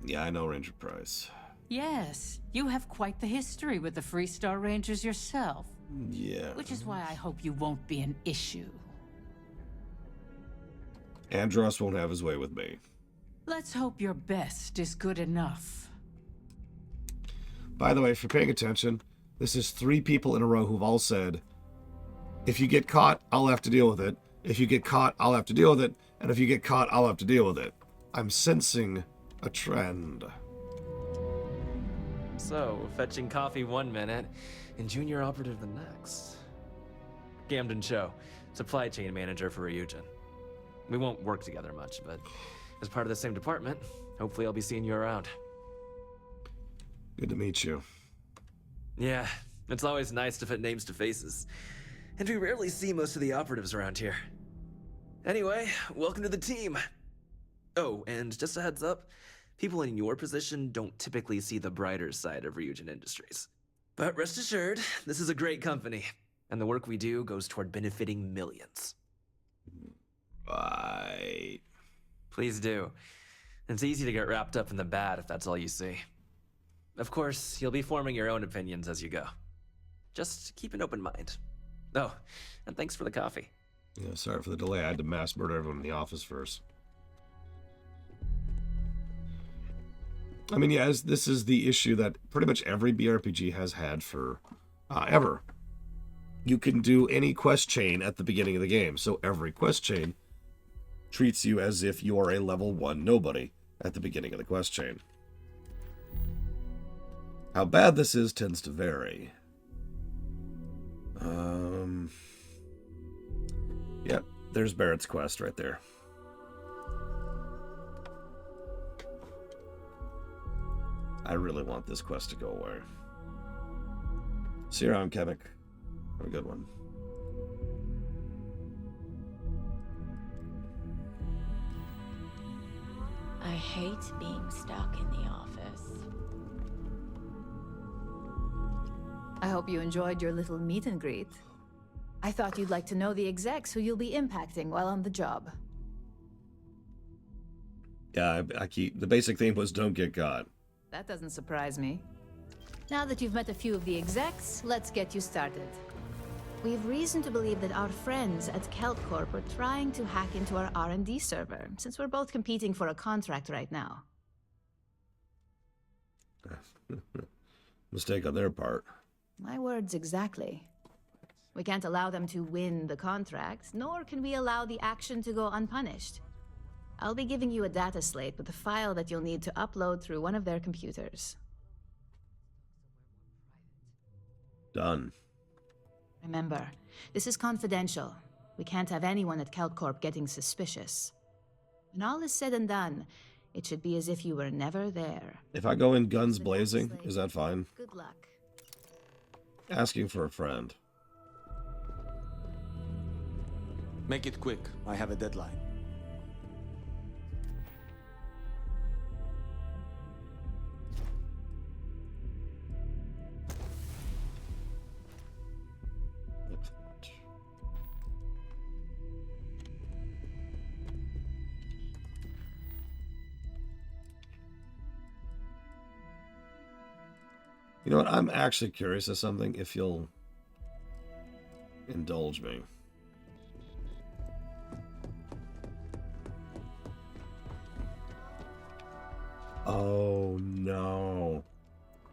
Yeah, I know Ranger Price. Yes, you have quite the history with the Freestar Rangers yourself. Yeah. Which is why I hope you won't be an issue. Andros won't have his way with me. Let's hope your best is good enough. By the way, if you're paying attention, this is 3 people in a row who've all said, if you get caught, I'll have to deal with it. If you get caught, I'll have to deal with it. And if you get caught, I'll have to deal with it. I'm sensing a trend. So, fetching coffee one minute and junior operative the next. Gamden Cho, supply chain manager for Ryujin. We won't work together much, but as part of the same department, hopefully I'll be seeing you around. Good to meet you. Yeah, it's always nice to put names to faces. And we rarely see most of the operatives around here. Anyway, welcome to the team. Oh, and just a heads up, people in your position don't typically see the brighter side of Ryujin Industries. But rest assured, this is a great company, and the work we do goes toward benefiting millions. Right. Please do. It's easy to get wrapped up in the bad if that's all you see. Of course, you'll be forming your own opinions as you go. Just keep an open mind. Oh, and thanks for the coffee. Yeah, sorry for the delay. I had to mass murder everyone in the office first. I mean, yeah, this is the issue that pretty much every BRPG has had for ever. You can do any quest chain at the beginning of the game, so every quest chain treats you as if you are a level 1 nobody at the beginning of the quest chain. How bad this is tends to vary. Yep, there's Barrett's quest right there. I really want this quest to go away. See you around, Kevin. Have a good one. I hate being stuck in the office. I hope you enjoyed your little meet and greet. I thought you'd like to know the execs who you'll be impacting while on the job. Yeah, the basic theme was don't get caught. That doesn't surprise me. Now that you've met a few of the execs, let's get you started. We have reason to believe that our friends at KeltCorp are trying to hack into our R&D server, since we're both competing for a contract right now. Mistake on their part. My words exactly. We can't allow them to win the contract, nor can we allow the action to go unpunished. I'll be giving you a data slate with a file that you'll need to upload through one of their computers. Done. Remember, this is confidential. We can't have anyone at KeltCorp getting suspicious. When all is said and done, It should be as if you were never there. If I go in guns blazing, is that fine? Good luck. Asking for a friend. Make it quick. I have a deadline. You know what? I'm actually curious of something, if you'll indulge me. Oh, no.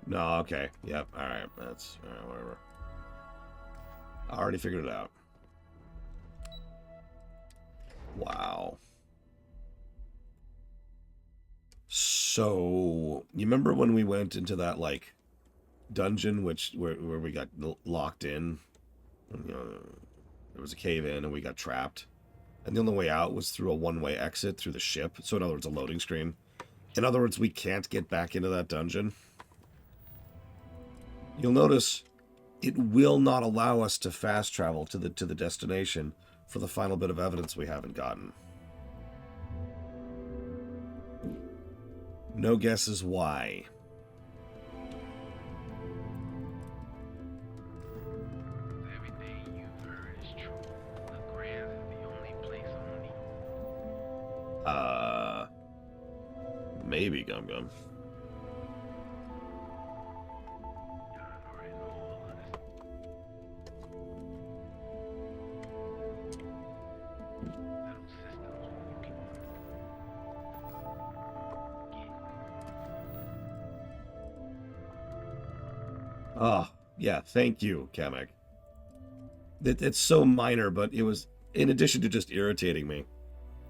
No, okay. Yep, alright. That's, whatever. I already figured it out. Wow. So, you remember when we went into that, like, dungeon where we got locked in? You know, there was a cave in and we got trapped. And the only way out was through a one-way exit through the ship. So, in other words, a loading screen. In other words, we can't get back into that dungeon. You'll notice it will not allow us to fast travel to the destination for the final bit of evidence we haven't gotten. No guesses why. Maybe Gum Gum. Oh, yeah, thank you, Kamek. It's so minor, but it was, in addition to just irritating me,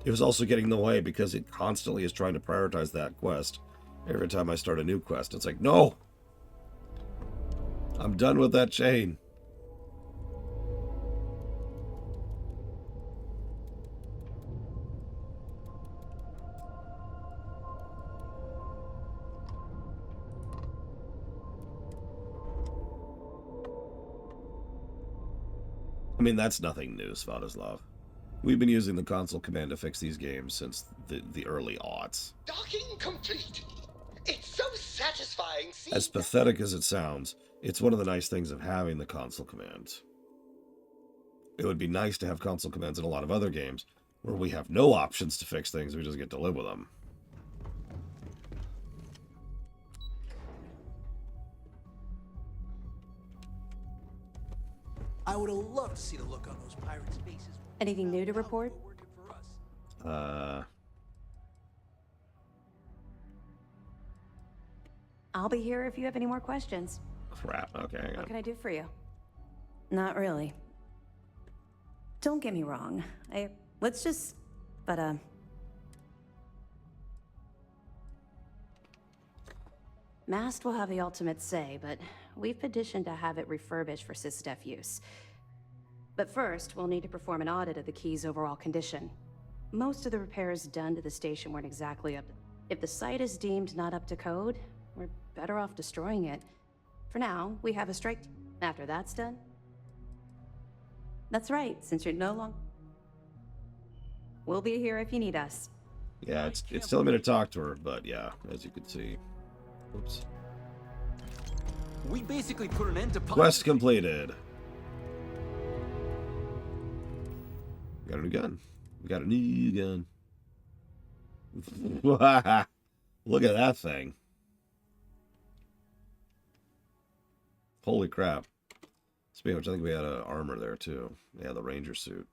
it was also getting in the way because it constantly is trying to prioritize that quest. Every time I start a new quest, it's like, no! I'm done with that chain. I mean, that's nothing new, Svatoslav. We've been using the console command to fix these games since the early aughts. Docking complete. It's so satisfying seeing As pathetic as it sounds, it's one of the nice things of having the console commands. It would be nice to have console commands in a lot of other games, where we have no options to fix things, we just get to live with them. I would have loved to see the look on those pirates' faces. Anything new to report? I'll be here if you have any more questions. Crap. Okay, hang on. What can I do for you? Not really. Don't get me wrong. Mast will have the ultimate say, but we've petitioned to have it refurbished for SysDef use. But first, we'll need to perform an audit of the key's overall condition. Most of the repairs done to the station weren't exactly up to... If the site is deemed not up to code, we're better off destroying it. For now, we have a strike... After that's done... That's right, since you're no longer... We'll be here if you need us. Yeah, it's telling me to talk to her, but yeah, as you can see. Oops. We basically put an end to quest completed. We got a new gun. We got a new gun. Look at that thing. Holy crap. Speaking of which, I think we had an armor there too. Yeah, the ranger suit.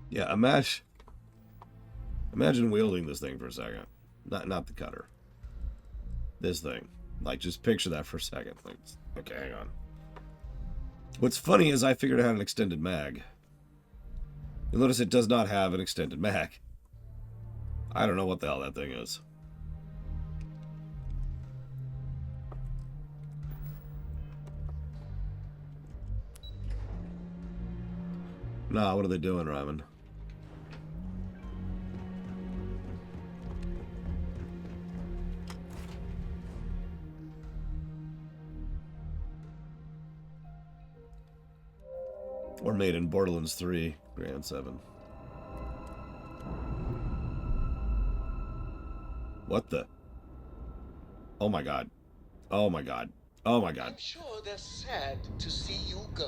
Yeah, imagine wielding this thing for a second. Not the cutter. this thing. Like, just picture that for a second. Like, okay, hang on. What's funny is I figured it had an extended mag. You'll notice it does not have an extended mag. I don't know what the hell that thing is. Nah, what are they doing, Ryman? Or made in Borderlands 3, Grand 7. What the? Oh my god. Oh my god. Oh my god. I'm sure they're sad to see you go.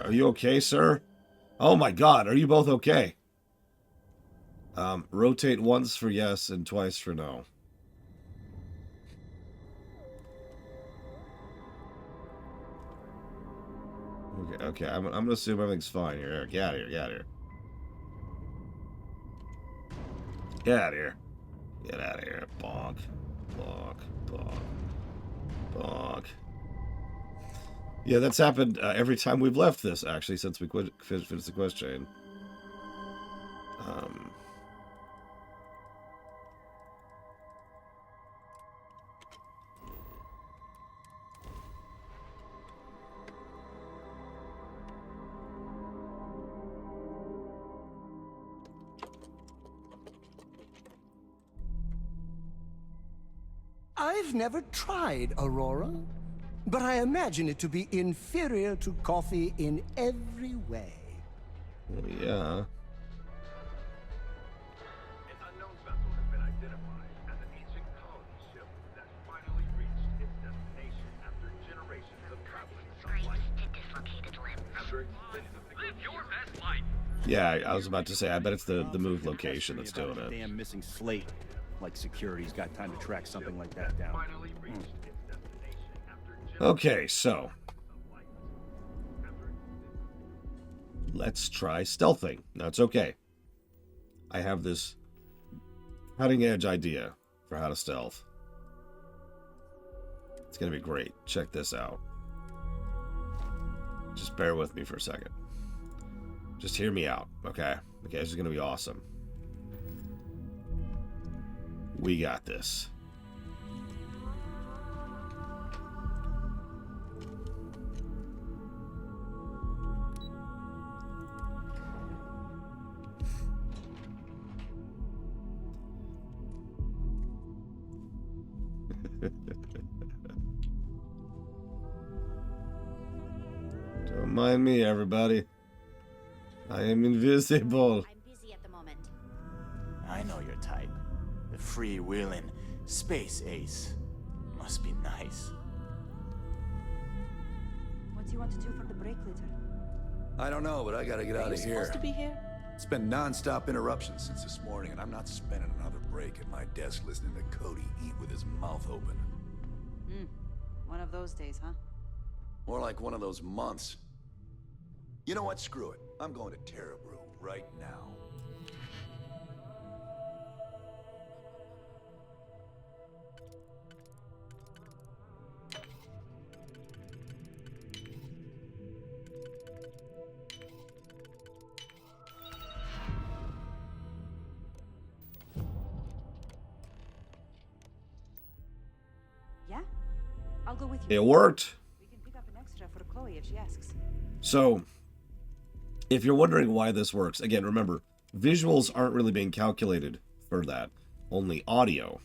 Are you okay, sir? Oh my god, are you both okay? Rotate once for yes and twice for no. Okay, I'm gonna assume everything's fine here. Eric, get out of here, get out of here. Get out of here. Get out of here. Bonk. Bonk. Bonk. Bonk. Yeah, that's happened every time we've left this, actually, since we finished the quest chain. I've never tried Aurora, but I imagine it to be inferior to coffee in every way. Well, yeah. Yeah, I was about to say, I bet it's the move location that's doing it. Damn missing slate. Like security's got time to track something like that down. Okay, so let's try stealthing. Now, it's okay. I have this cutting-edge idea for how to stealth. It's going to be great. Check this out. Just bear with me for a second. Just hear me out, okay? Okay, this is going to be awesome. We got this. Don't mind me, everybody. I am invisible. I'm busy at the moment. I know your type. The free-wheeling space ace. Must be nice. What do you want to do for the break later? I don't know, but I gotta get out of here. Supposed to be here? It's been non-stop interruptions since this morning, and I'm not spending another break at my desk listening to Cody eat with his mouth open. One of those days, huh? More like one of those months. You know what? Screw it. I'm going to Terrabrew right now. Yeah? I'll go with you. It worked. We can pick up an extra for Chloe if she asks. So, if you're wondering why this works, again, remember, visuals aren't really being calculated for that. Only audio.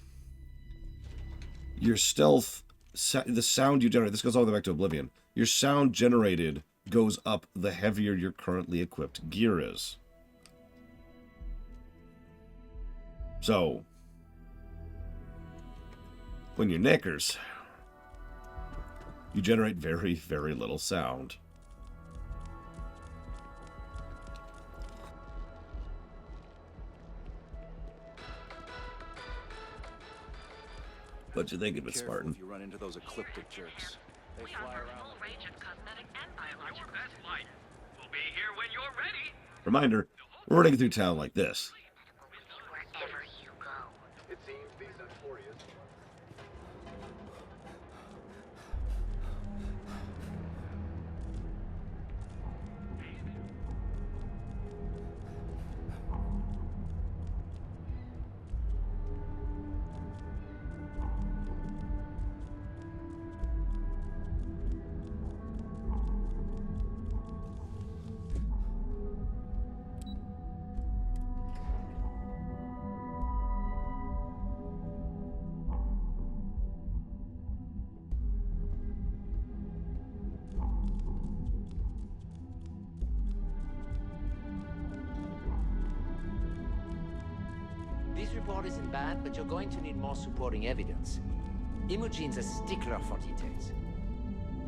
Your stealth, the sound you generate, this goes all the way back to Oblivion. Your sound generated goes up the heavier your currently equipped gear is. So, when you're knickers, you generate very, very little sound. What'd you think of it, Spartan? If you run into those ecliptic jerks. They fly around. Reminder, we're running through town like this. This report isn't bad, but you're going to need more supporting evidence. Imogene's a stickler for details.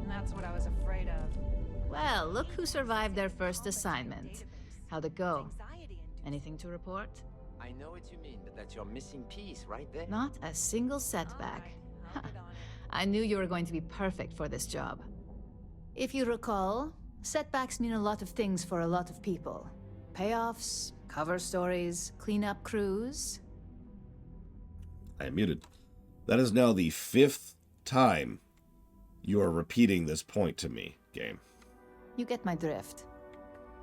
And that's what I was afraid of. Well, look who survived their first assignment. How'd it go? Anything to report? I know what you mean, but that's your missing piece right there. Not a single setback. I knew you were going to be perfect for this job. If you recall, setbacks mean a lot of things for a lot of people. Payoffs, cover stories, cleanup crews. I am muted. That is now the 5th time you are repeating this point to me, game. You get my drift.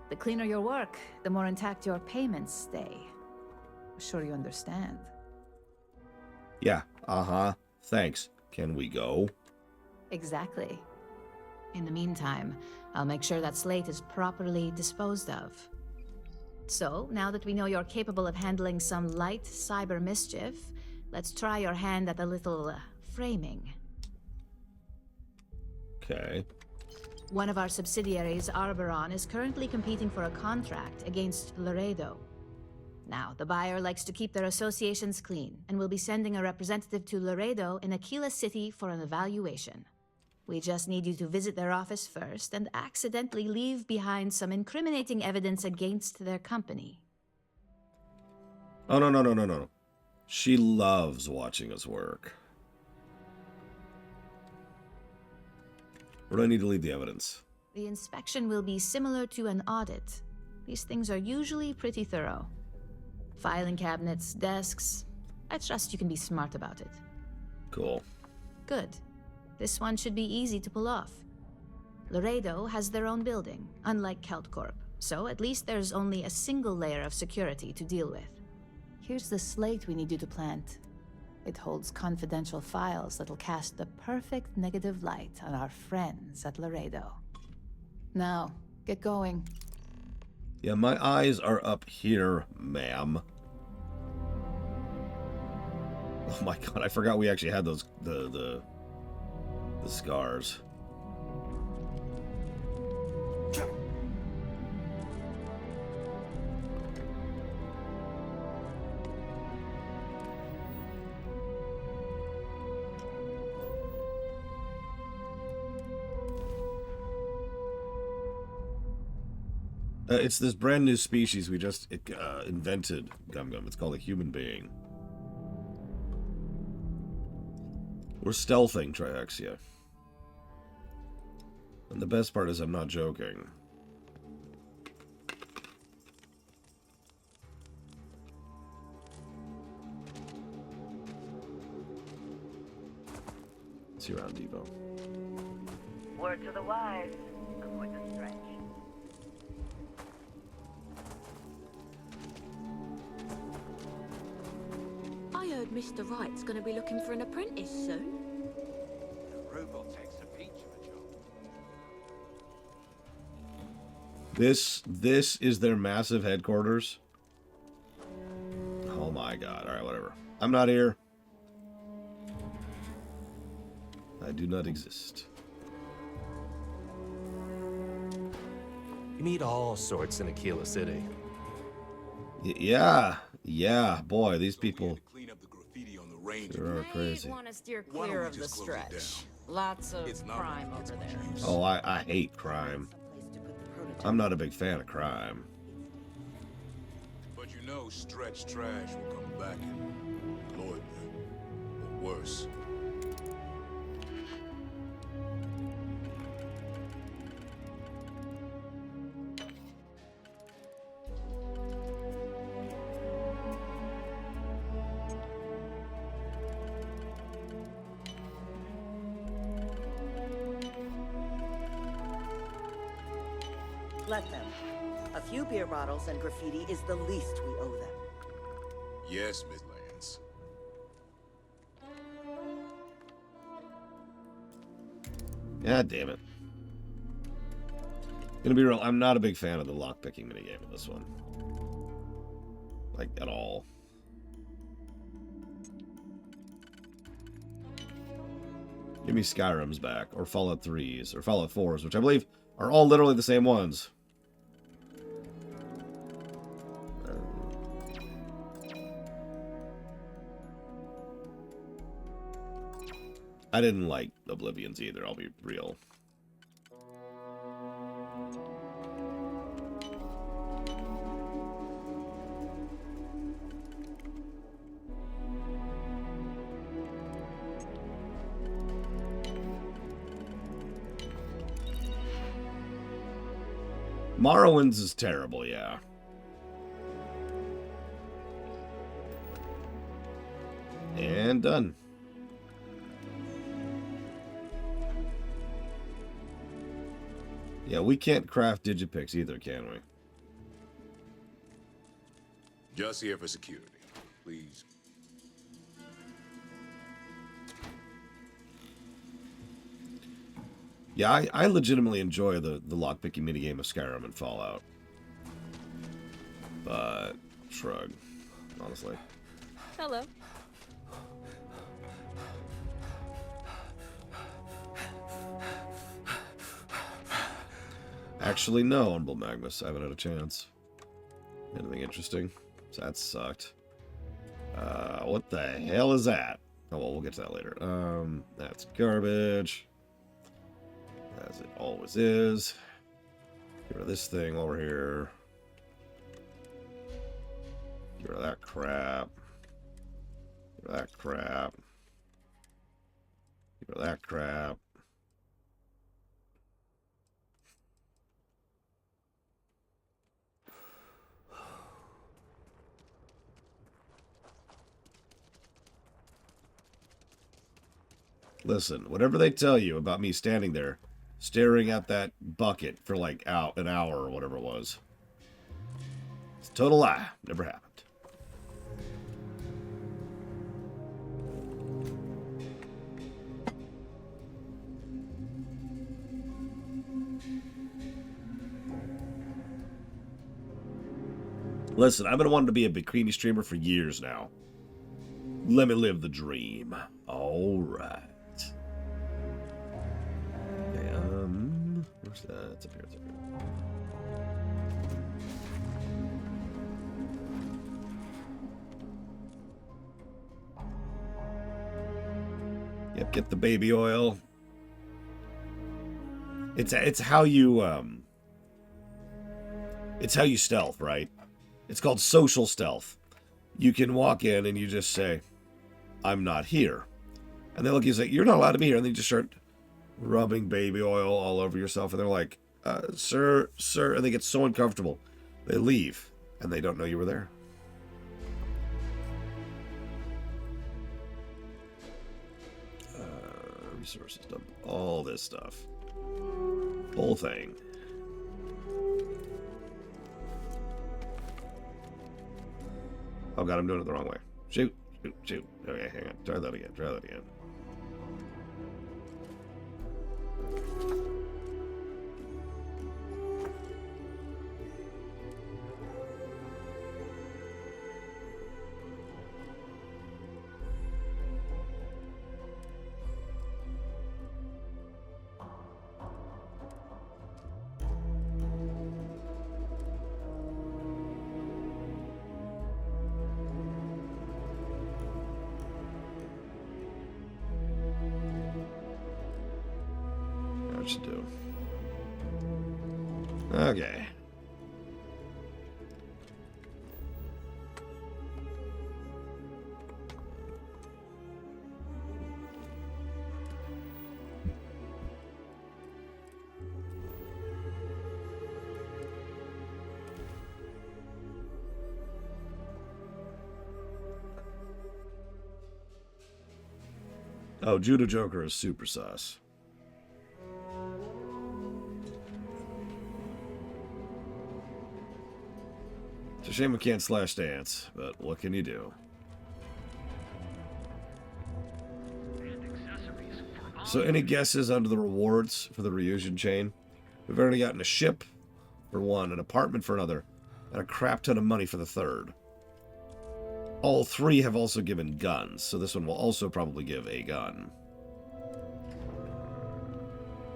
The cleaner your work, the more intact your payments stay. I'm sure you understand. Yeah, thanks. Can we go? Exactly. In the meantime, I'll make sure that slate is properly disposed of. So, now that we know you're capable of handling some light cyber mischief, let's try your hand at a little framing. Okay. One of our subsidiaries, Arboron, is currently competing for a contract against Laredo. Now, the buyer likes to keep their associations clean, and will be sending a representative to Laredo in Aquila City for an evaluation. We just need you to visit their office first and accidentally leave behind some incriminating evidence against their company. Oh, no. She loves watching us work. Where do I need to leave the evidence? The inspection will be similar to an audit. These things are usually pretty thorough. Filing cabinets, desks. I trust you can be smart about it. Cool. Good. This one should be easy to pull off. Laredo has their own building, unlike KeltCorp, so at least there's only a single layer of security to deal with. Here's the slate we need you to plant. It holds confidential files that'll cast the perfect negative light on our friends at Laredo. Now, get going. Yeah, my eyes are up here, ma'am. Oh my god, I forgot we actually had those the scars. It's this brand new species we just invented, Gum Gum. It's called a human being. We're stealthing Triaxia. And the best part is I'm not joking. See you around, Devo. Word to the wise. Avoid the stretch. I heard Mr. Wright's gonna be looking for an apprentice soon. The robot takes a peach of a job. This is their massive headquarters. Oh my god. Alright, whatever. I'm not here. I do not exist. You meet all sorts in Aquila City. Yeah, boy, these people sure are crazy. Want to steer clear of the stretch. Lots of crime over there. Oh, I hate crime. I'm not a big fan of crime. But you know Stretch Trash will come back and exploit you. Or worse. Let them. A few beer bottles and graffiti is the least we owe them. Yes, Miss Lance. God damn it. Gonna be real, I'm not a big fan of the lockpicking minigame in this one. Like, at all. Give me Skyrim's back, or Fallout 3's, or Fallout 4's, which I believe are all literally the same ones. I didn't like Oblivion's either, I'll be real. Morrowind's is terrible, yeah. And done. Yeah, we can't craft digipicks either, can we? Just here for security, please. Yeah, I legitimately enjoy the lockpicking minigame of Skyrim and Fallout. But, shrug, honestly. Hello. Actually, no, Honorable Magnus. I haven't had a chance. Anything interesting? That sucked. What the hell is that? Oh, well, we'll get to that later. That's garbage. As it always is. Get rid of this thing while we're here. Get rid of that crap. Get rid of that crap. Get rid of that crap. Listen, whatever they tell you about me standing there, staring at that bucket for like an hour or whatever it was, it's a total lie. Never happened. Listen, I've been wanting to be a bikini streamer for years now. Let me live the dream. All right. Okay, where's that? It's up here, it's up here. Yep, get the baby oil. It's how you stealth, right? It's called social stealth. You can walk in and you just say, I'm not here. And they look at you and say, you're not allowed to be here. And then you just start rubbing baby oil all over yourself. And they're like, sir. And they get so uncomfortable. They leave. And they don't know you were there. Resources dump. All this stuff. Whole thing. Oh god, I'm doing it the wrong way. Shoot. Okay, hang on. Try that again. Should do. Okay. Oh, Judo Joker is super sus. It's a shame we can't slash dance, but what can you do? So any guesses under the rewards for the reunion chain? We've already gotten a ship for one, an apartment for another, and a crap ton of money for the third. All three have also given guns, so this one will also probably give a gun.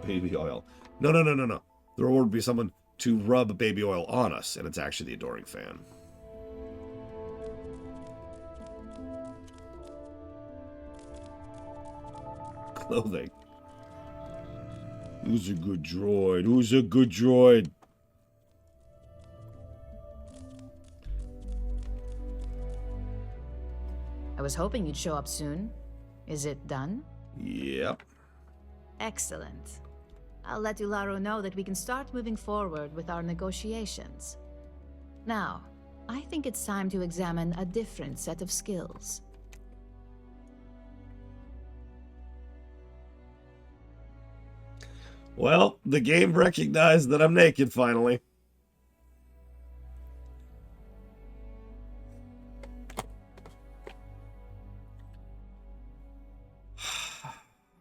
Baby oil. No. The reward would be someone to rub baby oil on us, and it's actually the Adoring Fan. clothing. Who's a good droid? Who's a good droid? I was hoping you'd show up soon. Is it done? Yep. Excellent. I'll let Ularo know that we can start moving forward with our negotiations. Now, I think it's time to examine a different set of skills. Well, the game recognized that I'm naked finally.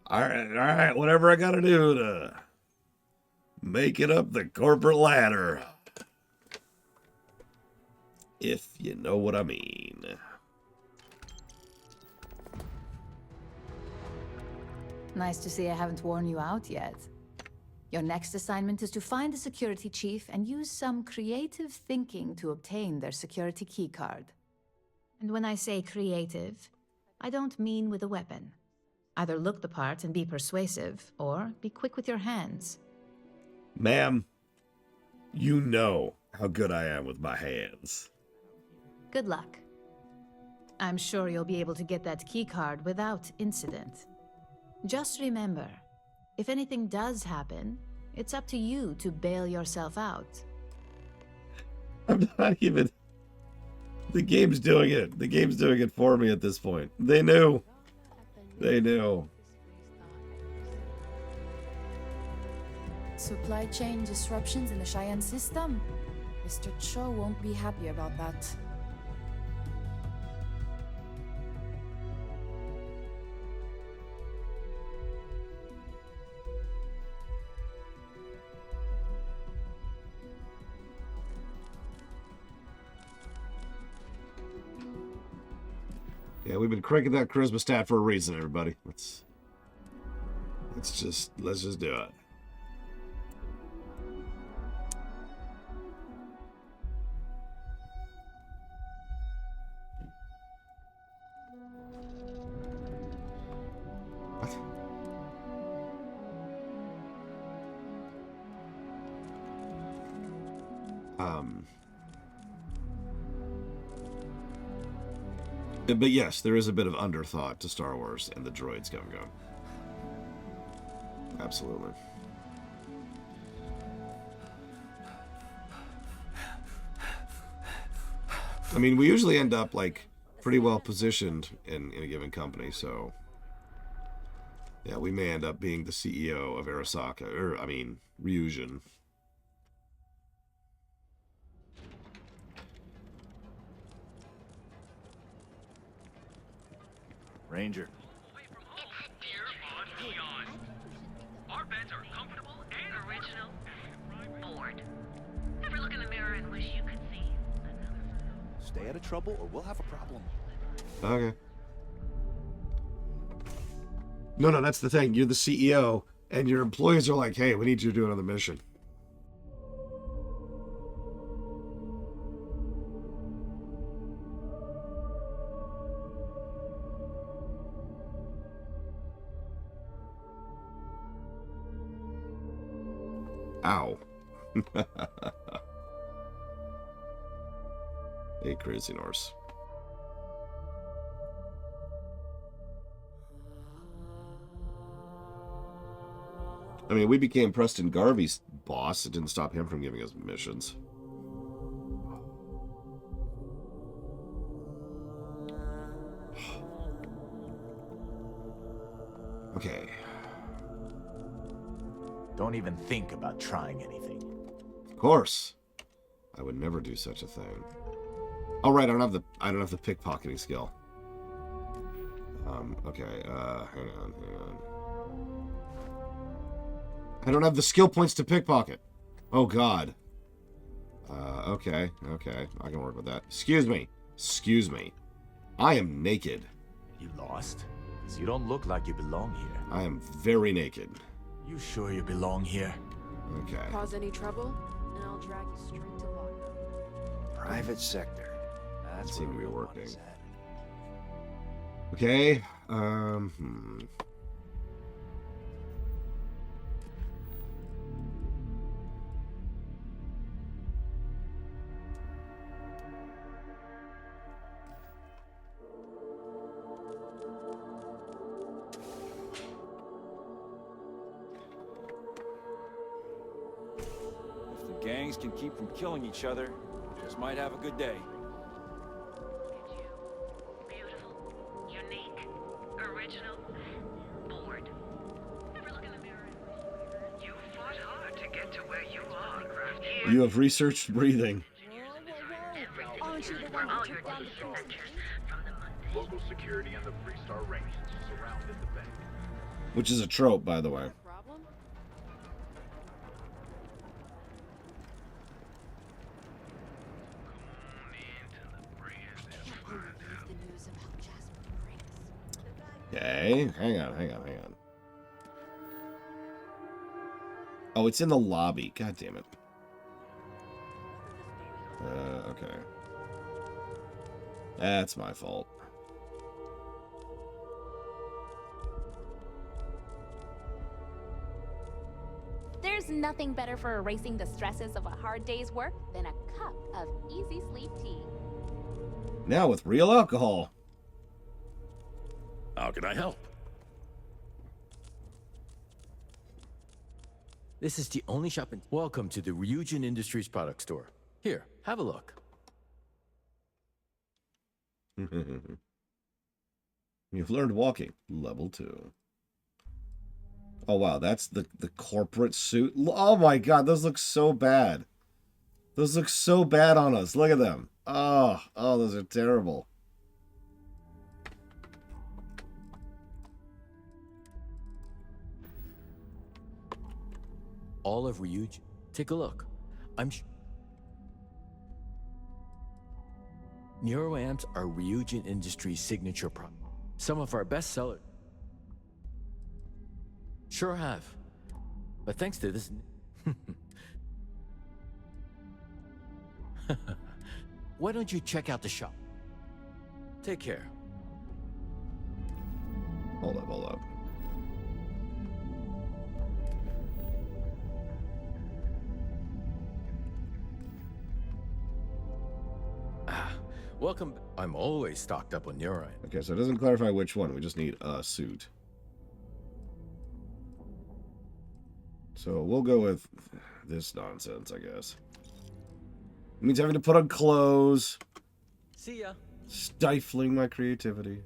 All right, whatever I gotta do to make it up the corporate ladder. If you know what I mean. Nice to see I haven't worn you out yet. Your next assignment is to find the security chief and use some creative thinking to obtain their security keycard. And when I say creative, I don't mean with a weapon. Either look the part and be persuasive, or be quick with your hands. Ma'am, you know how good I am with my hands. Good luck. I'm sure you'll be able to get that keycard without incident. Just remember, if anything does happen, it's up to you to bail yourself out. I'm not even... The game's doing it. The game's doing it for me at this point. They knew. They knew. Supply chain disruptions in the Cheyenne system? Mr. Cho won't be happy about that. Yeah, we've been cranking that charisma stat for a reason, everybody. Let's just do it. But yes, there is a bit of underthought to Star Wars and the droids going on. Absolutely. I mean, we usually end up, like, pretty well positioned in a given company, so... Yeah, we may end up being the CEO of Arasaka, or, I mean, Ryujin. Ranger. Our beds are comfortable and original. Bored. Ever look in the mirror and wish you could see another? Stay out of trouble or we'll have a problem. Okay. No, that's the thing. You're the CEO, and your employees are like, hey, we need you to do another mission. Ow. Hey, Crazy Norse. I mean, we became Preston Garvey's boss. It didn't stop him from giving us missions. Okay. Don't even think about trying anything. Of course. I would never do such a thing. Oh right, I don't have the pickpocketing skill. Okay, hang on. I don't have the skill points to pickpocket. Oh god. Okay, I can work with that. Excuse me. I am naked. You lost? 'Cause you don't look like you belong here. I am very naked. You sure you belong here? Okay. Cause any trouble, and I'll drag you straight to lockup. Private sector. That's where we're working. is at. Okay. things can keep from killing each other, just might have a good day. Beautiful, unique, original, bored. Ever look in the mirror and you fought hard to get to where you are. Here, You have researched breathing. aren't you the one who took down the signatures from the Monday? Local security and the Freestar Rangers surrounded the bank. Which is a trope, by the way. Problem? Okay, hang on. Oh, it's in the lobby. God damn it. Okay. That's my fault. There's nothing better for erasing the stresses of a hard day's work than a cup of easy sleep tea. Now with real alcohol. How can I help? This is the only shop in... Welcome to the Ryujin Industries product store. Here, have a look. You've learned walking. Level 2. Oh, wow. That's the corporate suit. Oh, my God. Those look so bad. Those look so bad on us. Look at them. Oh, those are terrible. All of Ryujin. Take a look. Neuroamps are Ryujin Industries' signature product. Some of our best sellers. Sure have. But thanks to this... Why don't you check out the shop? Take care. Hold up. Welcome. I'm always stocked up on Neuron. Okay, so it doesn't clarify which one. We just need a suit. So we'll go with this nonsense, I guess. It means having to put on clothes. See ya. Stifling my creativity.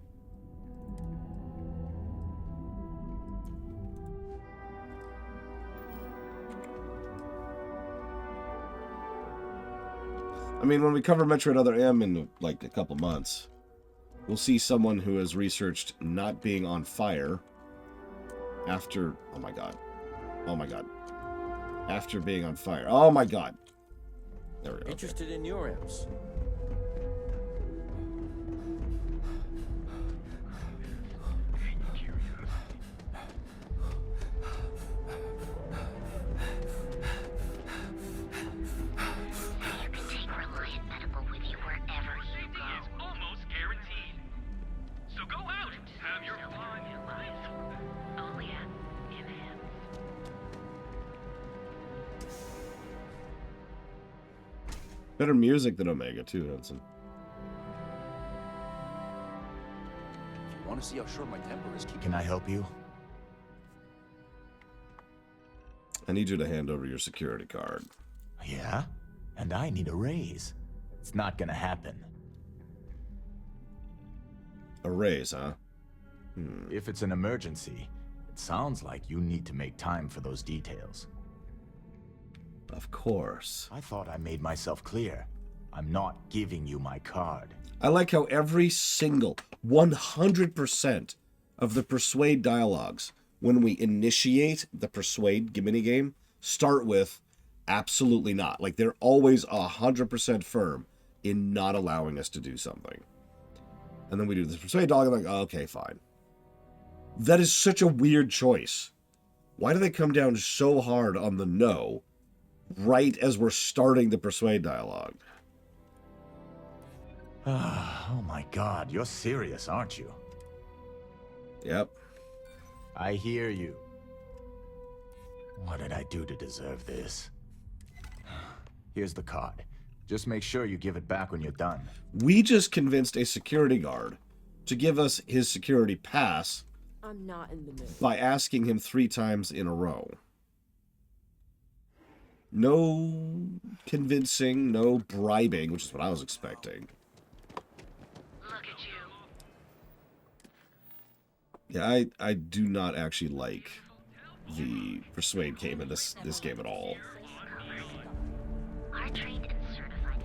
I mean, when we cover Metroid Other M in like a couple months, we'll see someone who has researched not being on fire after... Oh my god. After being on fire. Oh my god. There we go. Interested in Neuroamps? Better music than Omega, too, Hudson. If you want to see how short my temper is, Can I help you? I need you to hand over your security card. Yeah? And I need a raise. It's not gonna happen. A raise, huh? If it's an emergency, it sounds like you need to make time for those details. Of course. I thought I made myself clear. I'm not giving you my card. I like how every single 100% of the Persuade dialogues, when we initiate the Persuade minigame, start with absolutely not. Like, they're always 100% firm in not allowing us to do something. And then we do this Persuade dialogue, and I'm like, oh, okay, fine. That is such a weird choice. Why do they come down so hard on the no right as we're starting the Persuade dialogue? Oh my god, you're serious, aren't you? Yep. I hear you. What did I do to deserve this? Here's the card. Just make sure you give it back when you're done. We just convinced a security guard to give us his security pass I'm not in the mood. by asking him 3 times in a row. No convincing, no bribing, which is what I was expecting. Look at you. Yeah, I do not actually like the persuade game in this game at all. I trained and certified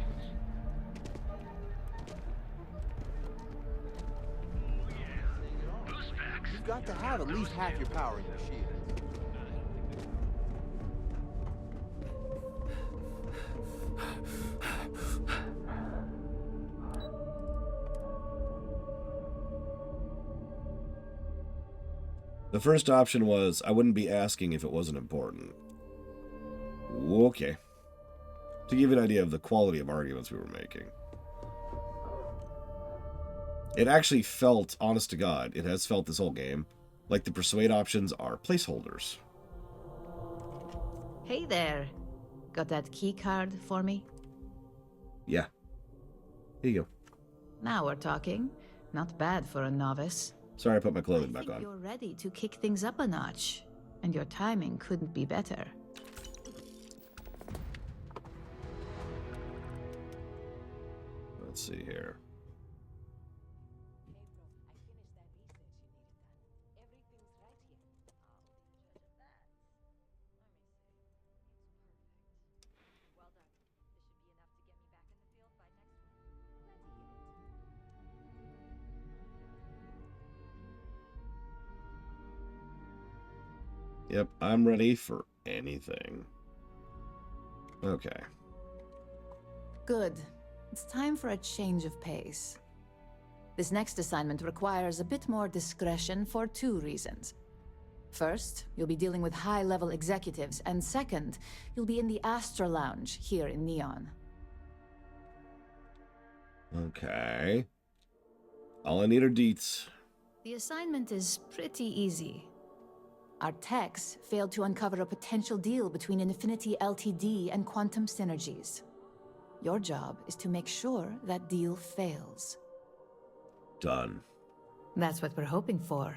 it. You've got to have at least half your power in your shield. The first option was, I wouldn't be asking if it wasn't important. Okay. To give you an idea of the quality of arguments we were making. It actually felt, honest to God, it has felt this whole game, like the persuade options are placeholders. Hey there. Got that key card for me? Yeah. Here you go. Now we're talking. Not bad for a novice. Sorry I put my clothing back on. You're ready to kick things up a notch, and your timing couldn't be better. Let's see here. Yep, I'm ready for anything. Okay. Good. It's time for a change of pace. This next assignment requires a bit more discretion for 2 reasons. First, you'll be dealing with high-level executives, and second, you'll be in the Astra Lounge here in Neon. Okay. All I need are deets. The assignment is pretty easy. Our techs failed to uncover a potential deal between Infinity Ltd and Quantum Synergies. Your job is to make sure that deal fails. Done. That's what we're hoping for.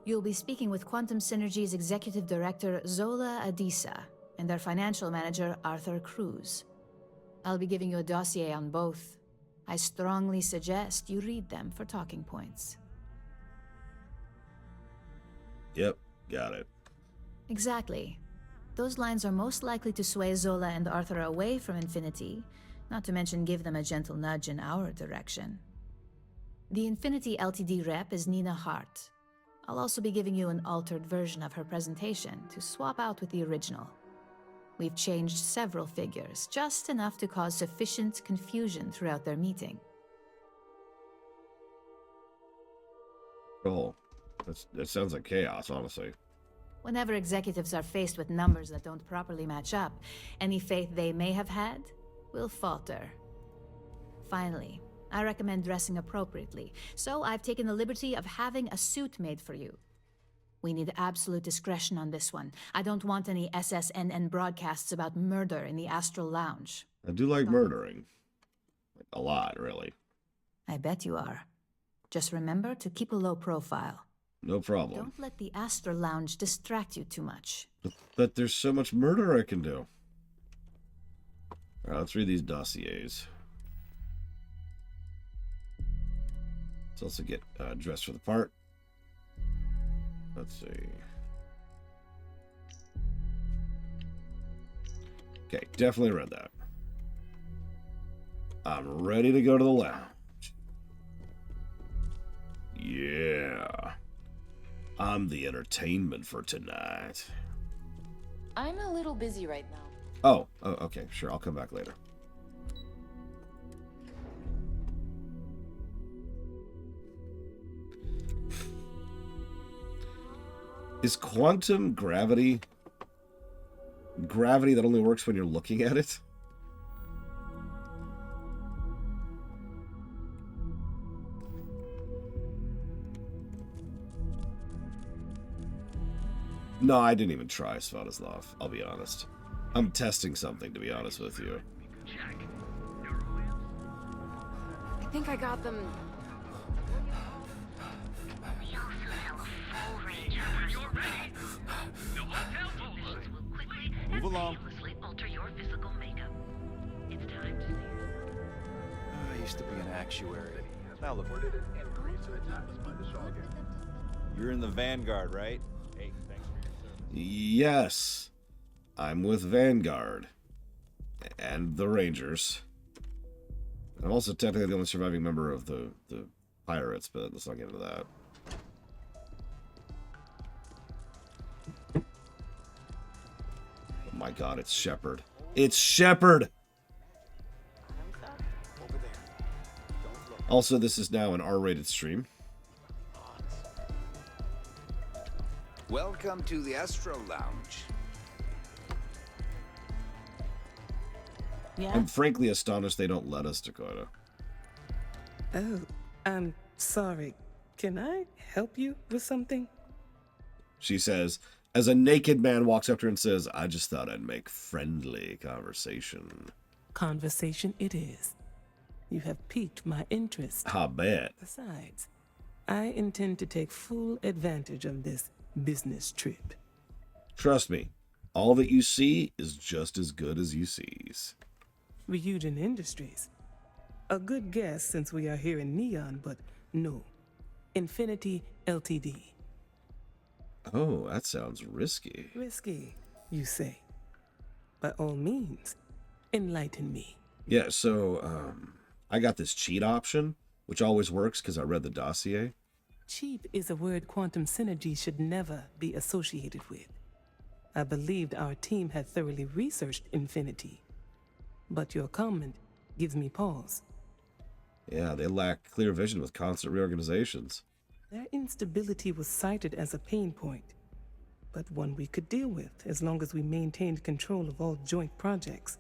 You'll be speaking with Quantum Synergy's Executive Director Zola Adisa and their financial manager Arthur Cruz. I'll be giving you a dossier on both. I strongly suggest you read them for talking points. Yep, got it. Exactly. Those lines are most likely to sway Zola and Arthur away from Infinity, not to mention give them a gentle nudge in our direction. The Infinity Ltd rep is Nina Hart. I'll also be giving you an altered version of her presentation to swap out with the original. We've changed several figures, just enough to cause sufficient confusion throughout their meeting. Oh, that sounds like chaos, honestly. Whenever executives are faced with numbers that don't properly match up, any faith they may have had will falter. Finally, I recommend dressing appropriately, so I've taken the liberty of having a suit made for you. We need absolute discretion on this one. I don't want any SSNN broadcasts about murder in the Astral Lounge. I do like murdering. Like, a lot, really. I bet you are. Just remember to keep a low profile. No problem. Don't let the Astral Lounge distract you too much. But there's so much murder I can do. Alright, let's read these dossiers. Let's also get dressed for the part. Let's see. Okay, definitely read that. I'm ready to go to the lounge. Yeah. I'm the entertainment for tonight. I'm a little busy right now. Oh, okay, sure, I'll come back later. Is quantum gravity that only works when you're looking at it? No, I didn't even try, Svatoslav. I'll be honest. I'm testing something, to be honest with you. I think I got them. Move along. Alter used to be an actuary. Now look. You're in the Vanguard, right? Hey, thanks for your service. Yes, I'm with Vanguard. And the Rangers. I'm also technically the only surviving member of the Pirates, but let's not get into that. Oh my god, it's Shepard. It's Shepard! Also, this is now an R-rated stream. Welcome to the Astro Lounge. Yeah? I'm frankly astonished they don't let us, Dakota. Oh, I'm sorry. Can I help you with something? She says, as a naked man walks up to her and says, I just thought I'd make friendly conversation. Conversation it is. You have piqued my interest. I bet. Besides, I intend to take full advantage of this business trip. Trust me, all that you see is just as good as you sees. Ryujin Industries. A good guess since we are here in Neon, but no. Infinity Ltd. Oh, that sounds risky. Risky, you say. By all means, enlighten me. Yeah, so, I got this cheat option, which always works because I read the dossier. Cheap is a word quantum synergy should never be associated with. I believed our team had thoroughly researched Infinity. But your comment gives me pause. Yeah, they lack clear vision with constant reorganizations. Their instability was cited as a pain point, but one we could deal with as long as we maintained control of all joint projects.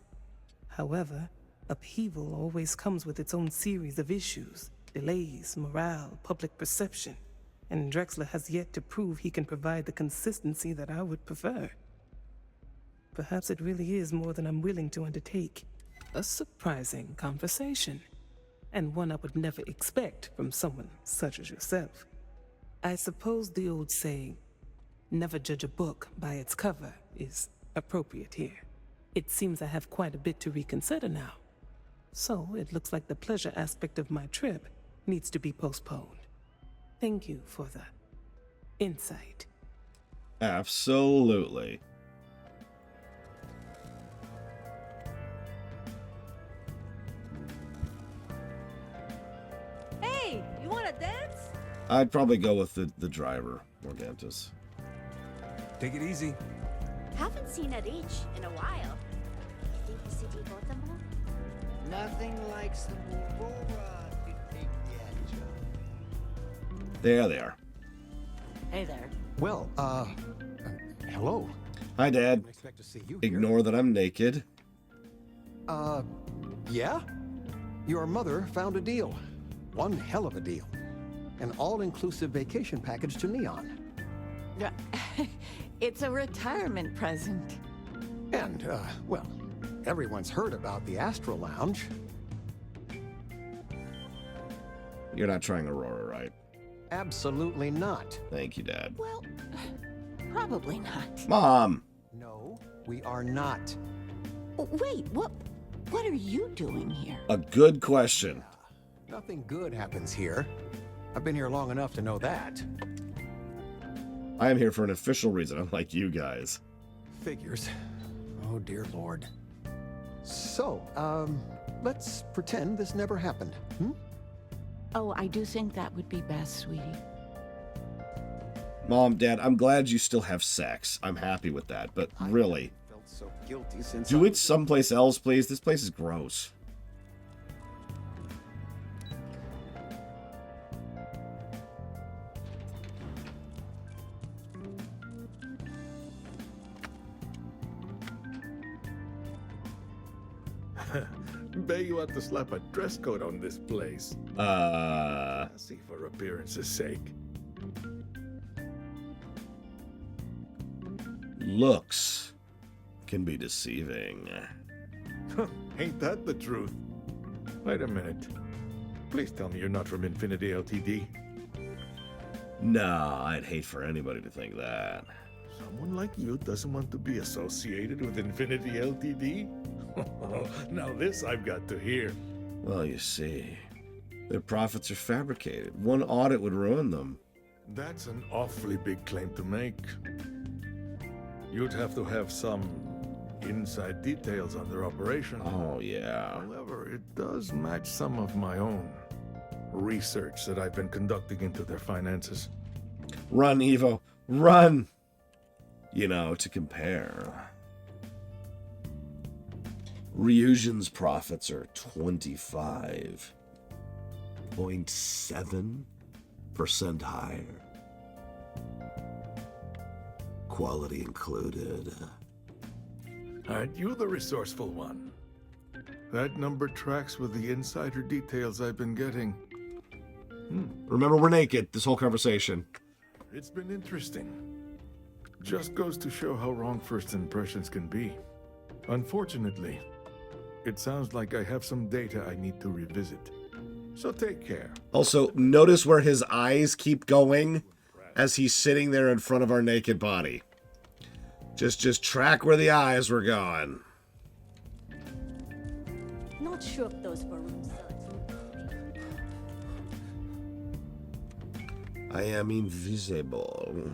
However, upheaval always comes with its own series of issues, delays, morale, public perception, and Drexler has yet to prove he can provide the consistency that I would prefer. Perhaps it really is more than I'm willing to undertake. A surprising conversation, and one I would never expect from someone such as yourself. I suppose the old saying, never judge a book by its cover, is appropriate here. It seems I have quite a bit to reconsider now. So it looks like the pleasure aspect of my trip needs to be postponed. Thank you for the insight. Absolutely. Hey, you want to dance? I'd probably go with the driver, Morgantis. Take it easy. Haven't seen a reach in a while. Think the city got them all? Nothing like some Aurora to take the edge off. There they are. Hey there. Well, hello. Hi, Dad. Didn't expect to see you Ignore that I'm naked. Yeah? Your mother found a deal. One hell of a deal. An all-inclusive vacation package to Neon. It's a retirement present. And, well, everyone's heard about the Astro Lounge. You're not trying Aurora, right? Absolutely not. Thank you, Dad. Well, probably not. Mom! No, we are not. Wait, what are you doing here? A good question. Nothing good happens here. I've been here long enough to know that. I am here for an official reason, unlike you guys. Figures. Oh, dear Lord. So, let's pretend this never happened, hmm? Oh, I do think that would be best, sweetie. Mom, Dad, I'm glad you still have sex. I'm happy with that, but really. I felt so guilty since Do it someplace else, please. This place is gross. Bet you ought to slap a dress code on this place. See, for appearance's sake. Looks can be deceiving. Ain't that the truth? Wait a minute. Please tell me you're not from Infinity Ltd. Nah, I'd hate for anybody to think that. Someone like you doesn't want to be associated with Infinity Ltd? Now this I've got to hear. Well, you see, their profits are fabricated. One audit would ruin them. That's an awfully big claim to make. You'd have to have some inside details on their operation. Oh, yeah. However, it does match some of my own research that I've been conducting into their finances. Run, Evo. Run! You know, to compare. Ryujin's profits are 25.7% higher. Quality included. Aren't you the resourceful one? That number tracks with the insider details I've been getting. Remember, we're naked this whole conversation. It's been interesting. Just goes to show how wrong first impressions can be. Unfortunately, it sounds like I have some data I need to revisit. So take care. Also, notice where his eyes keep going as he's sitting there in front of our naked body. Just track where the eyes were going. Not sure if those Varun sons. I am invisible.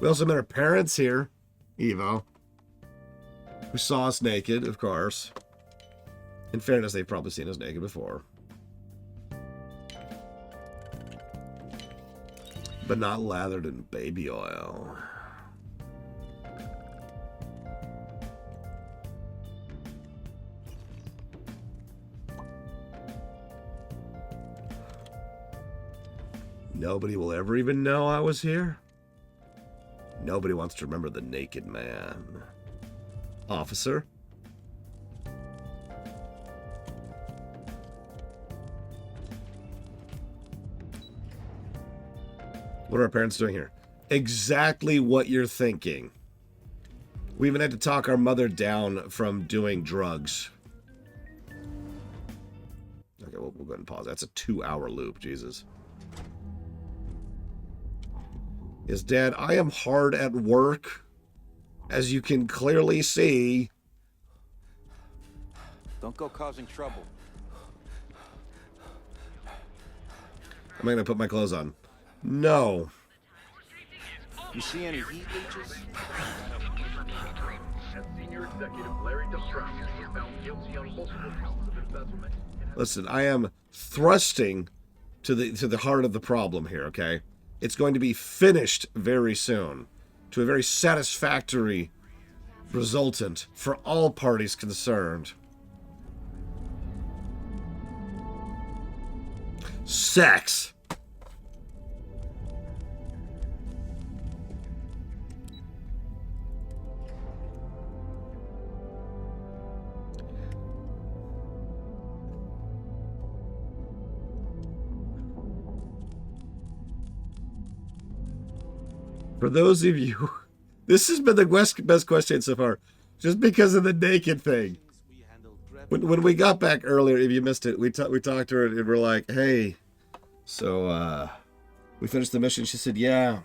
We also met our parents here, Evo, who saw us naked, of course. In fairness, they've probably seen us naked before. But not lathered in baby oil. Nobody will ever even know I was here. Nobody wants to remember the naked man. Officer? What are our parents doing here? Exactly what you're thinking. We even had to talk our mother down from doing drugs. Okay, we'll go ahead and pause. That's a 2-hour loop, Jesus. Yes, Dad, I am hard at work, as you can clearly see. Don't go causing trouble. Am I going to put my clothes on? No. You see any heat leeches? Listen, I am thrusting to the heart of the problem here, okay? It's going to be finished very soon, to a very satisfactory resultant for all parties concerned. Sex. For those of you, this has been the best question so far, just because of the naked thing. When we got back earlier, if you missed it, we talked to her and we're like, hey, so we finished the mission. She said, yeah,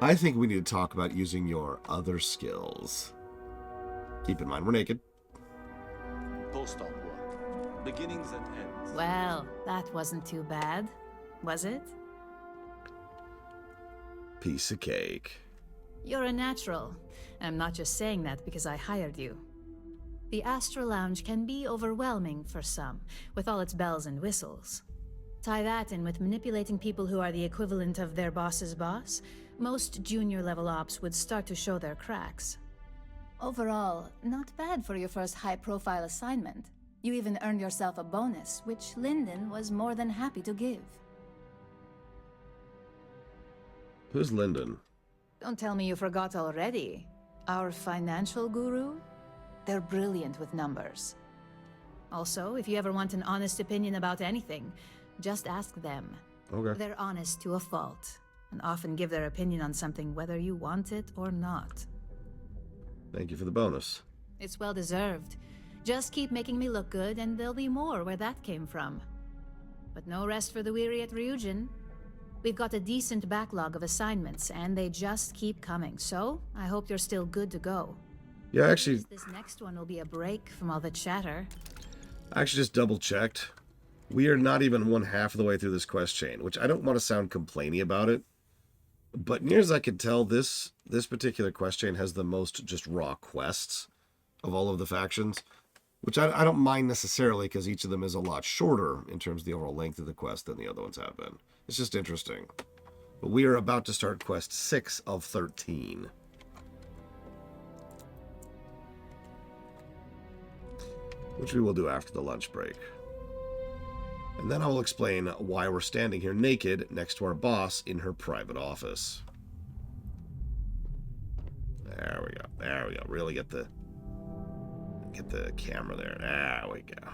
I think we need to talk about using your other skills. Keep in mind, we're naked. Post-op beginnings and ends. Well, that wasn't too bad, was it? Piece of cake. You're a natural. I'm not just saying that because I hired you. The Astral Lounge can be overwhelming for some, with all its bells and whistles. Tie that in with manipulating people who are the equivalent of their boss's boss, most junior-level ops would start to show their cracks. Overall, not bad for your first high-profile assignment. You even earned yourself a bonus, which Lyndon was more than happy to give. Who's Lyndon? Don't tell me you forgot already. Our financial guru? They're brilliant with numbers. Also, if you ever want an honest opinion about anything, just ask them. Okay. They're honest to a fault, and often give their opinion on something whether you want it or not. Thank you for the bonus. It's well deserved. Just keep making me look good, and there'll be more where that came from. But no rest for the weary at Ryujin. We've got a decent backlog of assignments, and they just keep coming, so I hope you're still good to go. Yeah, actually, This next one will be a break from all the chatter. I actually just double-checked. We are not even one half of the way through this quest chain, which I don't want to sound complainy about it. But near as I can tell, this particular quest chain has the most just raw quests of all of the factions. Which I don't mind necessarily, because each of them is a lot shorter in terms of the overall length of the quest than the other ones have been. It's just interesting. But we are about to start quest 6 of 13. Which we will do after the lunch break. And then I will explain why we're standing here naked next to our boss in her private office. There we go. There we go. Really get the camera there. There we go.